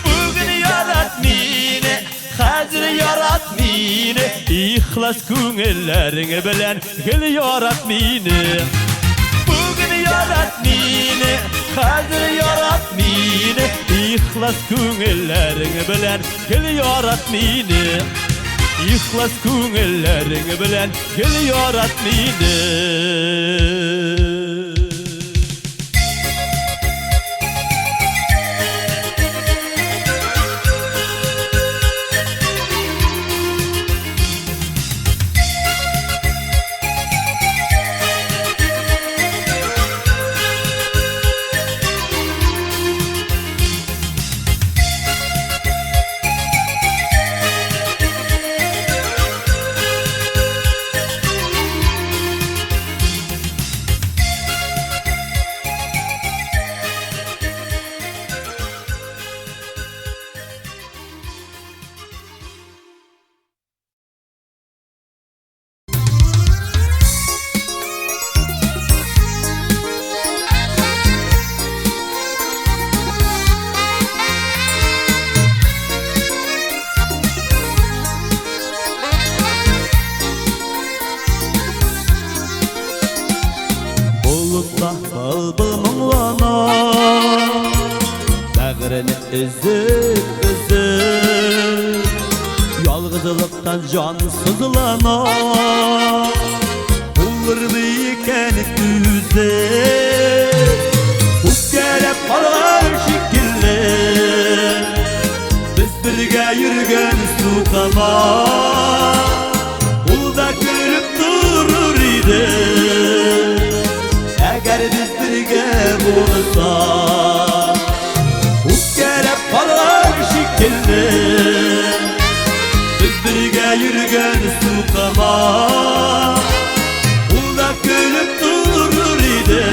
Bugün yarat mine, hazır yarat mine, ihlas küngüllerini bilen gel yarat mine. Bugün yarat mine, hazır yarat mine, ihlas küngüllerini bilen gel yarat mine. İhlas küngüllerini bilen gel yarat mine. Üzüp üzüp yalgızlıktan can sızlana, bulur iken düzüp Ukkelep kalar şekilli, biz birge yürgen sukama, ulda gülüp durur idi. Eğer biz birge bulursak kalar şekilli, biz birge yürgen sukama, ulda gülüp durur idi.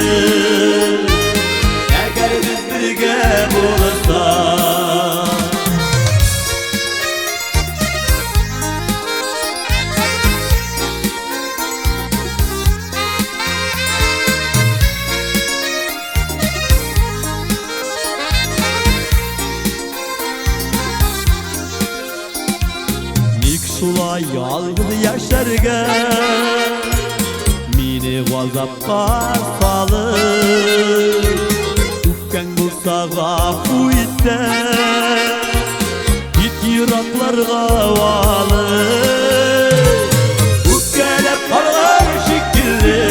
Eğer biz birge bulursak. Sulay yalgız yaşarga, mini gazapka salır. Ufken bulsa gafu ite, git yiraklarga alır. Ufkelep kalar şekilli,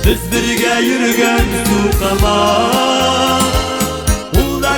biz birge yürgen sukama, ulda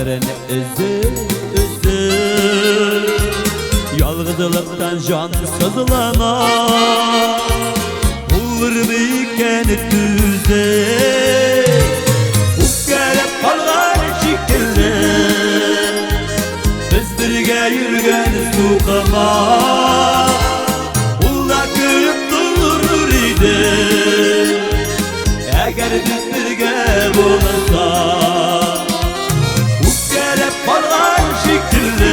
Hasretlerini üzü Yalgızlıktan can sızlanar Olur iken düze Ukkelep kalgan şekilde Biz birge yürgen suqama Ulla gülüp durur idi Eğer biz birge bulsa Ukkelep kalgan şekilde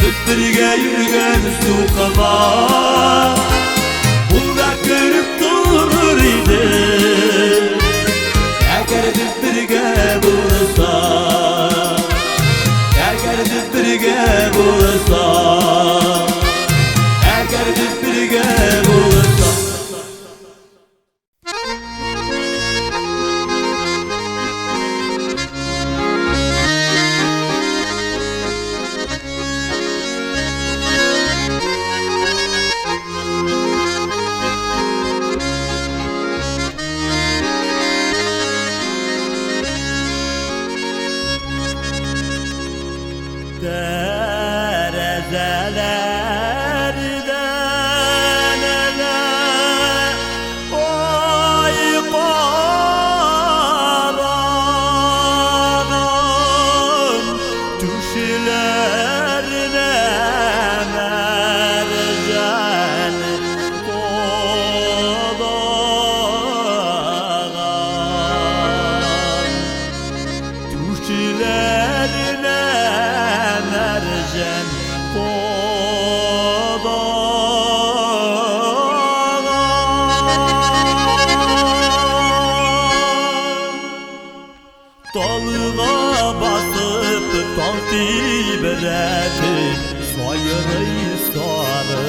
Biz birge yürgen suqama Ulla gülüp durur idi Eğer biz birge bulsa Eğer biz birge bulsa Eğer biz birge bulsa Derezelerden ele oy qaranın düşlerine mercan qolağan düşlerine mercan Dalına basıp taltibereti Sayırı sarı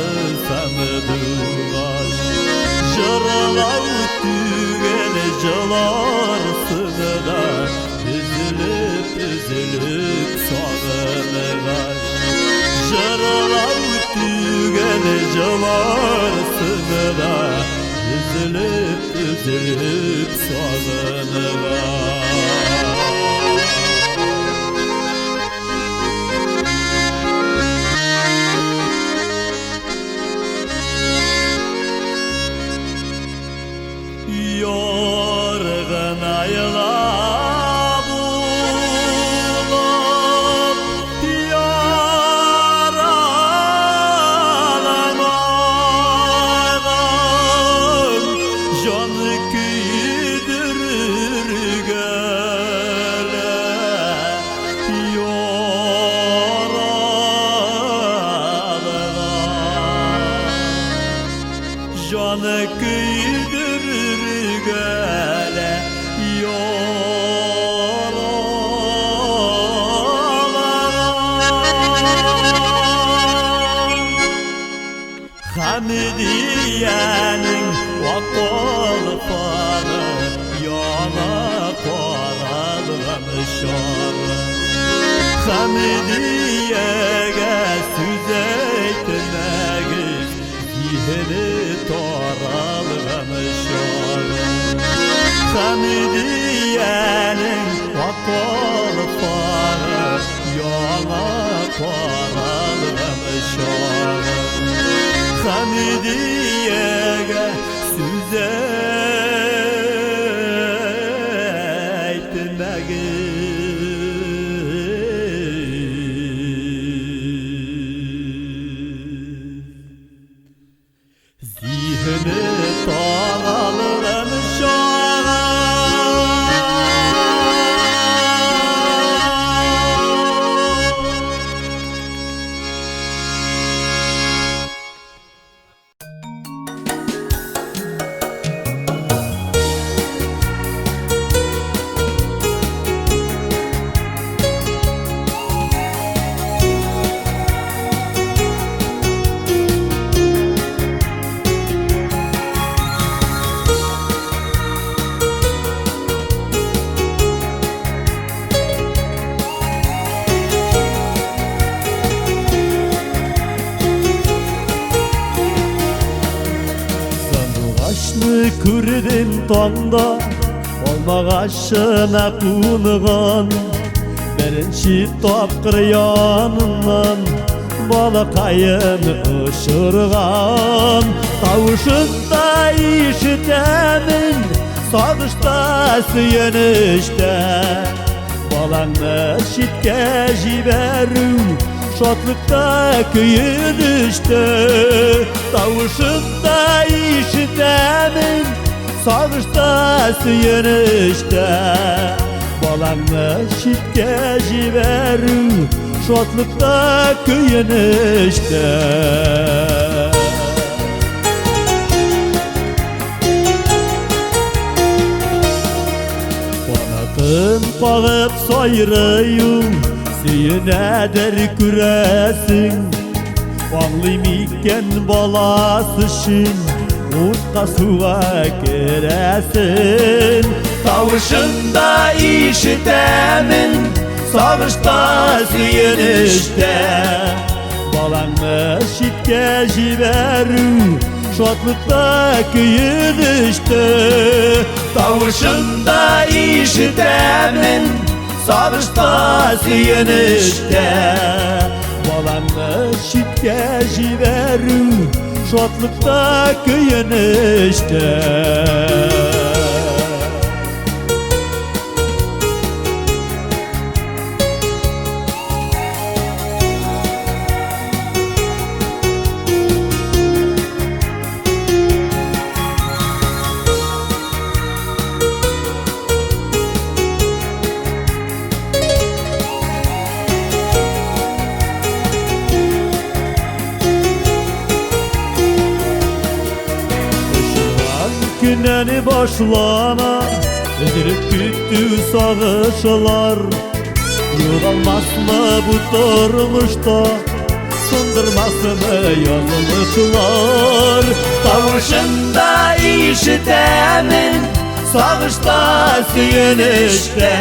samıdırgaş Jırlav tügel jalarsın da Üzülüp üzülüp sağıngaş Jırlav tügel jalarsın da Üzülüp üzülüp sağıngaş Yorgun aylar bulup yaralanan Canı küydürür göle yoralanan Canı küydürür göle yoralanan Hamidiye'nin vakol fanı yana qaralğamışarı Hamidiye'ge süz eytmegiz zihni taralğamışarı Hamidiye'nin vakol fanı yana qaralğamışarı Hamidiye'ge süz eytmegiz Zihni taralğamış Kürdüm tanda Mağaşına kunuğan birinci tapqır yanından balakayın ışırgan Tavuşunda işitemin Sağışta süyenişte Balanı şitke jiberu Şotlıkta köyünüşte Tavuşunda işitemin Sağışta süyenişte Balanı şitke jiberu Şotlıkta köyünüşte Banatın bağıp sayrıyım Seyine küresin Anlaymikken balasışın Utqa suğa keresin Tavuşunda işitemin Sağışta süyenişte Balanı şitke jiberu Şotlıkta köyünüşte Tavuşunda işitemin Sağışta süyenişte Balanı şitke jiberu Şotlıkta köyünüşte Güneni başlana Üzülüp küttü sağışlar Yoğalmaz mı bu durmuşta Sındırmaz mı yazılışlar Tavuşunda işitemin Sağışta süyenişte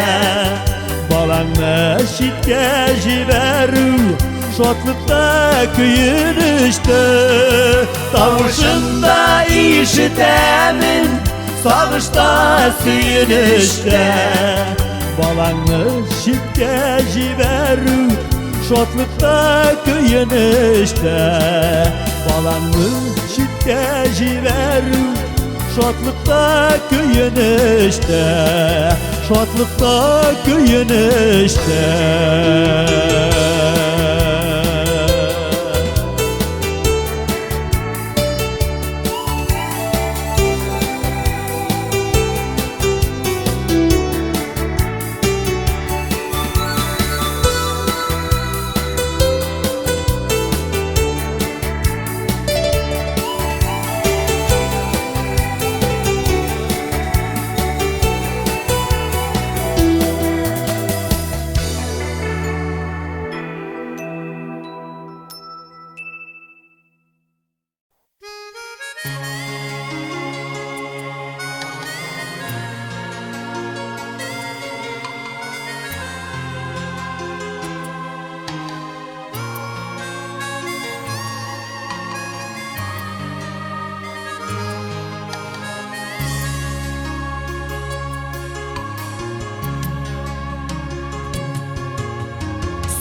Balanı şitke jiberu Şotlıkta köyünüşte Tavuşunda işitemin Sağışta süyenişte Balanı şitke jiberu Şotlıkta köyünüşte Balanı şitke jiberu Şotlıkta köyünüşte Şotlıkta köyünüşte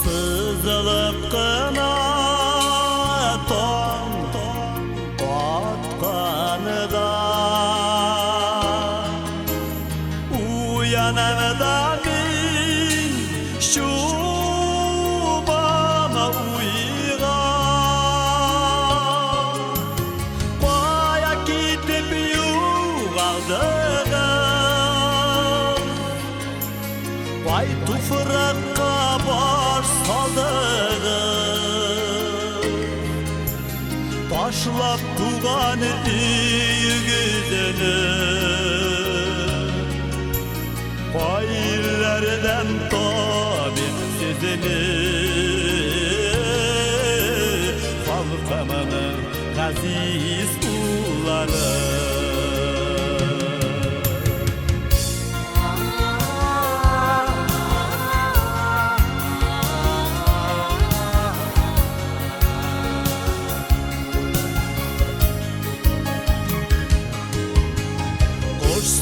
Sızılıp kına ton batkanıda Uyanamda min şu bana uygan Koya gidip yuğaldığım Vay tufrakka baş saldığım Taşlap tuğan iyi güzeni Hayırlerden tabip sizini Halkamının gaziz kulları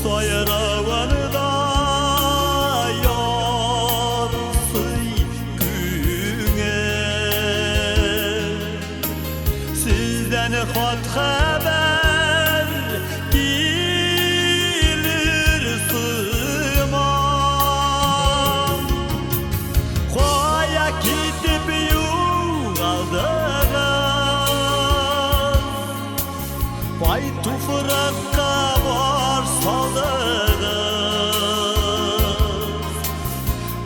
Sayıravanıda toprakka baş saldınız.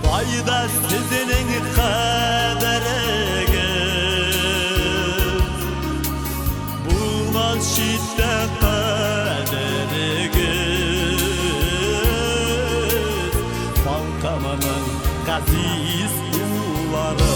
Fayda sizinin kaderiniz, bulmaz şiddet kaderiniz. Balkamanın gaziz ulları.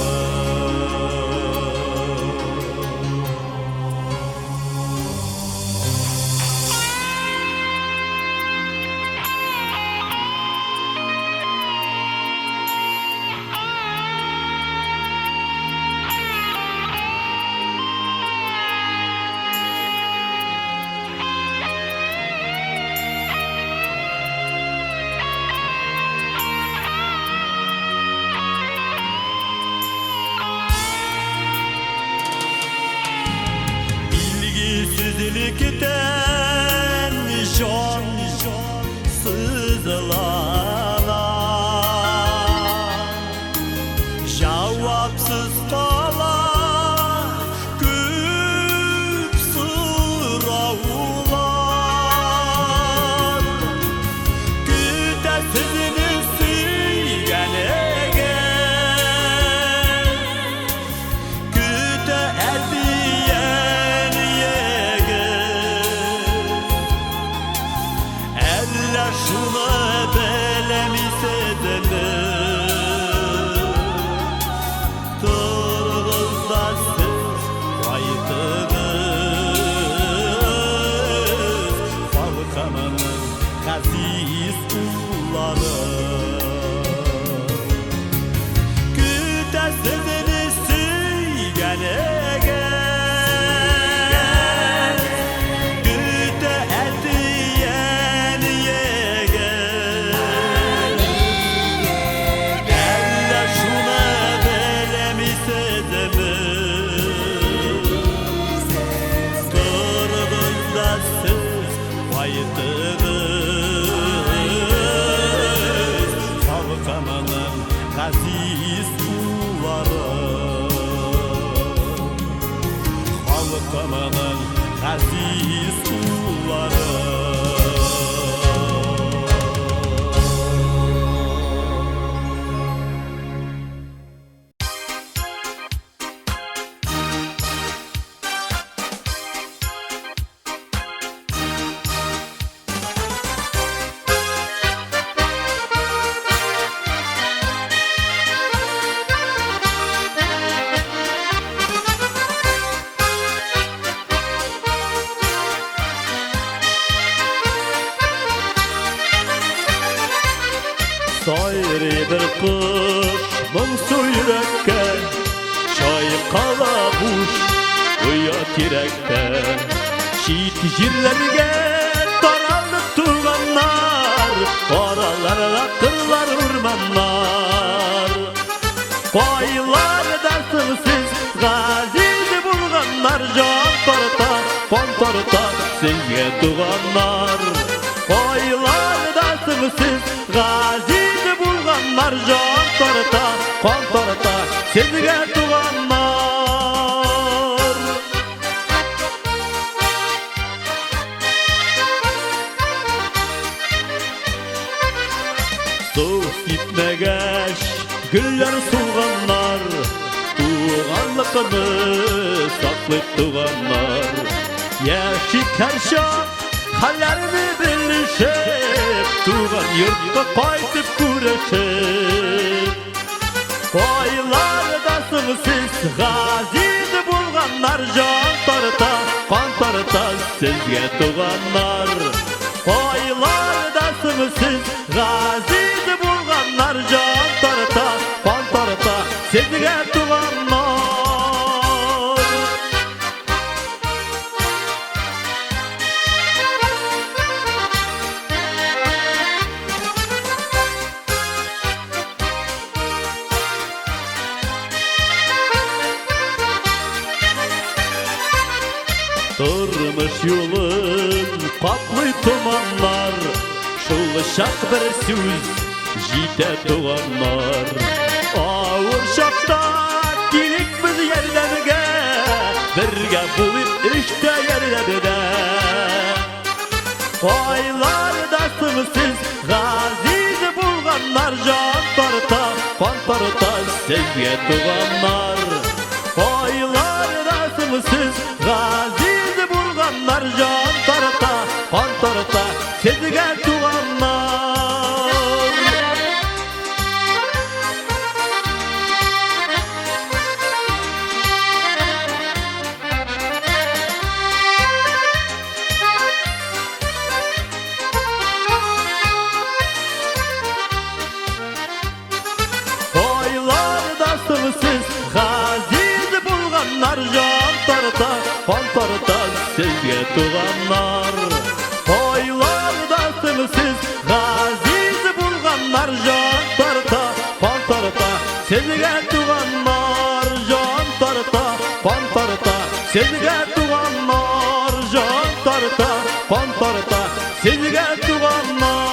Bilgisizlikten can sızlana, cevapsız kalan küp sıravlar. Gütesizini süygen egen, güte ediyen eller şuna belemize delir. Turğuzda siz kayıtınız, Balkanının gaziz ulları. Gütesizini süygen egen, güte ediyen eller şuna belemize demir. Kırgızda siz kayıtınız, Balkanının gaziz ulları. Balkanının gaziz ulları. Sayri bir kış mıngsu yürekке, çaykala buş uyat yürekte. Şiit jirlerge taraldık tuğanlar, oralarda kırlar urmanlar. Koylardasın siz gazizi bulganlar, can torta, kon torta sizge tuğanlar. Koylardasın siz gazizi bulganlar, can torta, kon torta sizge tuğanlar. Su sitmegeş güller sulganlar, tuğanlıkını saklayıp tuğanlar. Yaşık her şan hallerini bilişip, tuğan yurtta kaytıp güreşip. Koylardasın siz gazizi bulganlar, can tarta, kan tarta sizge tuğanlar. Koylardasın siz gazizi bulganlar, can tarta, kan tarta sizge tuğanlar. Durmuş yolun kaplı tumanlar, şulşak bir söz jite tuğanlar. Ağır şakta gilik biz yerlerge, birge bulup işte yerlerde. Oylardasınız siz gaziz bulganlar, can tarta, kan tarta sevgiye tuğanlar. Oylardasınız siz gaziz bulganlar, can tarta, kan tarta sevgiye tuğanlar. Oylardasınız siz gaziz bulganlar, can tarta, kan tarta sevgiye tuğanlar. Oylardasınız siz gaziz bulganlar, can tarta, kan tarta sevgiye tuğanlar. Can tarta, kan tarta sevgiye tuğanlar. Can tarta, kan tarta sevgiye tuğanlar.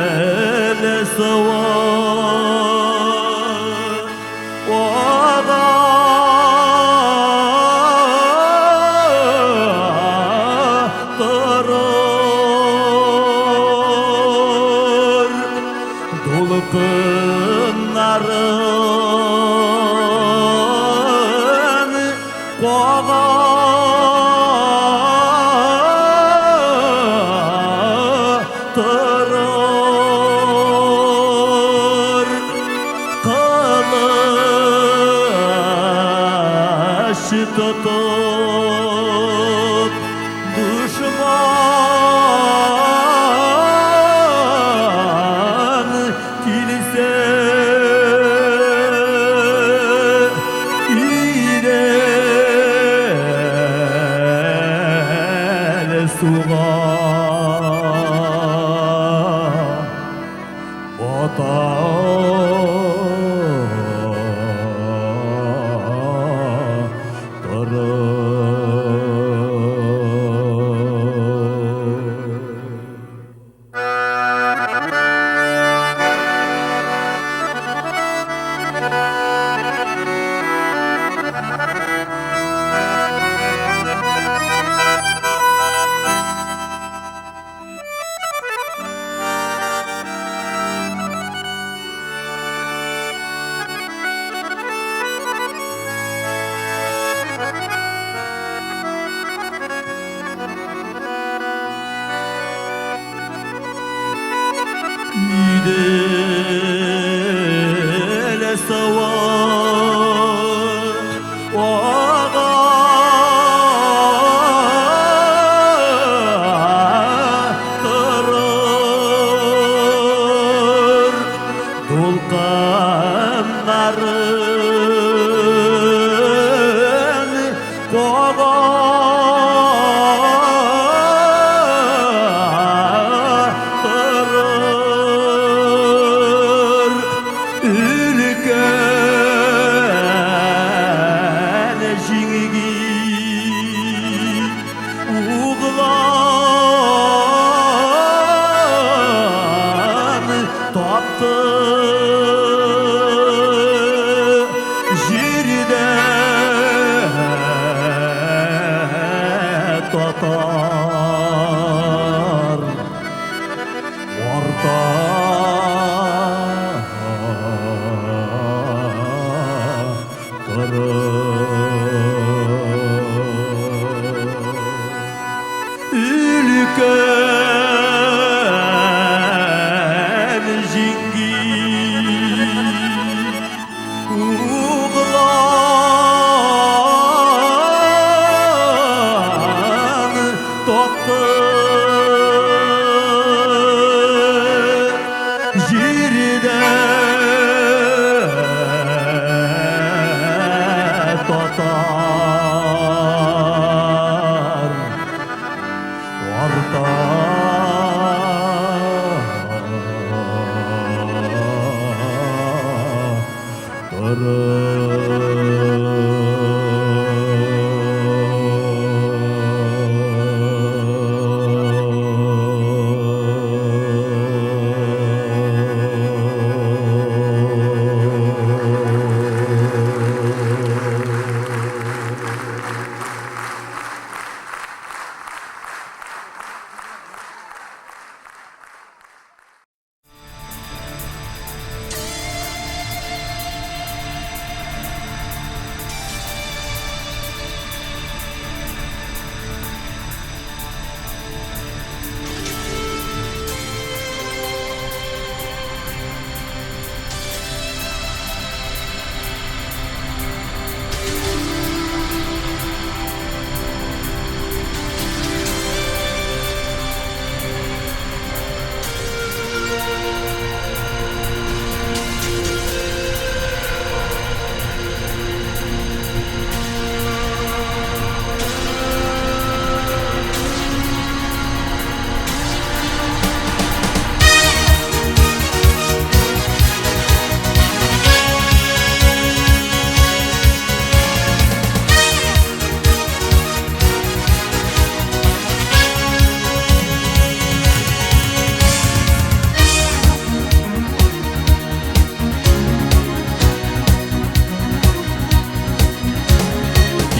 İdele savar Oğa tarar Dolkınların Koğa tarar Kılıç tutup düşman kilise İrel suğa İdele savar Oğa tarar Dolkınların Koğa tarar Jiride tatar Varta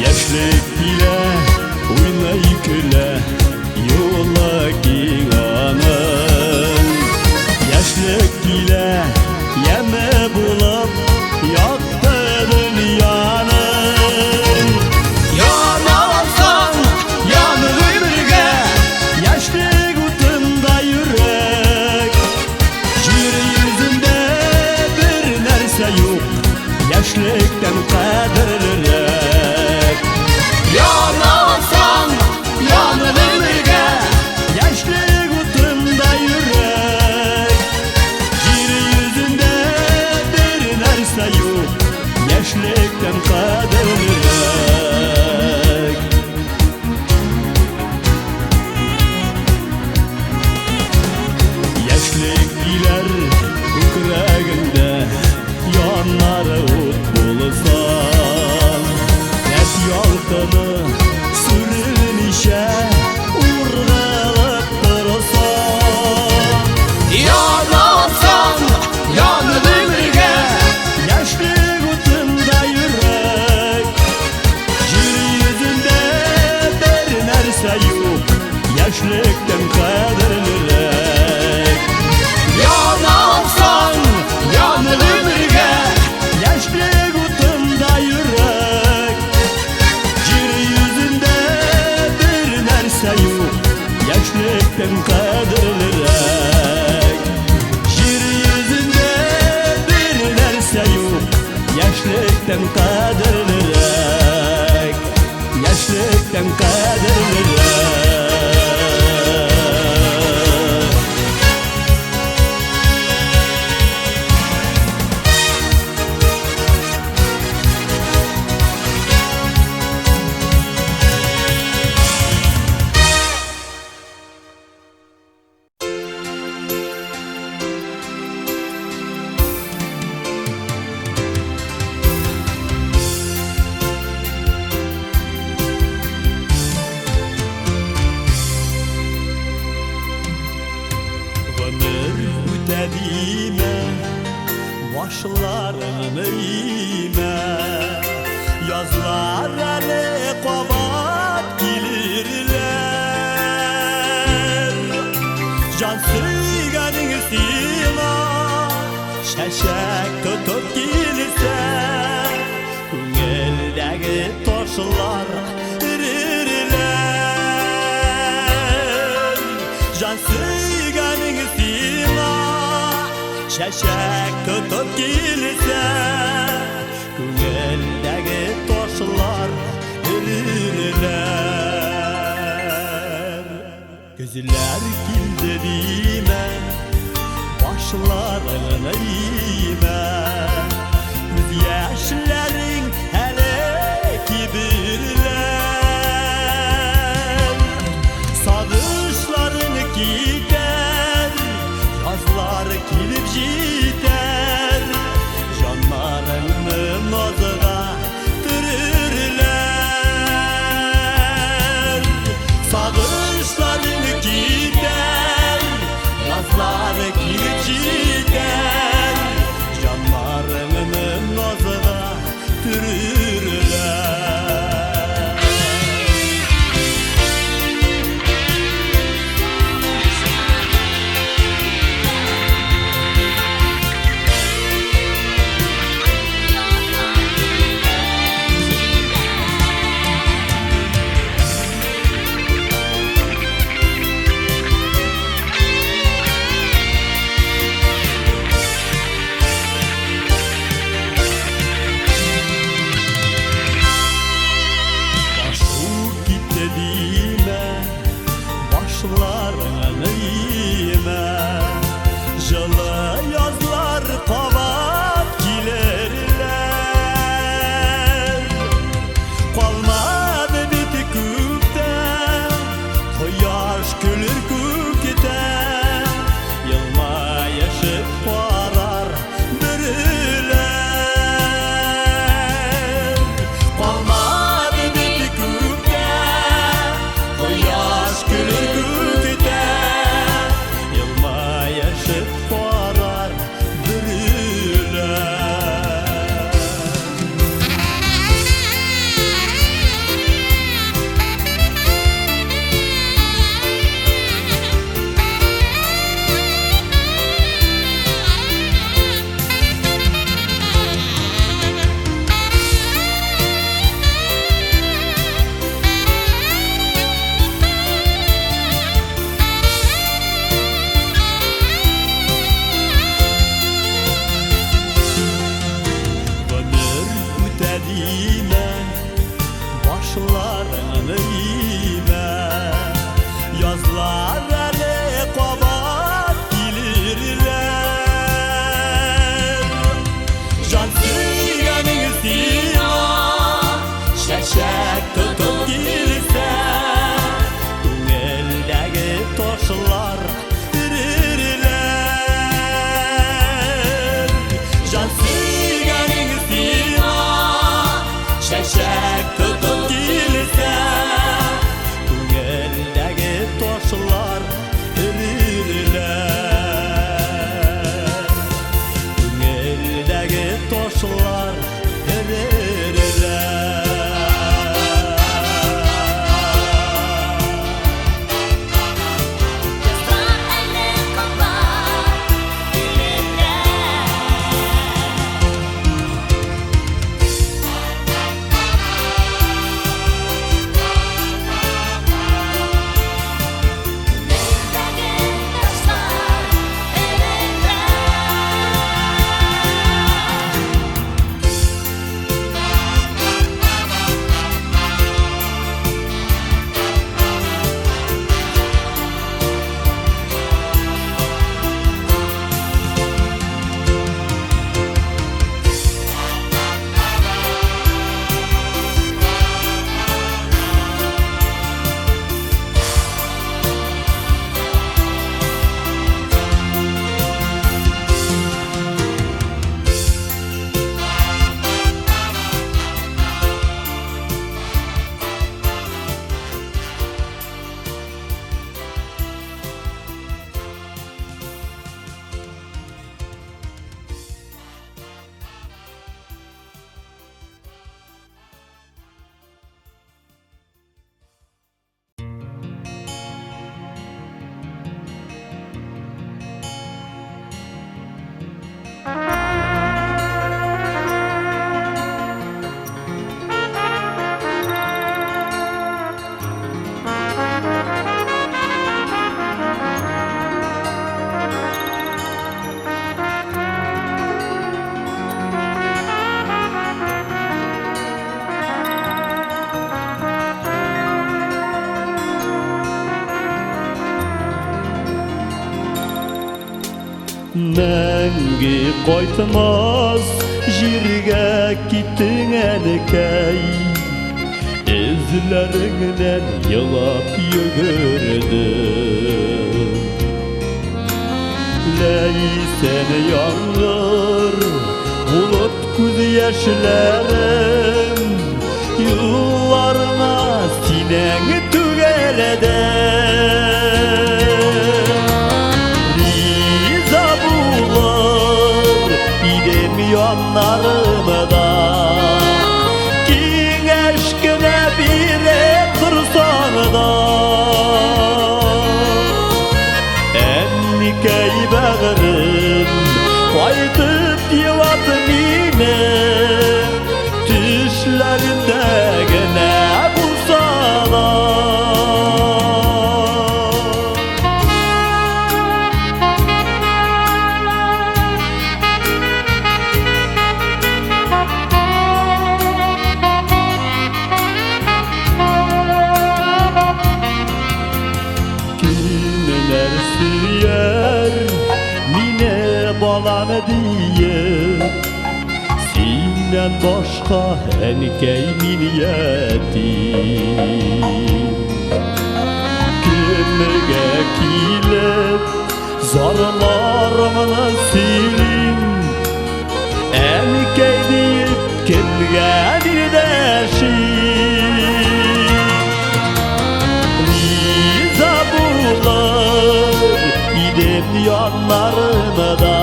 Yaşlık ile oynay küle yola giğanın Yaşlık ile yeme bulup yaktı dünyanın Yanarsan yanır birge yaşlık utunda yürek Jir yüzünde bir nerse yok yaşlıktan kadirlirek Yanarsan yanır birge yaşlık utunda yürek Jir yüzünde bir nerse yok yaşlıktan kadirlirek Yaşlık biler kukragında yanar ut bulsan Hep yaltını sürünüşe urgalıp dursan Yanarsan yanır birge yaşlık utunda yürek Jir yüzünde bir nerse yok yaşlıktan kadirlirek Yanarsan yanır birge yaşlık utunda yürek Jir yüzünde bir nerse yok yaşlıktan kadirlirek Jir yüzünde bir nerse yok yaşlıktan kadirlirek Yaşlıktan kadirlirek Ötedime başlarını ime Yazlar ele kabat gelirler Can suyganın sina şeşek tutup gelirse Küngeldeki toşlar erirler Can suyganın sina şeşek tutup gelirse Küngeldeki toşlar erirler Gözler gildirime başlar sarılıyma Göz yaşların hele kibirler Sağışların gider Yazlar kilip jiter Canlarını nazıga türürler Sağışların gider Yazlar kilip jiter Мәңгі қайтмас жерге кеттің әнекей Ізлеріңнен елап йөгөрдім Ләйсән яңғыр Бұлып күз яшьләрем Юлларына синең түгәләдем Риза булыр идем яннарымда Киңәш кенә биреп торсаң да Әнникәй бәгърем Кайтып елат мине Төшләрендә генә булса да Kimler süyer mine balam diye Senden başka ənikəy miniyetim Kömürge kilip zarlarımını silin Ənikəy deyip kimge bir deşin Riza bular idem yanlarımda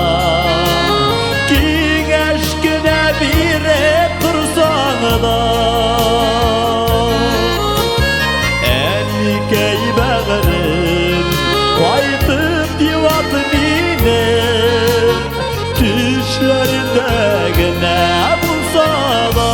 Kiğeş güne birip dursan da Ənikəy bəğrim Qaytıp divat mine Düşlərində gənə bulsa da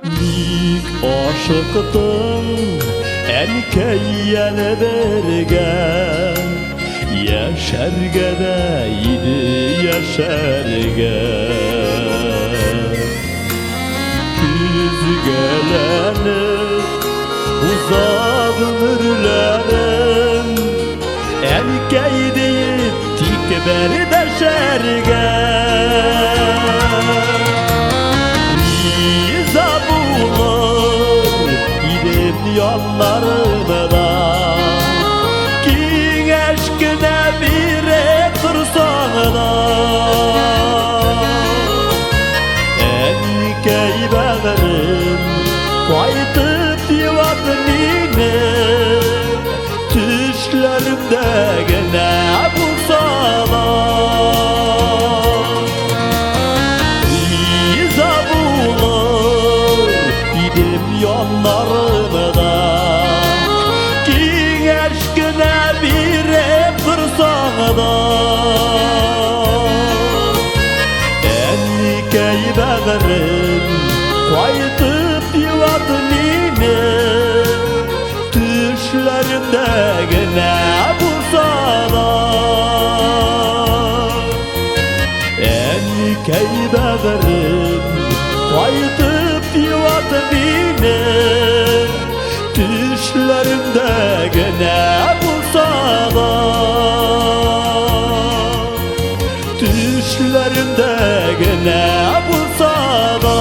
Ник aşıqdın ənikəy yana berge Yaşarga da idi yaşarga Küzgelenip uzak ömürlerim Ənikəy deyip tik berdeşerge Riza bular idem yanlarımda Kiğeş güne birip dursan da Ənikəy bəğrim Qaytıp divat mine Düşlərimdə gənə bulsa da Riza bular idem yanlarımda Kiğeş güne birip dursan da Ənikəy bəğrim Qaytıp divat mine Düşlərində gənə bulsa da Ənikəy bəğrim Qaytıp divat mine Düşlərində gənə bulsa da Düşlərində gənə bulsa da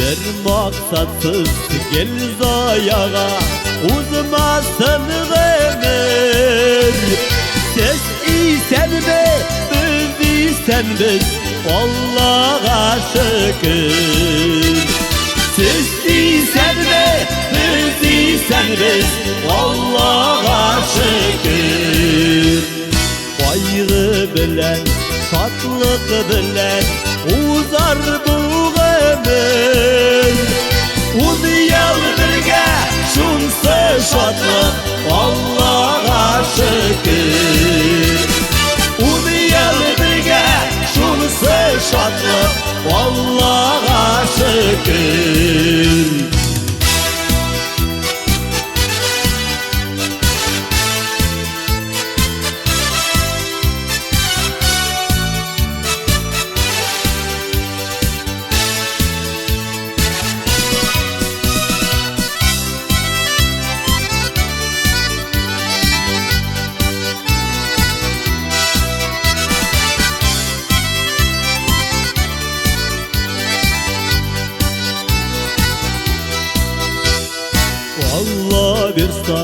Bir maksatsız gel zayağa uzmasın ömür. Ses isen mi biz isen biz Allah'a şükür. Siz isen mi biz isen biz Allah'a şükür. Bayrı bilen şatlık bilen uzar bu ömür. Uzayal birge şunsa şatlık Allah'a şükür. Uzayal birge şunsa şatlık Allah'a şükür. Allah birsa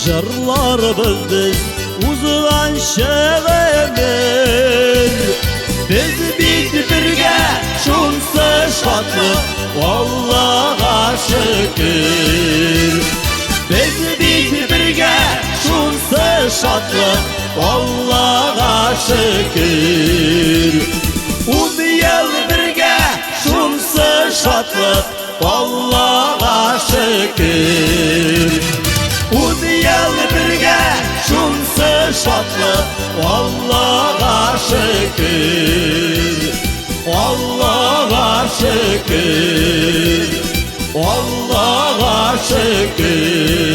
jırlarımız biz uzun şeğemir. Biz birge şunsa şatlık Allah'a şükür. Biz birge şunsa şatlık Allah'a şükür. Uzayal birge şunsa şatlık Allah'a şükür. Uzayal birge şunsa şatlık Allah'a şükür. Allah'a şükür. Allah'a şükür.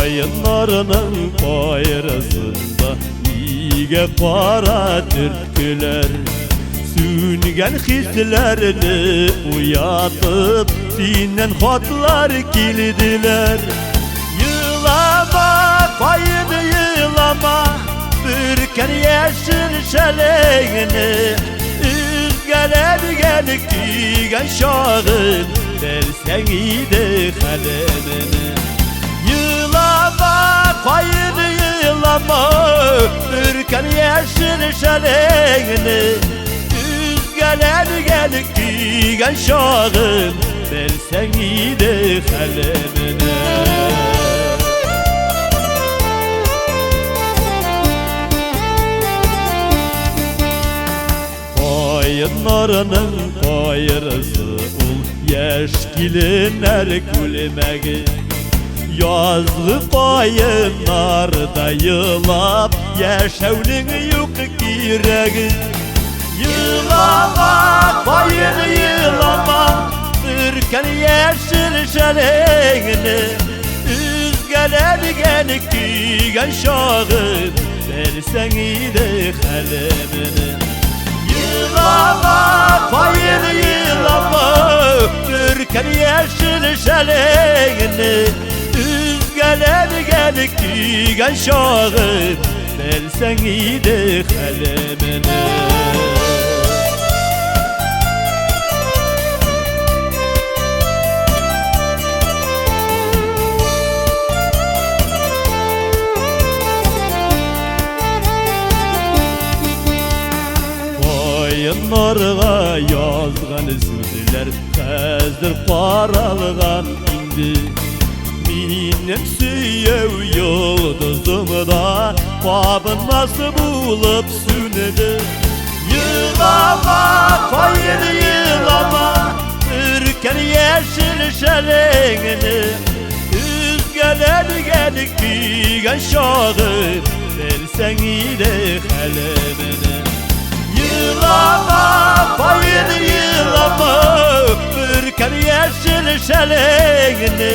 Koyunlarının bayrasında iyice para türküler. Süngen hislerini uyatıp dinen hatlar kildiler. Yılama koyun yılama bürken yeşil şeleğini. Üzgeler gelip tüygen şahın versen iyiydi kalemini. Yılama koyun yılama bürken yeşil şeleğini. Üzgeler gelip tüygen şahın versen iyiydi kalemini. Koyunlarının bayrası ol yeşkilinler gülmegi. Yazgı koyunlarda yılap yaşavning yok kiregi. Yılama koyun yılama bürken yeşil şeleğini. Üzgeler gelip tüygen şahın versen iyiydi kalemini. Yılama koyun yılama bürken yeşil şeleğini. Üzgeler gelip tüygen şahın versen iyiydi kalemini. Koyunlarga yazgan sözler hazır qaralgan indi. Benim süyev yıldızımda babın nasıl bulup sünedi. Yılama koyun yılama şelengini Üzgeler gelik büyügen şadır Versen iyide kalemini Yılama payını yılama Ürker yeşil şelengini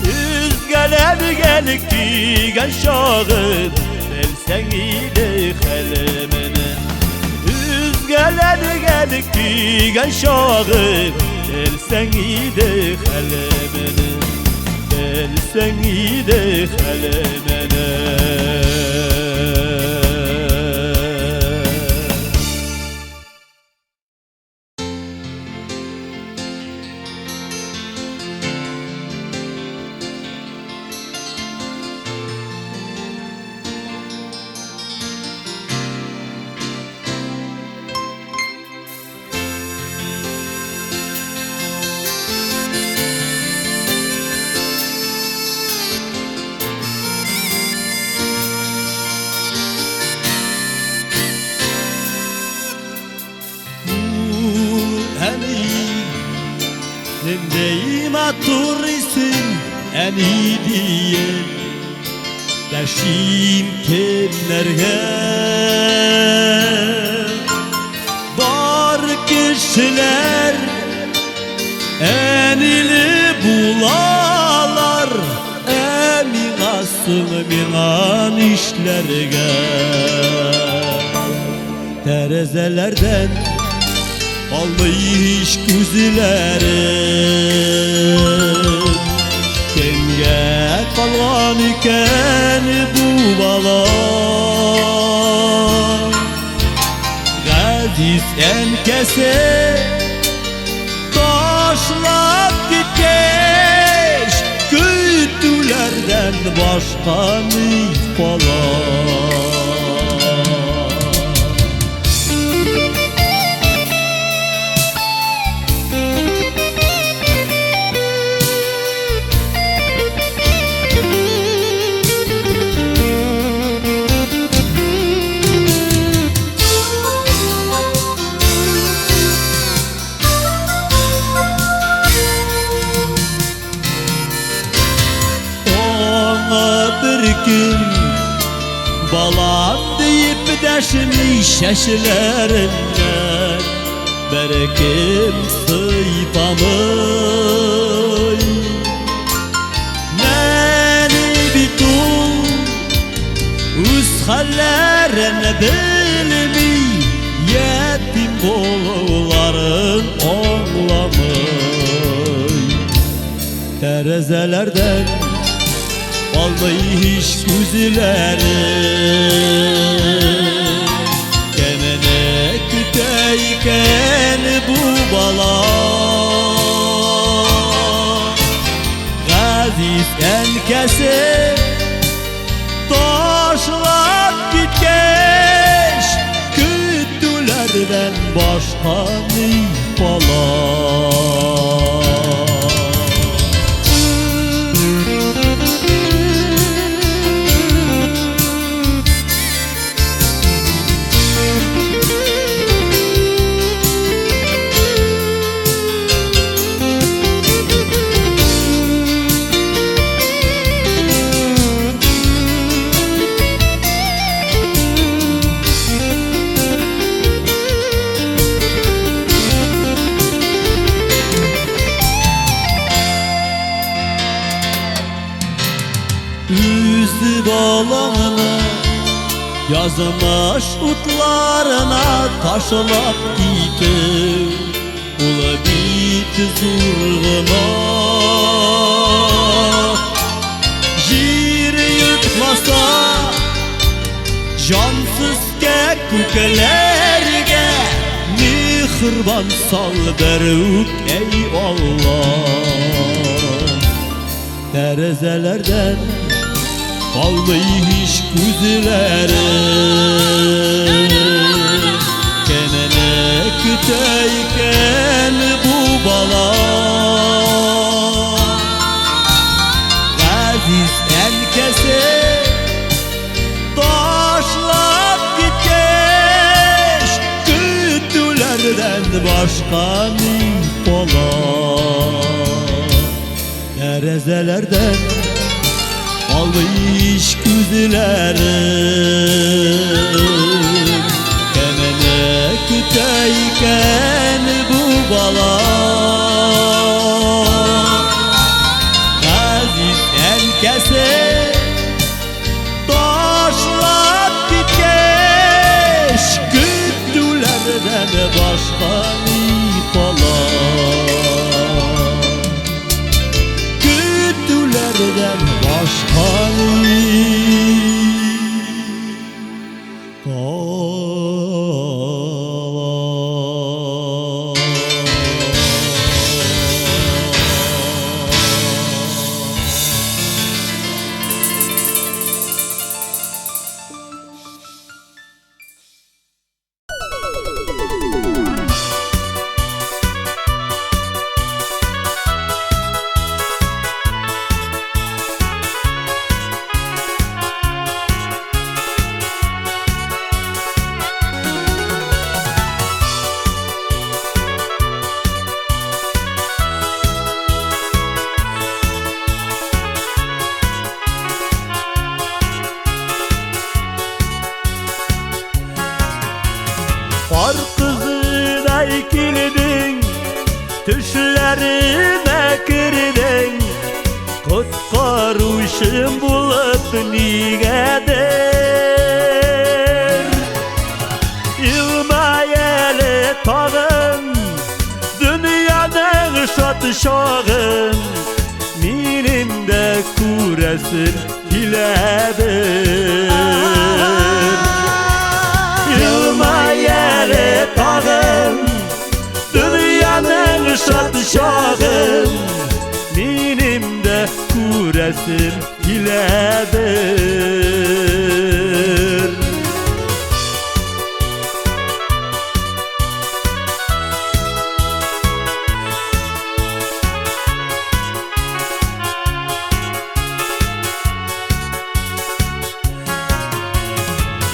Üzgeler gelik büyügen şadır Versen iyide kalemini Üzgeler gelik büyügen şadır Versen iyide kalemini Versen iyide kalemini Deyima turisin en iyi diye Derşim kimlerge Var kişiler en ili bulalar Emin asıl minan işlerge Terezelerden Vallahi hiç güzülerim Kenge kalgan iken bu bala Gaziz en kese Taşlap gitkeş Kütülerden başka ne falan Balam deyip deşimi şeşlerinden Berekim sıйпамый Meni bitul Üz hallerini bilmi Yetim boğuların oğlamay Terezelerden Vallahi hiç güzülerim Kemene küteyken bu bala Gaziz en kese Taşlap gitkeş Kütülerden başka ne falan Yüzü balağına yazmış utlarına taşlap gitti Ula bit zurguna Jir yutmasa cansız kukelerge Mihriban sal beruk ey Allah Terezelerden Vallahi hiç güzülerim Kemene küteyken bu bala Gaziz en kese Taşlap gitkeş Kütülerden başka ne falan gezelerden alış güzlerim Kemenek'teyken bu bala Aziz enkese taşlap gitkeş Güttülerden başka ifala Güttülerden başka Kar kızına kirdin, düşlerime kirdin Kutkaruşum bulup nigedir İlmayeli tağın, dünyanın şatışağın Minim de kuresin hiledir Yılmayeli tağım, dünyanın şatışağın Minim de kuresim hiledir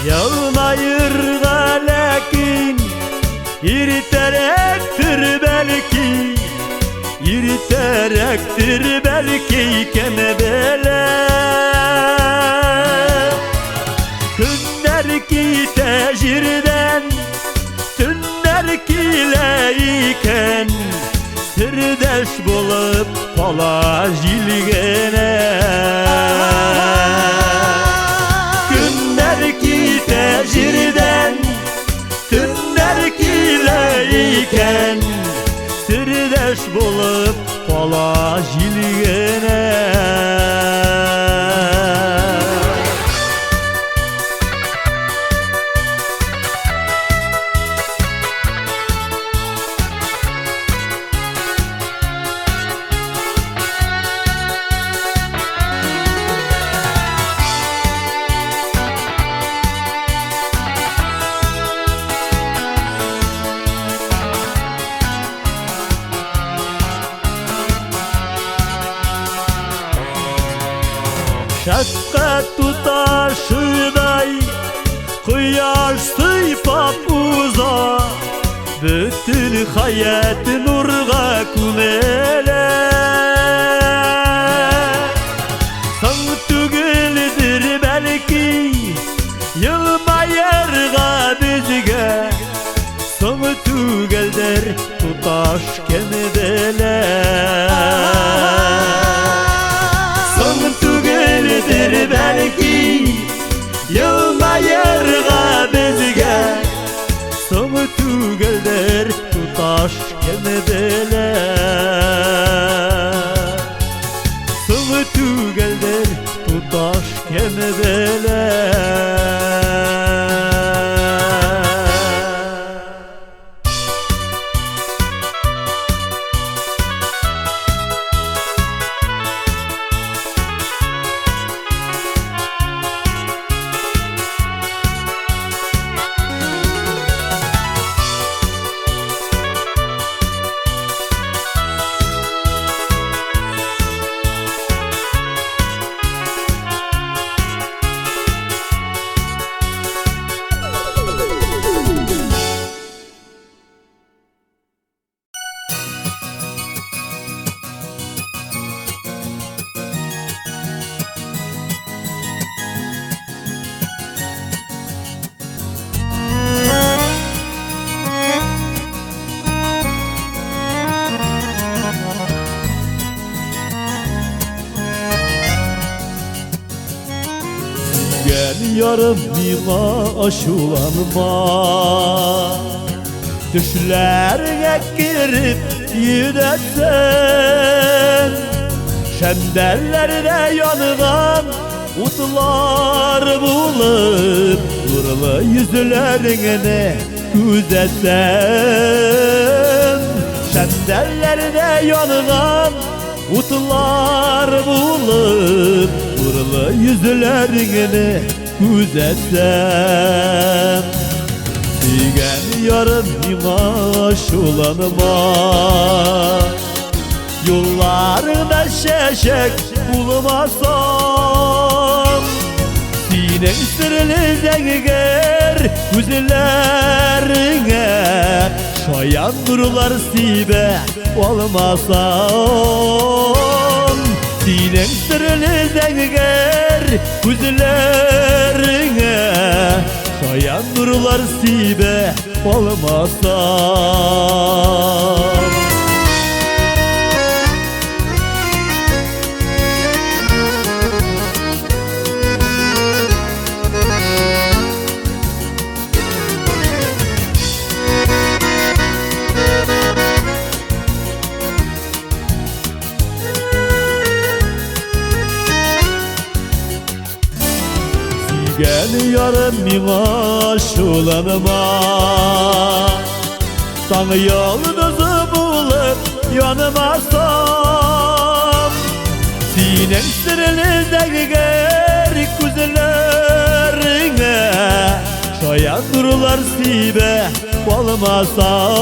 Yağmayır lakin iriterektir belki İriterektir belki kemebele Günler ki tecirden Tünler kileyken Sirdeş bulup pala jilgene Günler ki tecirden Tünler kileyken Sirdeş bulup pala jilgene Şefkat tutaşıday Kıyaş sıйпап uza Bütün hayat nurga kumele San tügüldür belki Yılmayırga bizge San tügüldür tutaş kemidele belki yılmayırga bizge Soğu tügülder tutaş kemedele Soğu tügülder tutaş kemedele yarım mığa aşulanma Düşlerine girip yüdetsen Şenderlerde yanılan utlar bulup Nurlu yüzlerine güzetsen Şenderlerde yanılan utlar bulup Nurlu yüzlerine güzetsen Digen yarım imaş olanıma Yollarında şeşek bulmasam Sinem sırlı zengiger güzellerine Şayan nurlar sibe olmasam Sinem sırlı zengiger güzellerine Şayan nurlar sibe olmasam Gel yarım mimaş olanıma Sana yıldızı bulup yanımasam Sinem sırlı zengiger güzellerine Şayan nurlar sibe olmasam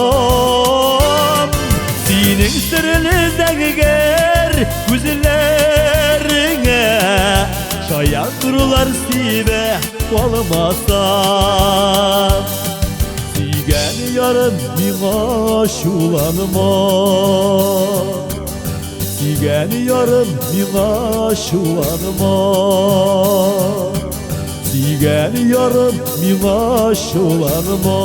Sinem sırlı zengiger güzellerine Şayan nurlar sibe olmasam Sigen yarım mığa şulanma Sigen yarım mığa şulanma Sigen yarım mığa şulanma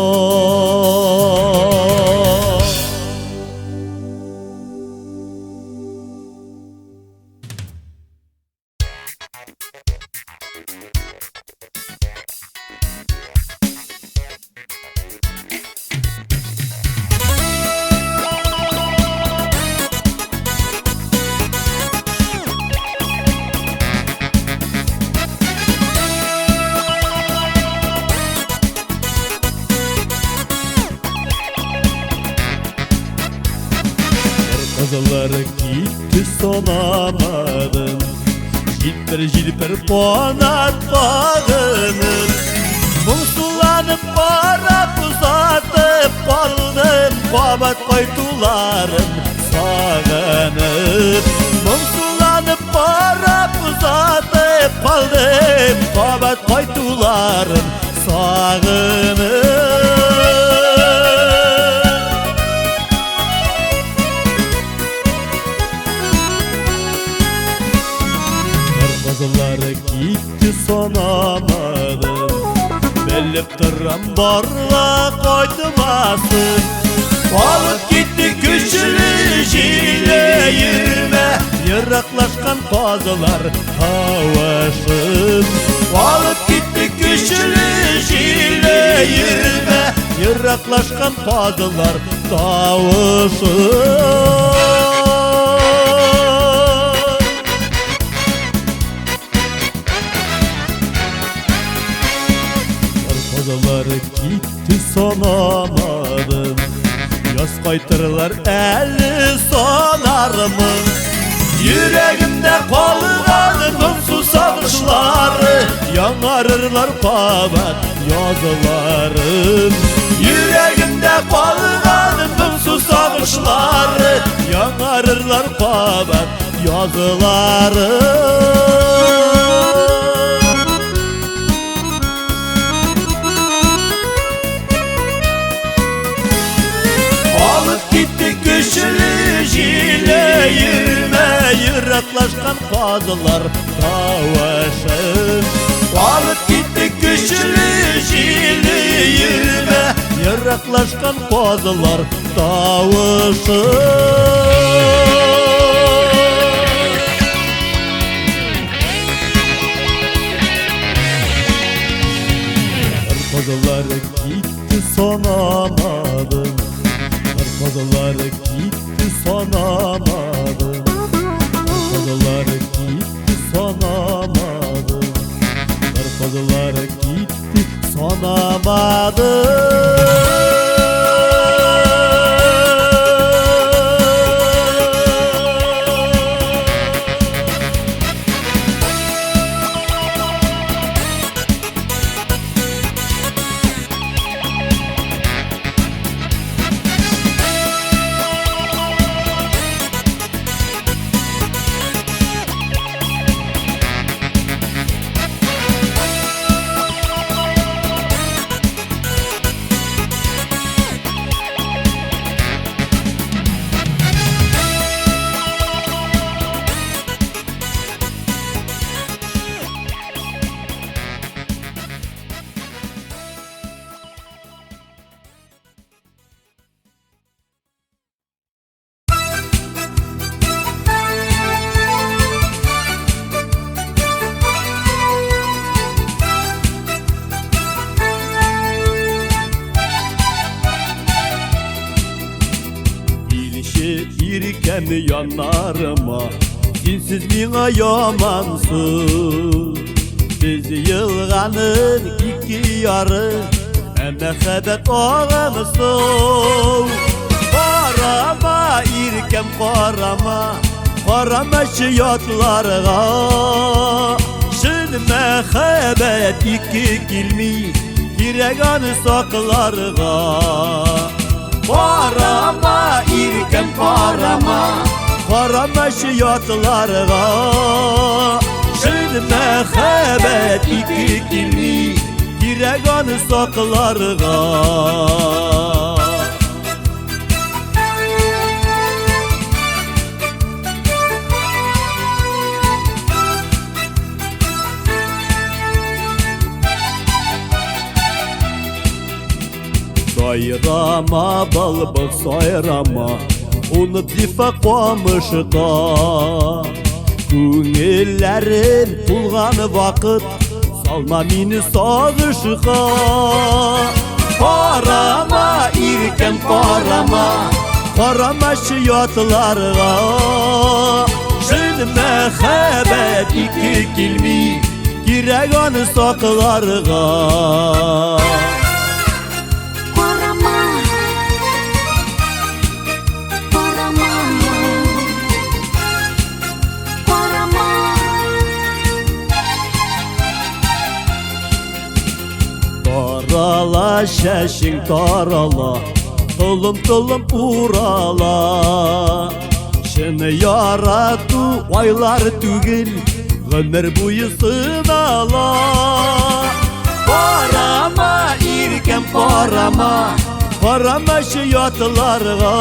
Kızıllar gitti sonamadım Jilper ponat bağının Mumsulanıp barap uzatıp kaldım Babat koytularım sağınıp Mumsulanıp barap uzatıp kaldım Babat koytularım sağınıp Kızılları gitti sonamadım Bellip duran barla koydumasın Alıp gitti güçlü jile yirme Yıraklaşkan kazılar kavuşun Alıp gitti güçlü jile yirme Yıraklaşkan kazılar kavuşun Kazıları gitti sonamadım Yaz kaytırlar eli sonarımı Yüreğimde kalganın susatışları Yanarırlar kabat yazılarım Yüreğimde kalganın susatışları Yanarırlar kabat yazılarım Güçlü jile yirme Yıraklaşkan kazılar kavuşun Alıp gitti güçlü jile yirme Yıraklaşkan kazılar kavuşun sanamadım. Karpadalar gitti sanamadım. Karpadalar gitti sanamadım. Karpadalar gitti sanamadım. İrken yanlarıma Sinsiz mine yamansın. Biz yılganın iki yarı Mehebet oğamsın. Karama irkem karama Karama şiyatlarga Şın mehebet iki kilmi Gireganı saklarga Karama irkem karama Karama şiyatlarga Şın mehebet iki kilmi Gireganı saklarga Sayrama balbal sayrama Onu difa komışka Күңелләрен булган вакыт Салма мине сагышка Карама иркем карама Карама шиятларга Шын мәхәббәт ике килми Кирәк аны сакларга Tarala şəşin tarala Tulum urala Şını yaratı aylar tügül Ömür boyu sınala Karama irkem karama Karama şiyatlarga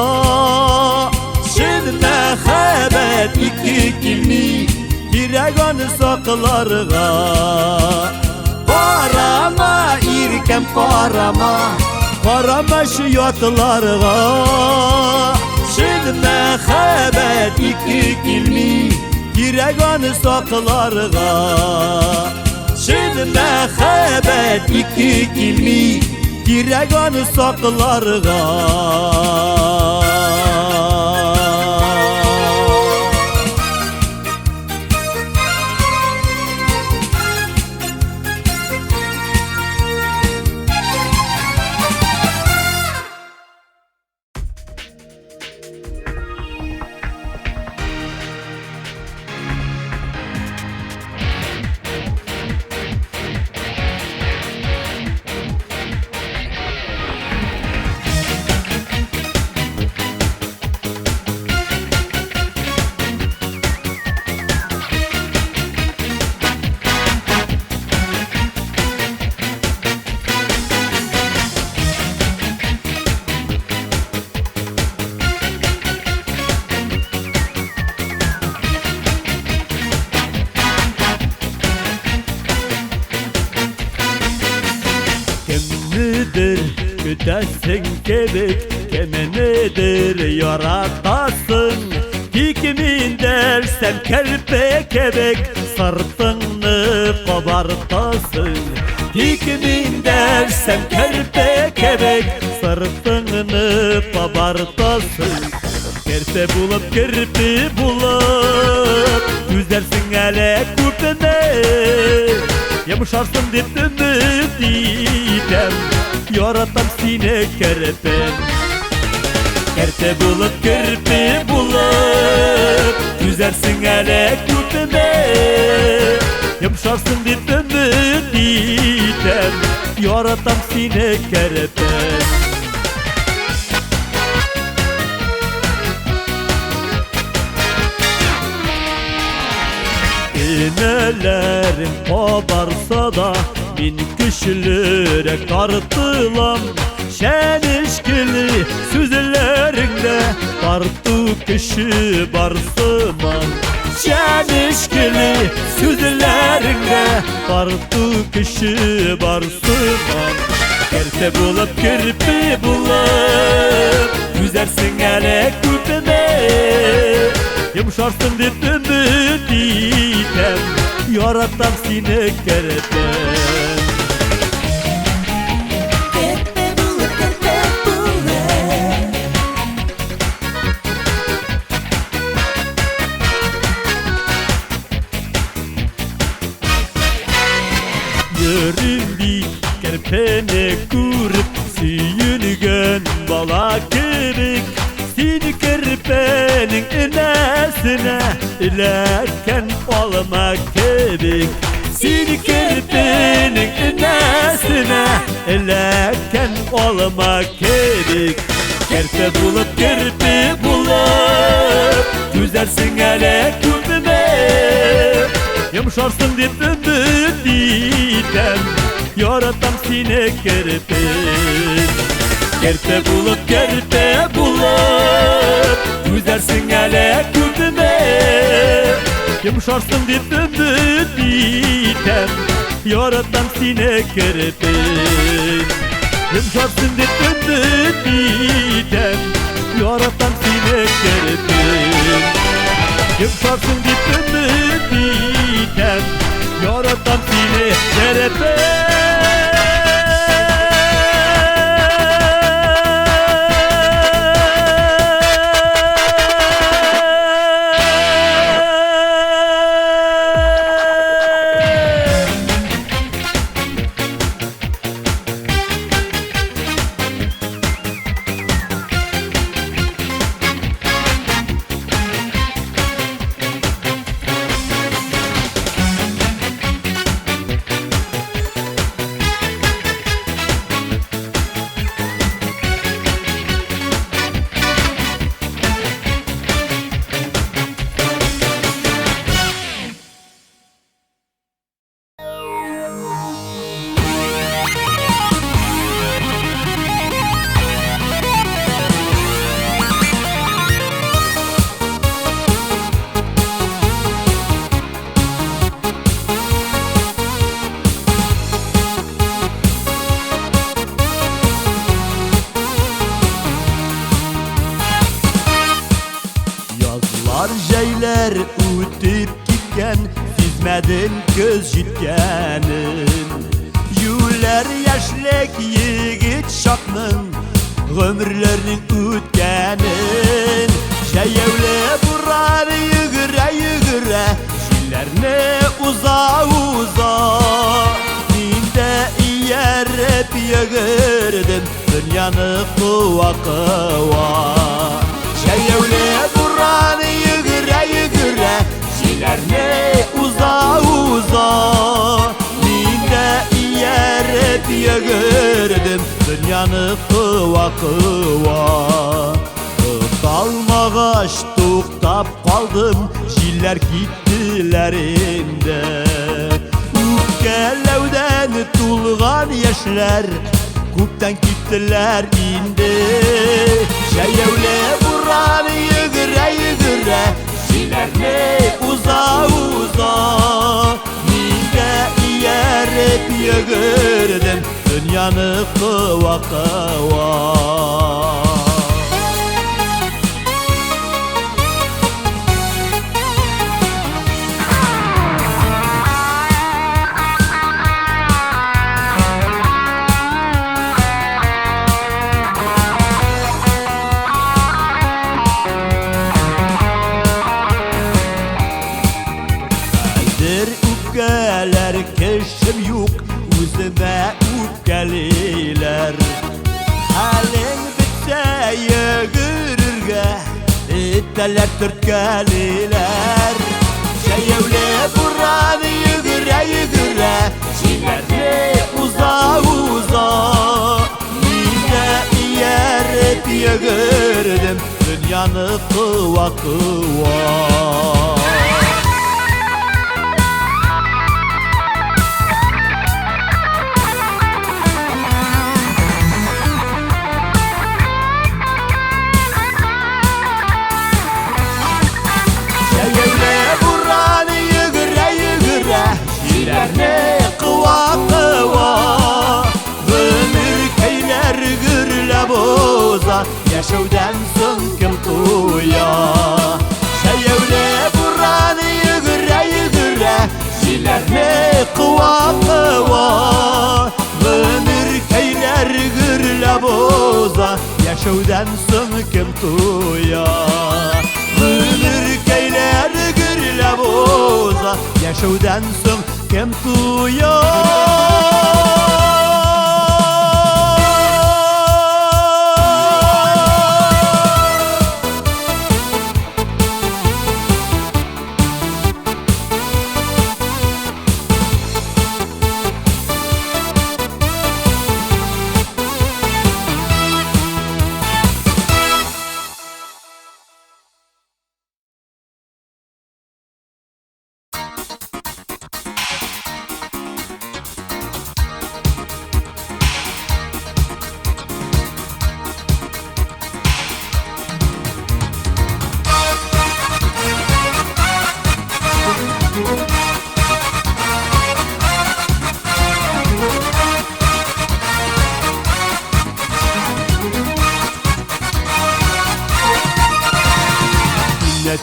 Şın mehebet iki kilmi Girek anı saklarga Karama irkem karama Karama şiyatlarga Şın mehebet iki kilmi Girek anı saklarga Şın mehebet iki kilmi Girek anı saklarga Kütesin kebek kemenidir yaratasın Kimin dersem kerpe kebek sırtını kabartasın Hikmin dersem kerpe kebek Sırtını kabartasın Kerpe bulup kirpi bulup Yüzersin hele kupeme Yumuşarsın dip ümit idem Yaratam sine kerpem Kerpe bulup kirpi bulup Yüzersin hele kupeme Yumuşarsın dip ümit idem Yaratam sine kerpem İnelerim kobarsa da bin kişilere tartılam Şenişkili süzlerinde tartı kişi barsıman Şenişkili süzlerinde tartı kişi barsıman Kerpe bulup kirpi bulup Yüzersin hele küpeme Yumuşarsın dip ümit idem Yaratam sine kerpem Kerpe bulup kerpe bulup Göründü kerpene kurup Süyüngen bala kebek Seni kerpenin inesine İlerken olmak kebek Seni kerpenin inesine İlerken olmak kebek Kerpe bulup kerpe bulup Yüzersin hele küpeme Yumuşarsın dip ümit idem Yaratam sine kerpem Kerpe bulup Yüzersin hele küpeme Yumuşarsın dip ümit idem Yaratam sine kerpem Yumuşarsın dip ümit idem Yaratam sine kerpem Yumuşarsın dip ümit idem Yaratam sine kerpem Jeyler ütüp gitken Sizmedin göz jitkenin Yüler yaşlek yigit şakның Ömürlerinin ütkenin Jeyevle burar yıgıra yıgıra Şillerine uza uza Minde iyer hep yıgırdım Dünyanı kıva kıva Jeyevle burar yıgıra yıgıra Şillerine uza uza Minde iyer hep yıgırdım Dünyanı kıva kıva Kalmağaç tuktap kaldım Jiller gittiler inde Ukkelevden tulgan yaşlar Kuptan gittiler indi Jeyevle buran yıgıra yıgıra Şillerine uza uza Minde iyer hep yıgırdım Dünyanı kıva kıva geliler. Halin bitse yığırırga itteler Türkeliler. Şeyevle buranı yığıra yığıra Çilerle uza uza Yine yer et yığırdım Dünyanı kıva kıva. Ne kıva kıva Ömür keyler gürle boza Yaşavdan son kim tuya Şeyevle buranı yığıra yığıra Şiler ne kıva kıva Ömür keyler gürle boza Yaşavdan son kim tuya Ömür keyler gürle boza Yaşavdan son kim tuya.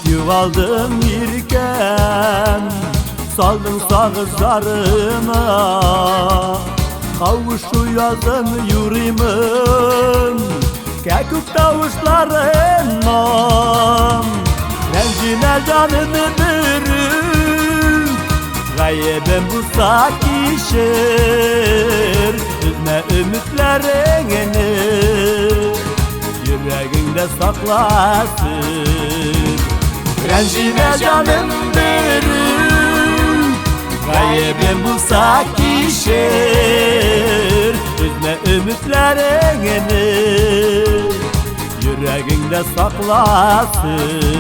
Yuvaldım yirken Saldım sağızlarına Kavuşu yazın yüreğimin Kekük tavuşlarına Rencine canını bürür Gaybim bu sak işir Üzme ümitlerini Yüreğinde saklasın Rencime canım benim Gaybim bulsak işir Üzme ümitlerini Yüreğinde saklasın.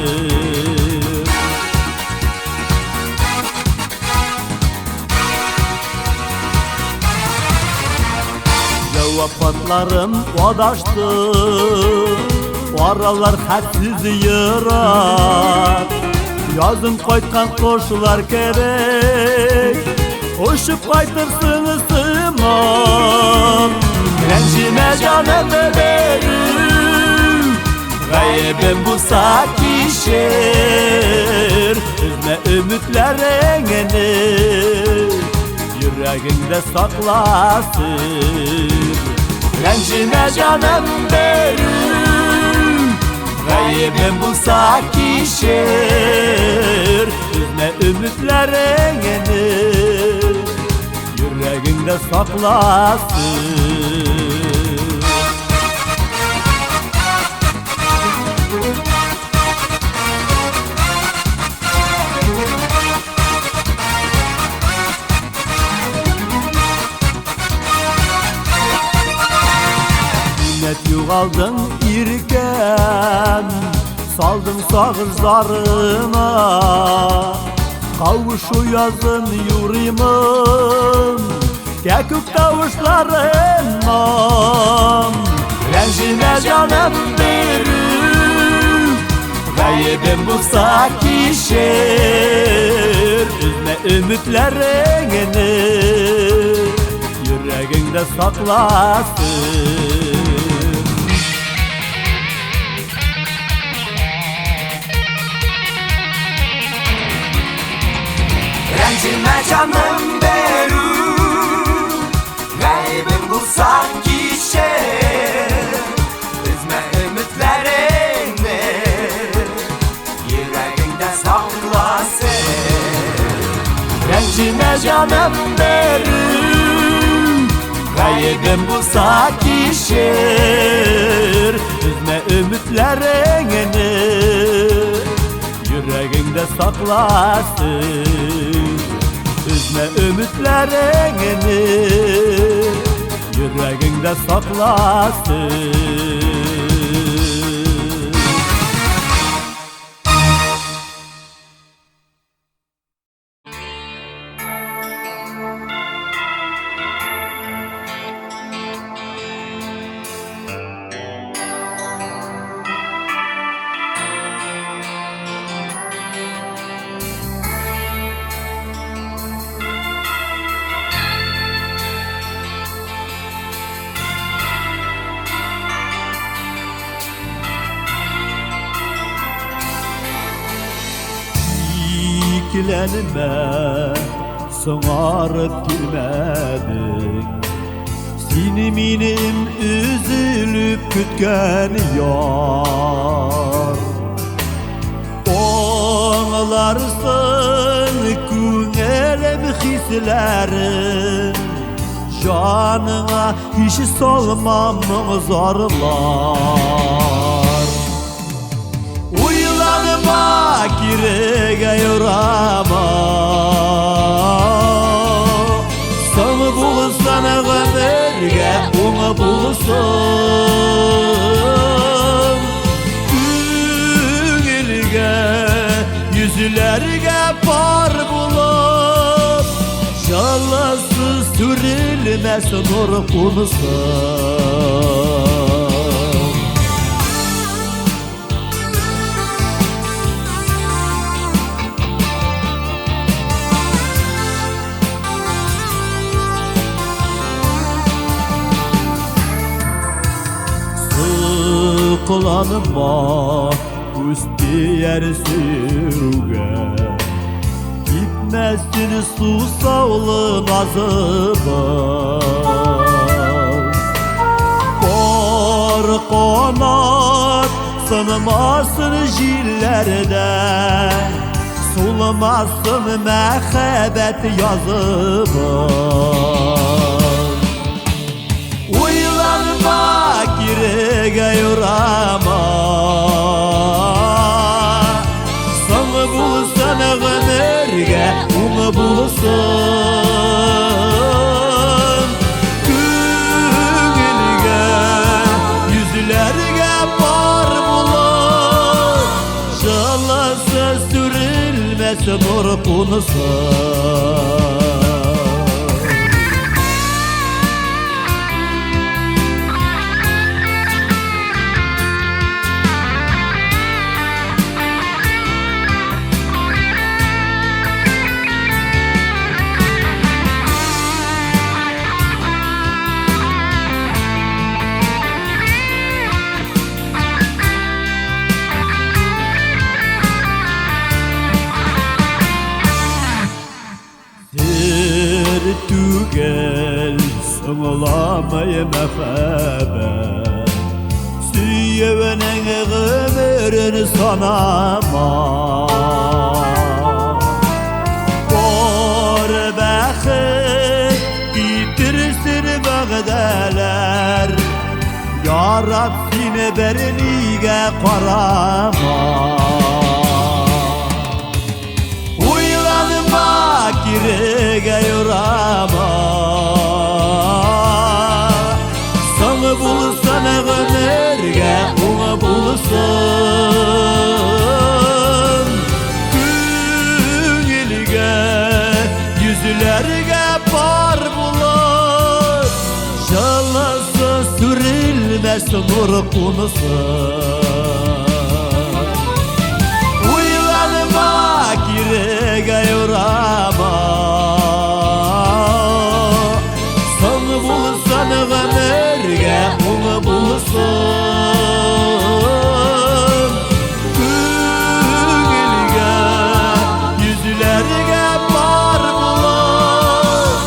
Cevaplarım odaştı O aralar hadsiz yırak Yazın koytkan koşular gerek Hoşup kaytırsınız sımam Rencime canım benim Gaybim bu sak işir Üzme ümitlerini Yüreğinde saklasın. Rencime canım benim Gaybim bulsak işir Üzme ümitlerini Yüreğinde saklasın. Yuvaldım irken Saldım sağızlarına Kavuşu yazın yüreğimin Kekük tavuşlarına Rencime canım benim Gaybim bulsak işir Üzme ümitlerini Yüreğinde saklasın. Rencime canım benim Gaybim bulsak işir Üzme ümitlerini Yüreğinde saklasın. Rencime canım benim Gaybim bulsa kişir Üzme ümitlerini Yüreğinde saklasın Üzme ümitlerini Yüreğinde saklasın İkilenme, sonarıp girmedin Seni minim üzülüp kütken yar Oğlarsın künelim hislerin Canına hiç solmam zarlar Uylanma kirege yorama Sana bulsan ömürge onu bulsun Üngilge yüzlerge par bulup Şallası sürülmez nur konusun Sıkılanma üstü yer sürüge Gitmesin su sağlığın azıbı Kor konat sınmasın jillerde Sulmasın mehebet yazıbı Uylanma kirege yorama Sana bulsan ömürge onu bulsun Küngülge yüzlerge par bulur Şallası sürülmez nur konusun Tügel sığılamayı mehebet Süyevenin ömrünü sanama Korbeği bitirsin vəqdələr Yarab seni berniğe qarama Uylanma kirege yorama Sana bulsan ömürge onu bulsun Küngülge yüzlerge par bulur Şallası sürülmez nur konusun Uylanma kirege yorama Sana bulsan ömürge onu bulsun Küngülge yüzlerge par bulur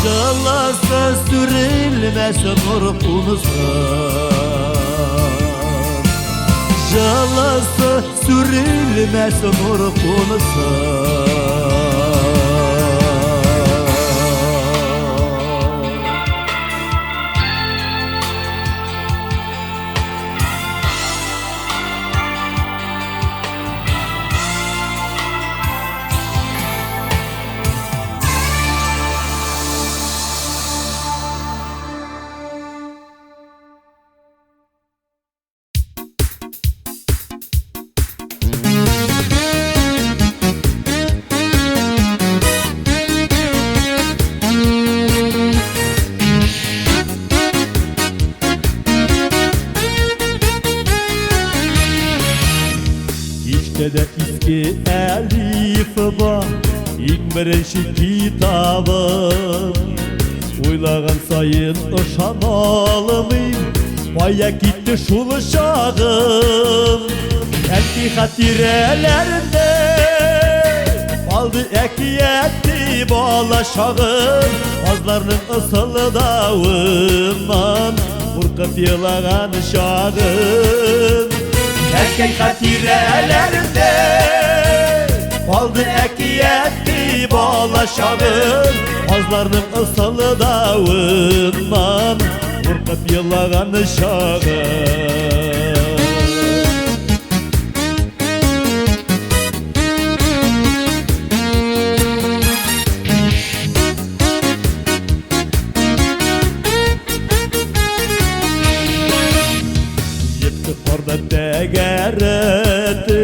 Şallası sürülmez nur konusun Şallası sürülmez nur konusun Köşede eski Elif var, ilk birinci kitabım. Oylagan sayın ışanalım, baya gitti şul şağım. Eski hatirelerinde aldı ekiyeti balaşağım. Azlarının ısılı davından Vurkıp yılagan şağım. Eski hatirelerinde aldı ekiyeti balaşağım. Azlarının ısılı davından Vurkıp yılagan şağım. Orada tegereti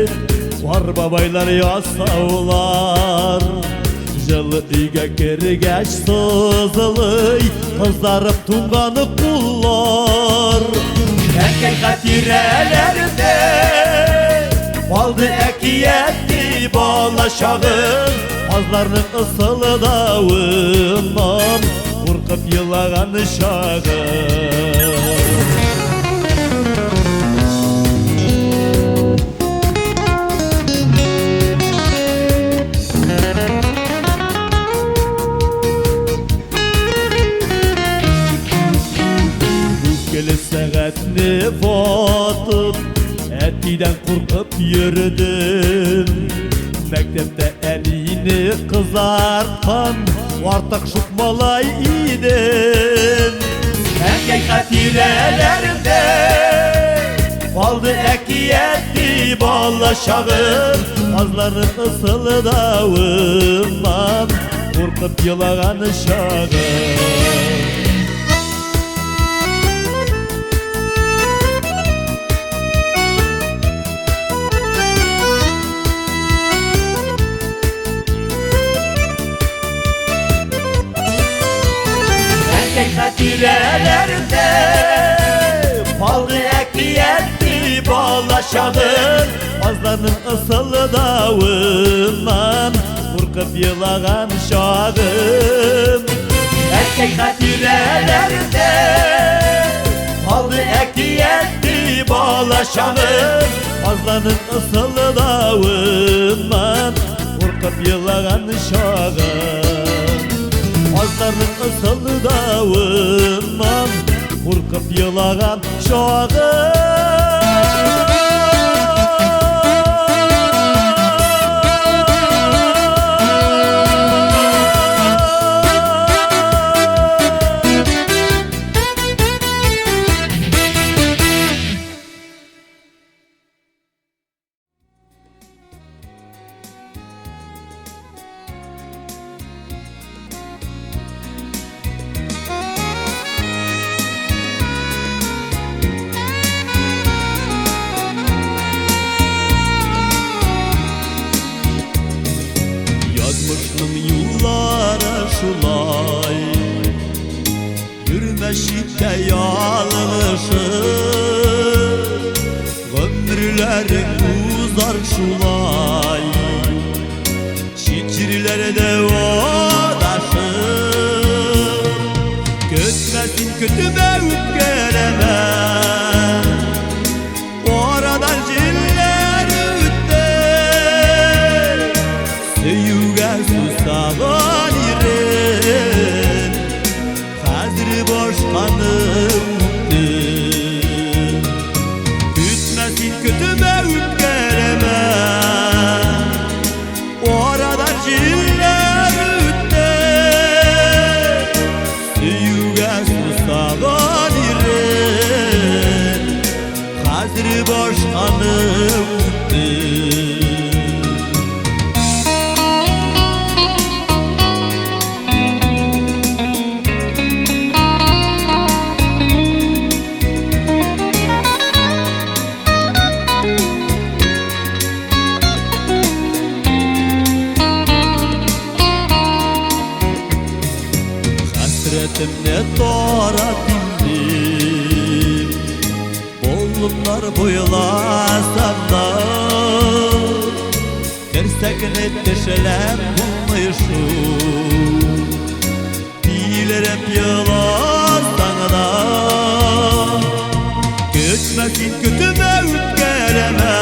var babaylar yasavlar. Жылы үйге кіргәш сызылый, қызарып туңғаны құллар. Әкел хатирелерде балды әкиетті балашағын. Азларның ысылы дауынан қорқып йылаған шағын. Сәғәтні ватып, әтиден қорқып йөрдім. Мәктепте әнейні қызартқан, артық шықмалай идім. Әкей хатирелерде алды әкиетті балашағым. Азларын ысылы дауынан қорқып йылаған шағым. Hatirelerinde baldı ekiyetli balaşağın. Azlarının ısılı davından Vurkıp yılagan şağın. Erkek hatirelerinde baldı ekiyetli balaşağın. Azlarının ısılı davından Vurkıp yılagan şağın. Azlarının ısılı davından Vurkıp yılagan şağın. Yıllara şulay Yürmeşikte yalınışı Ömürlerin uzar şulay Şikirlerde odaşı Kötmesin kötüme üpkeleme Oradan ciller ütte Seyuge susağın yerin Hazır boşkanım Kütmesin kötüme üpkeleme Oradan ciller ütte Seyuge susağın yerin Hazır boşkanım Hasretimle dora bindim Bollumlar boylasam da Seknet deşelem bulmayışım Dilerem yılastan da Kütmesin kütüme ütkeleme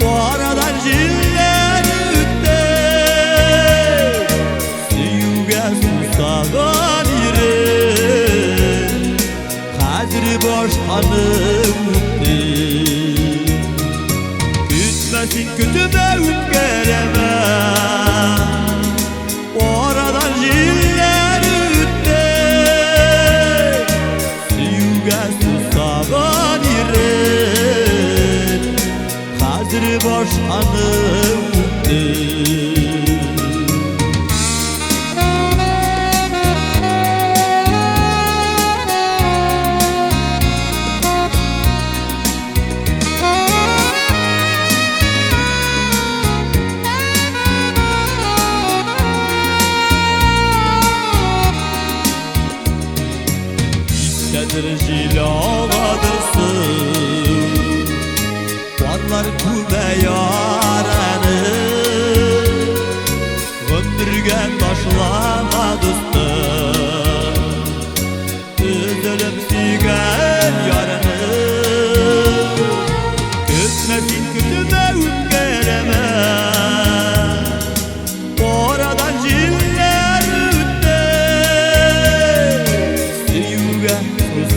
O aradan jiller ütte Süyüge susagan yeri Hazır boş hanım ütte Kütmesin kütüme ütkeleme O aradan jiller ütte Süyüge susagan yeri Hazır boş hanım ütte Jilavadırsın Varlar kübe yaranı Ömürgen başlamadısın Üzülüp sigen yarını Kütmesin kütüme ütkeleme Oradan jiller ütte Süyüge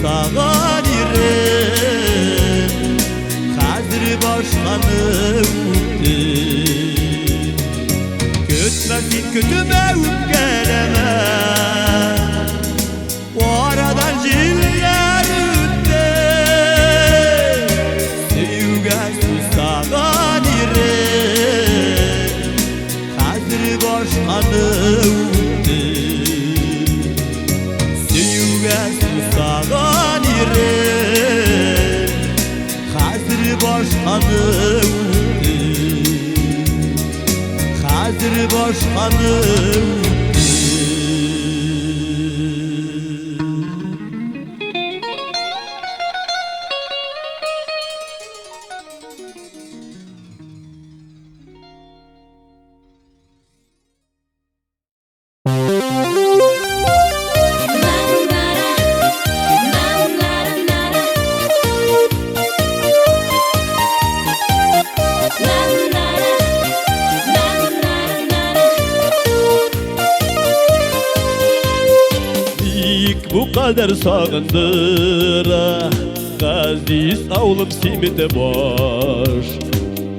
Sağan yeri Hazır başkanı ütte Kütmesin kütüme ütkeleme O aradan jiller ütte Süyüge sağan yeri Hazır başkanı ütte Süyüge sağan yeri Hazır başkanı ütte Hazır başkanı ütte Bu kadar sağındıra Gaziz avlım simite boş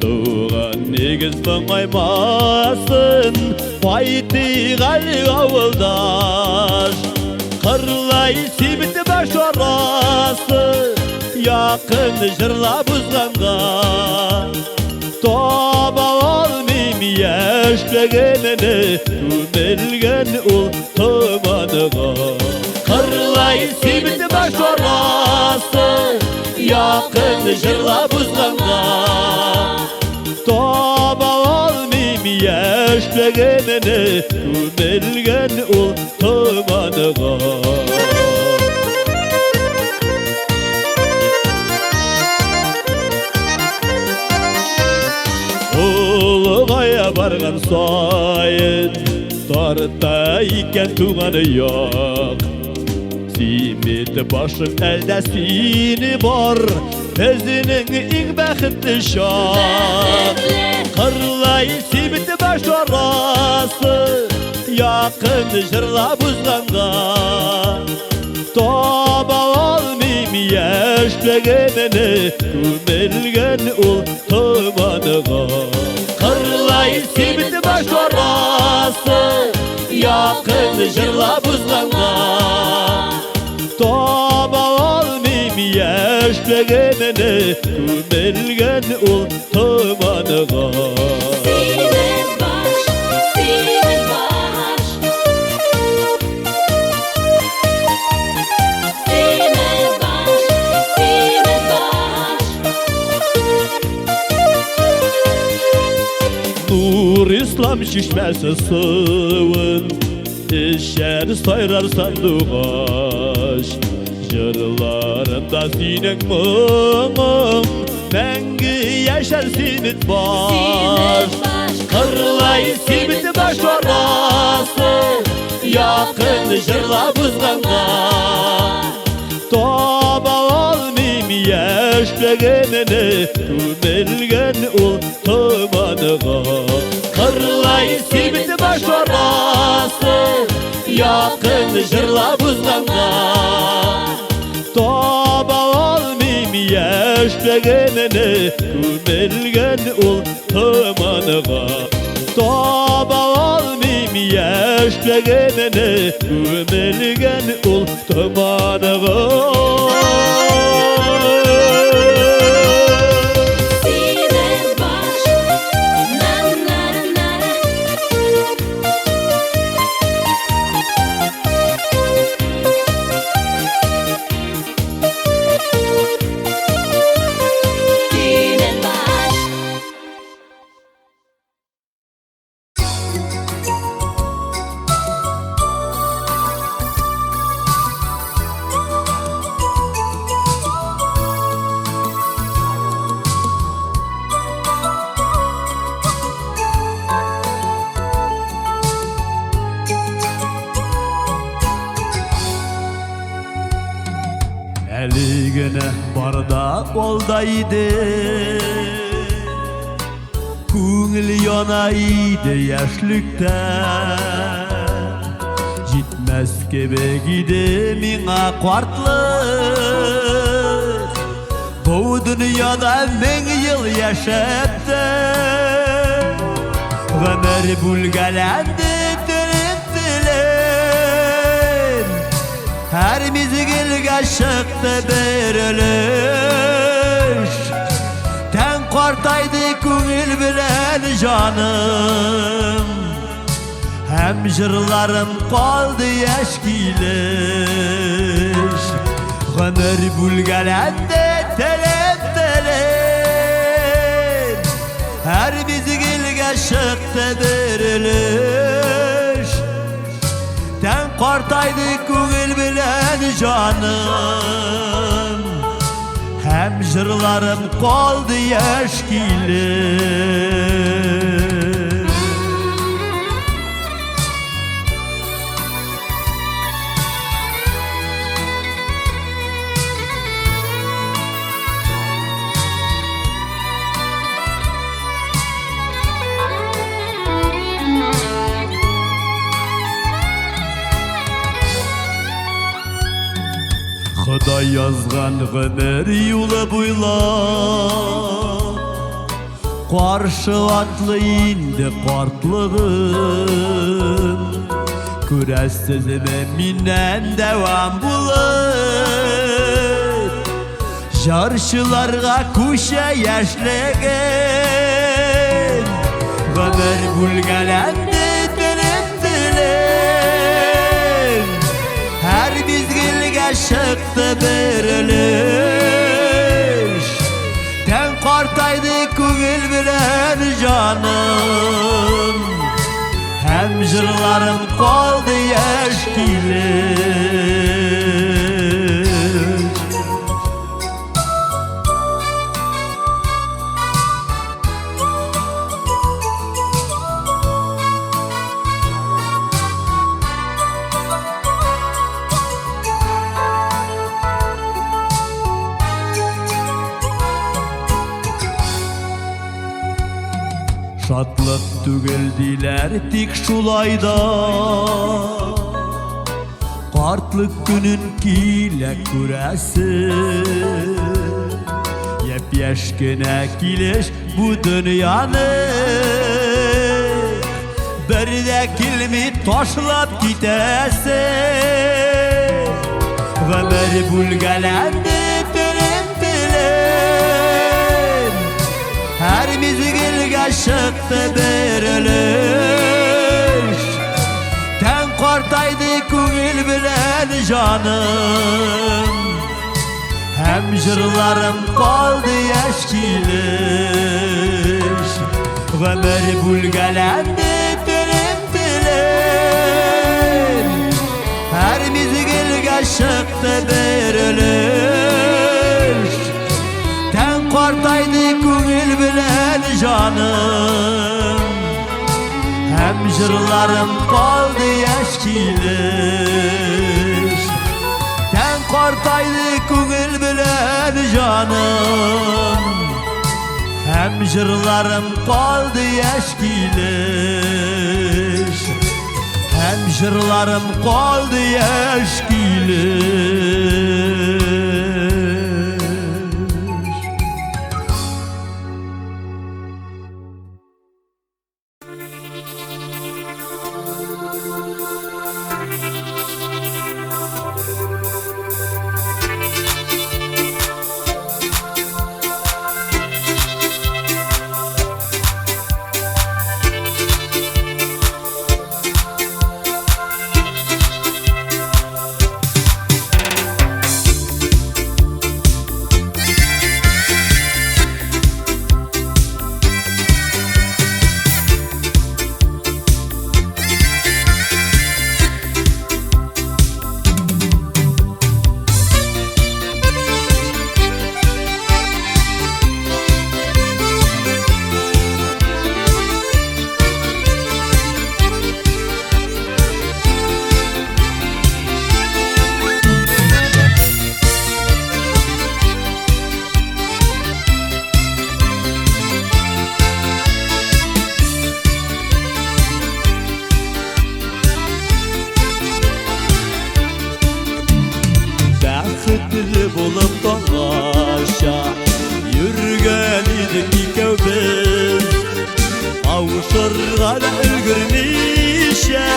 Doğan negiz bangaymasın Fayti gali avıldaş Kırlay simite baş orası Yakın jırla buzganga Toba olmayım yaşlagenine Tümelgen ul tomanıga Kırlay simit baş orası Yakın jırla buzganga Toba olmayım yaşlagenine Tümelgen ul tomanıga Ulugaya bargan sayın Tarta iken tuğanı yok Simit başın elde sini var Özünün ilk bəxtli şak Kırlay simit baş orası Yakın jırla buzganga Toba olmayım yaşlagenine Tümelgen ul tomanıga Kırlay simit baş orası Yakın jırla buzganga Toba olmayım yaşlagenine Tümelgen ul tomanıga Simit baş Simit baş Nur İslam şişmesi sıvın İşer sayrar sandıgaş Jırlarında sinin mığın Mengi yaşar simit baş Simit baş Kırlay simit baş orası Yakın jırla buzganda Toba olmayım yaşlıgınını Tümelgen ul tumanıga Kırlay simit baş orası Yakın jırla buzganda Toba olmayım yaşlıgınını Tümelgen ul tumanıga Toba olmayım yaşlıgınını Tümelgen ul tumanıga Simit baş Na na na Simit baş Eligine barda oldaydı Kungil yanaydı yaşlıktan Gitmez gibi gidemine kartlık Bu dünyada bin yıl yaşaptı Ömer bulgalendi Her mizgilge çıktı bir ölüş Ten kortaydı kungil bilen canım Hem jırlarım kaldı eşkiliş Ömer bulgalendi telep telep Her mizgilge çıktı bir ölüş Ten kortaydı kungil bilen canım Hem jırlarım kaldı eşkili Xuda yazgan ömür yolu boylap Qarşı atlı indi qartlığın Күрәсізіме minен devam bulur Jarşılarga kuşa yaşlıgın Ömür bulgalendi dilim dilim Her mizgilge çıktı bir ölüş Ten kortaydı kungil bilen canım Hem jırlarım kaldı eşkiliş Şatlık tügeldiler tik şulayda Kartlık günün kile kurası Yep yaşkine kileş bu dünyanı Bir de kilmi taşlap gitesi Ömer bulgalendi dilim dilim Her mizgilge çıktı bir ölüş Ten kortaydı kungil bilen canım Hem jırlarım kaldı eşkiliş Ömer bulgalendi dilim dilim Her mizgilge çıktı bir ölüş Ten kortaydı canım hem jırlarım kaldı eşkilir Ten kortaydı köngül bilen canım hem jırlarım kaldı eşkilir hem jırlarım kaldı eşkilir Bäxetli bolup dolaşa yürgen idik ikövbüz Avuşurgan ülgürmişe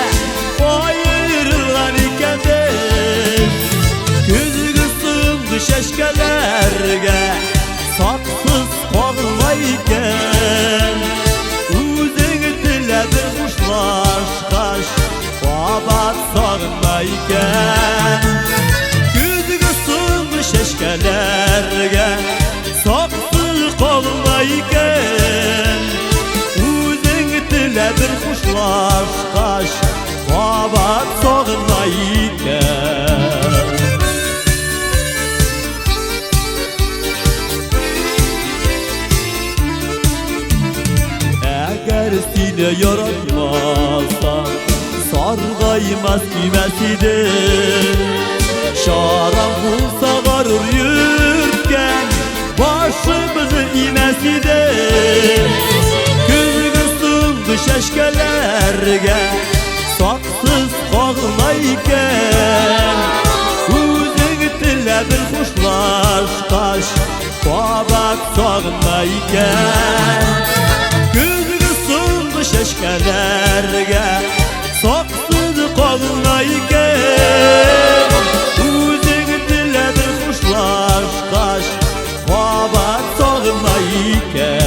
ayrılgan ikenbiz Küzgü sığındı şeşkelerge saksız kalmayken Uzun diledir kuşlaşkaş babat sağmayken Şeşkelerge saksız kalmayken Uzun dile bir kuşlaşkaş babat sağmayken Eğer seni yaratmazsan sargaymaz kimesidir Şaran bulsa varır yürken başımızı imesidir Küzgü sığındı şeşkelerge saksız kalmayken Uzun dile bir kuşlaşkaş babat sağmayken Küzgü sığındı şeşkelerge saksız kalmayken Kuşlaşkaş babat sağmayken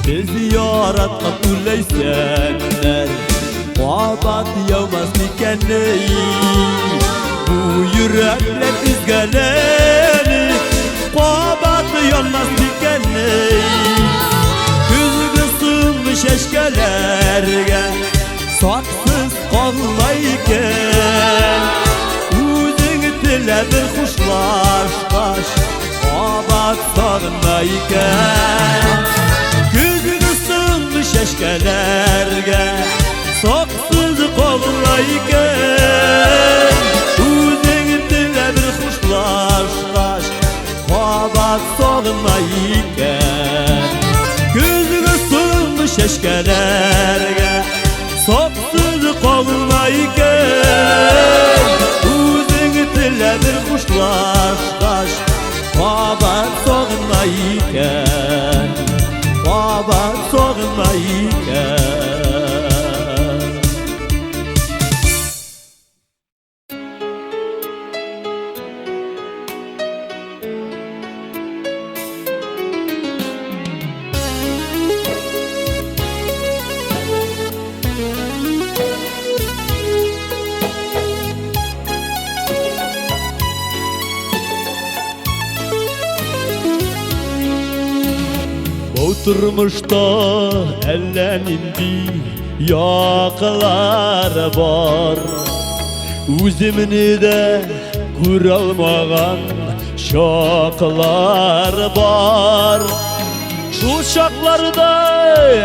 Bizi yaratkan üleysenler babat yavmaz dikeney Bu yürekler üzgelerini babat yanmaz dikeney Küzgü sığınmış eşkelerge saksız kalmayken Uzun dile bir kuşlaşkaş babat sağmayken Şeşkelerge saksız kalmayken Uzun dile bir kuşlaşkaş babat sağmayken Küzgü sığındı şeşkelerge saksız kalmayken Uzun dile bir kuşlaşkaş babat sağmayken Babat sağmayken Oturmuşda ellenindi yakılar var. Üzümünü de kuralmagan şaklar var. Şu şaklarda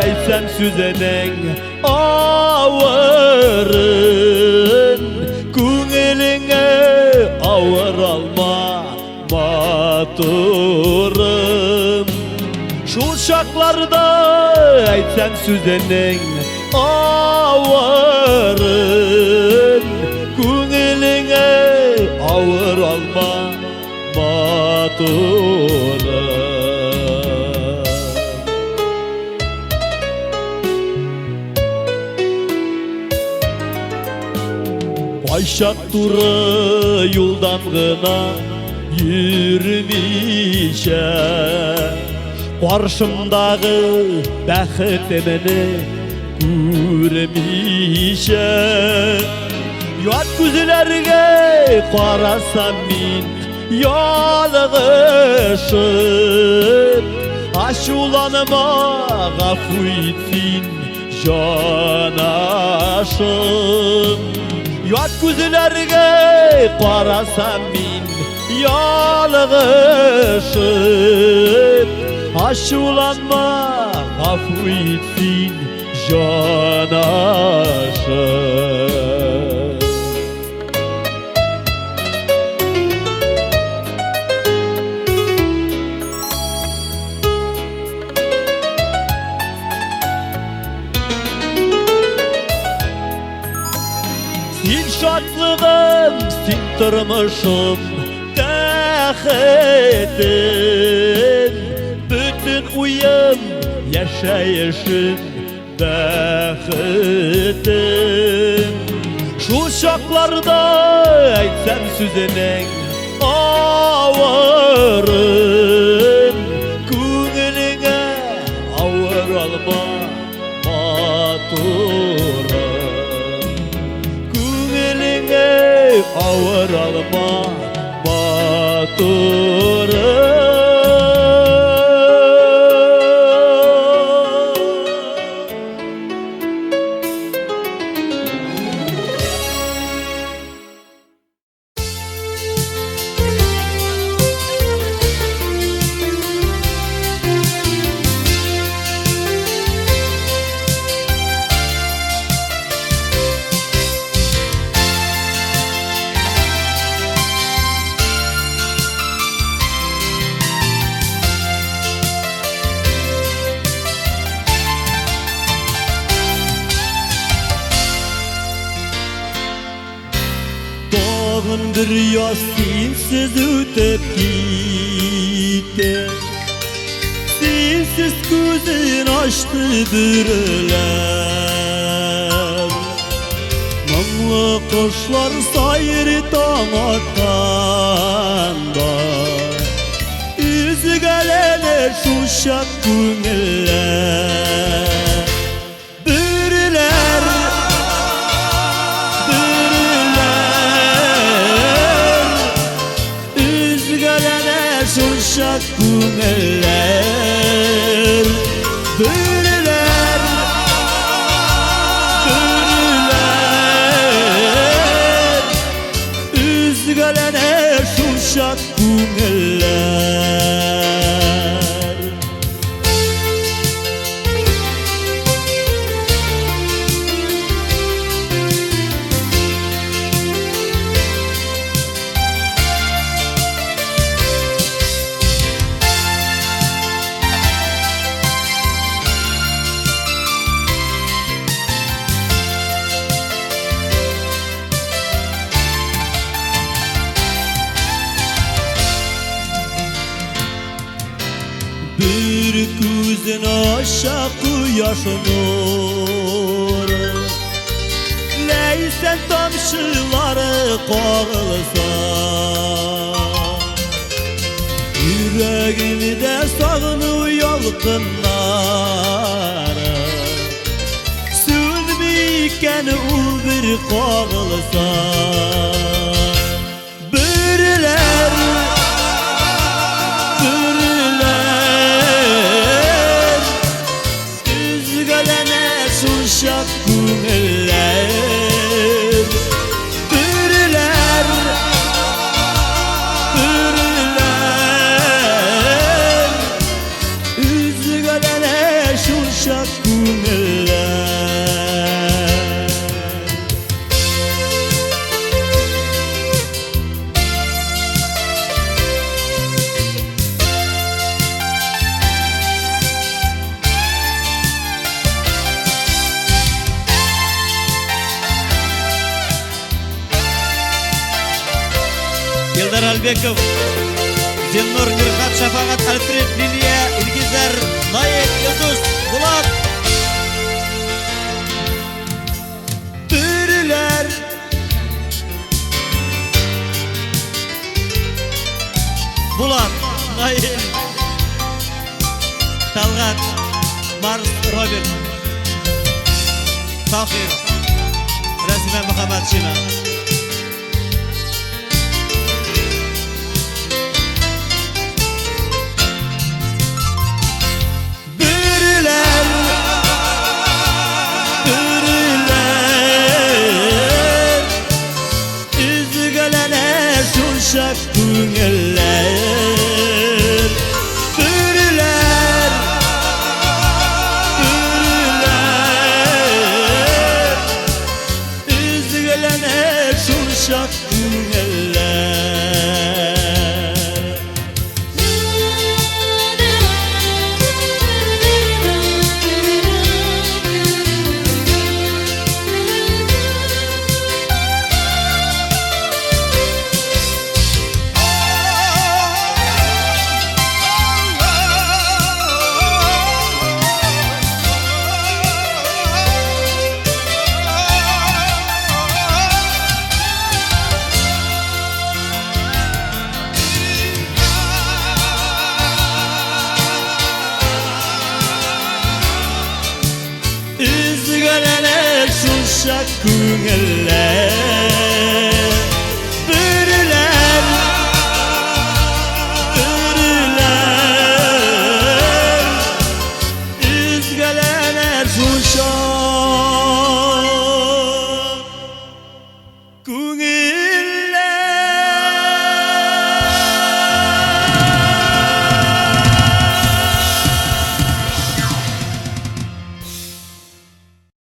eysen süzenin ağırın, Küngeline ağır alma maturun. Şu şaklarda eysen süzenin ağırın, Küngeline ağır alma maturun. Başak duru yoldan gına yürümeyişe, Karşımdağı bəxtimini görmeyişe. Yat güzlerge qarasam min yalğışım, Aşulanıma gafu etsin janaşım. Yat güzlerge qarasam min yalğışım, Aşulanma gafu etsin janaşım. Sin şatlığım, sin tırmışım, dähetim, bütün uyum, yaşayışım, dähetim. Şu şaklarda eytsem süzenin ağırın, Küngeline ağır alma maturun, Küngeline ağır alma maturun. Dağın bir yaz sensiz ötüp gitti, Sensiz gözün açtı biriler. Namlı kuşlar sayır taң atqanda, Üzü gelene şu şak köngüller. Biriler şuşak köngüller. Biriler üzgülene şuşak köngüller. Bir gözün aşağı kuyaş nuru, Leysen tamşıları kağılsa, Yüreğimde sağını yalqınları, Sönmeyken ul bir kağılsa. Biriler Jalbekov, Zilnur Mirhat, Şafakat, Alfred, Liliya, İlgizar, Nayek, Yıldız, Bulat. Bürüler Bulat, Nayek, Talgat, Mars, Robert, Tahir, Resme Muhammed Şina. Bürüler, bürüler, üzgülener şuşak güngeller. Bürüler, bürüler, üzgülener şuşak güngeller. Üzgülener şuşak güngeller.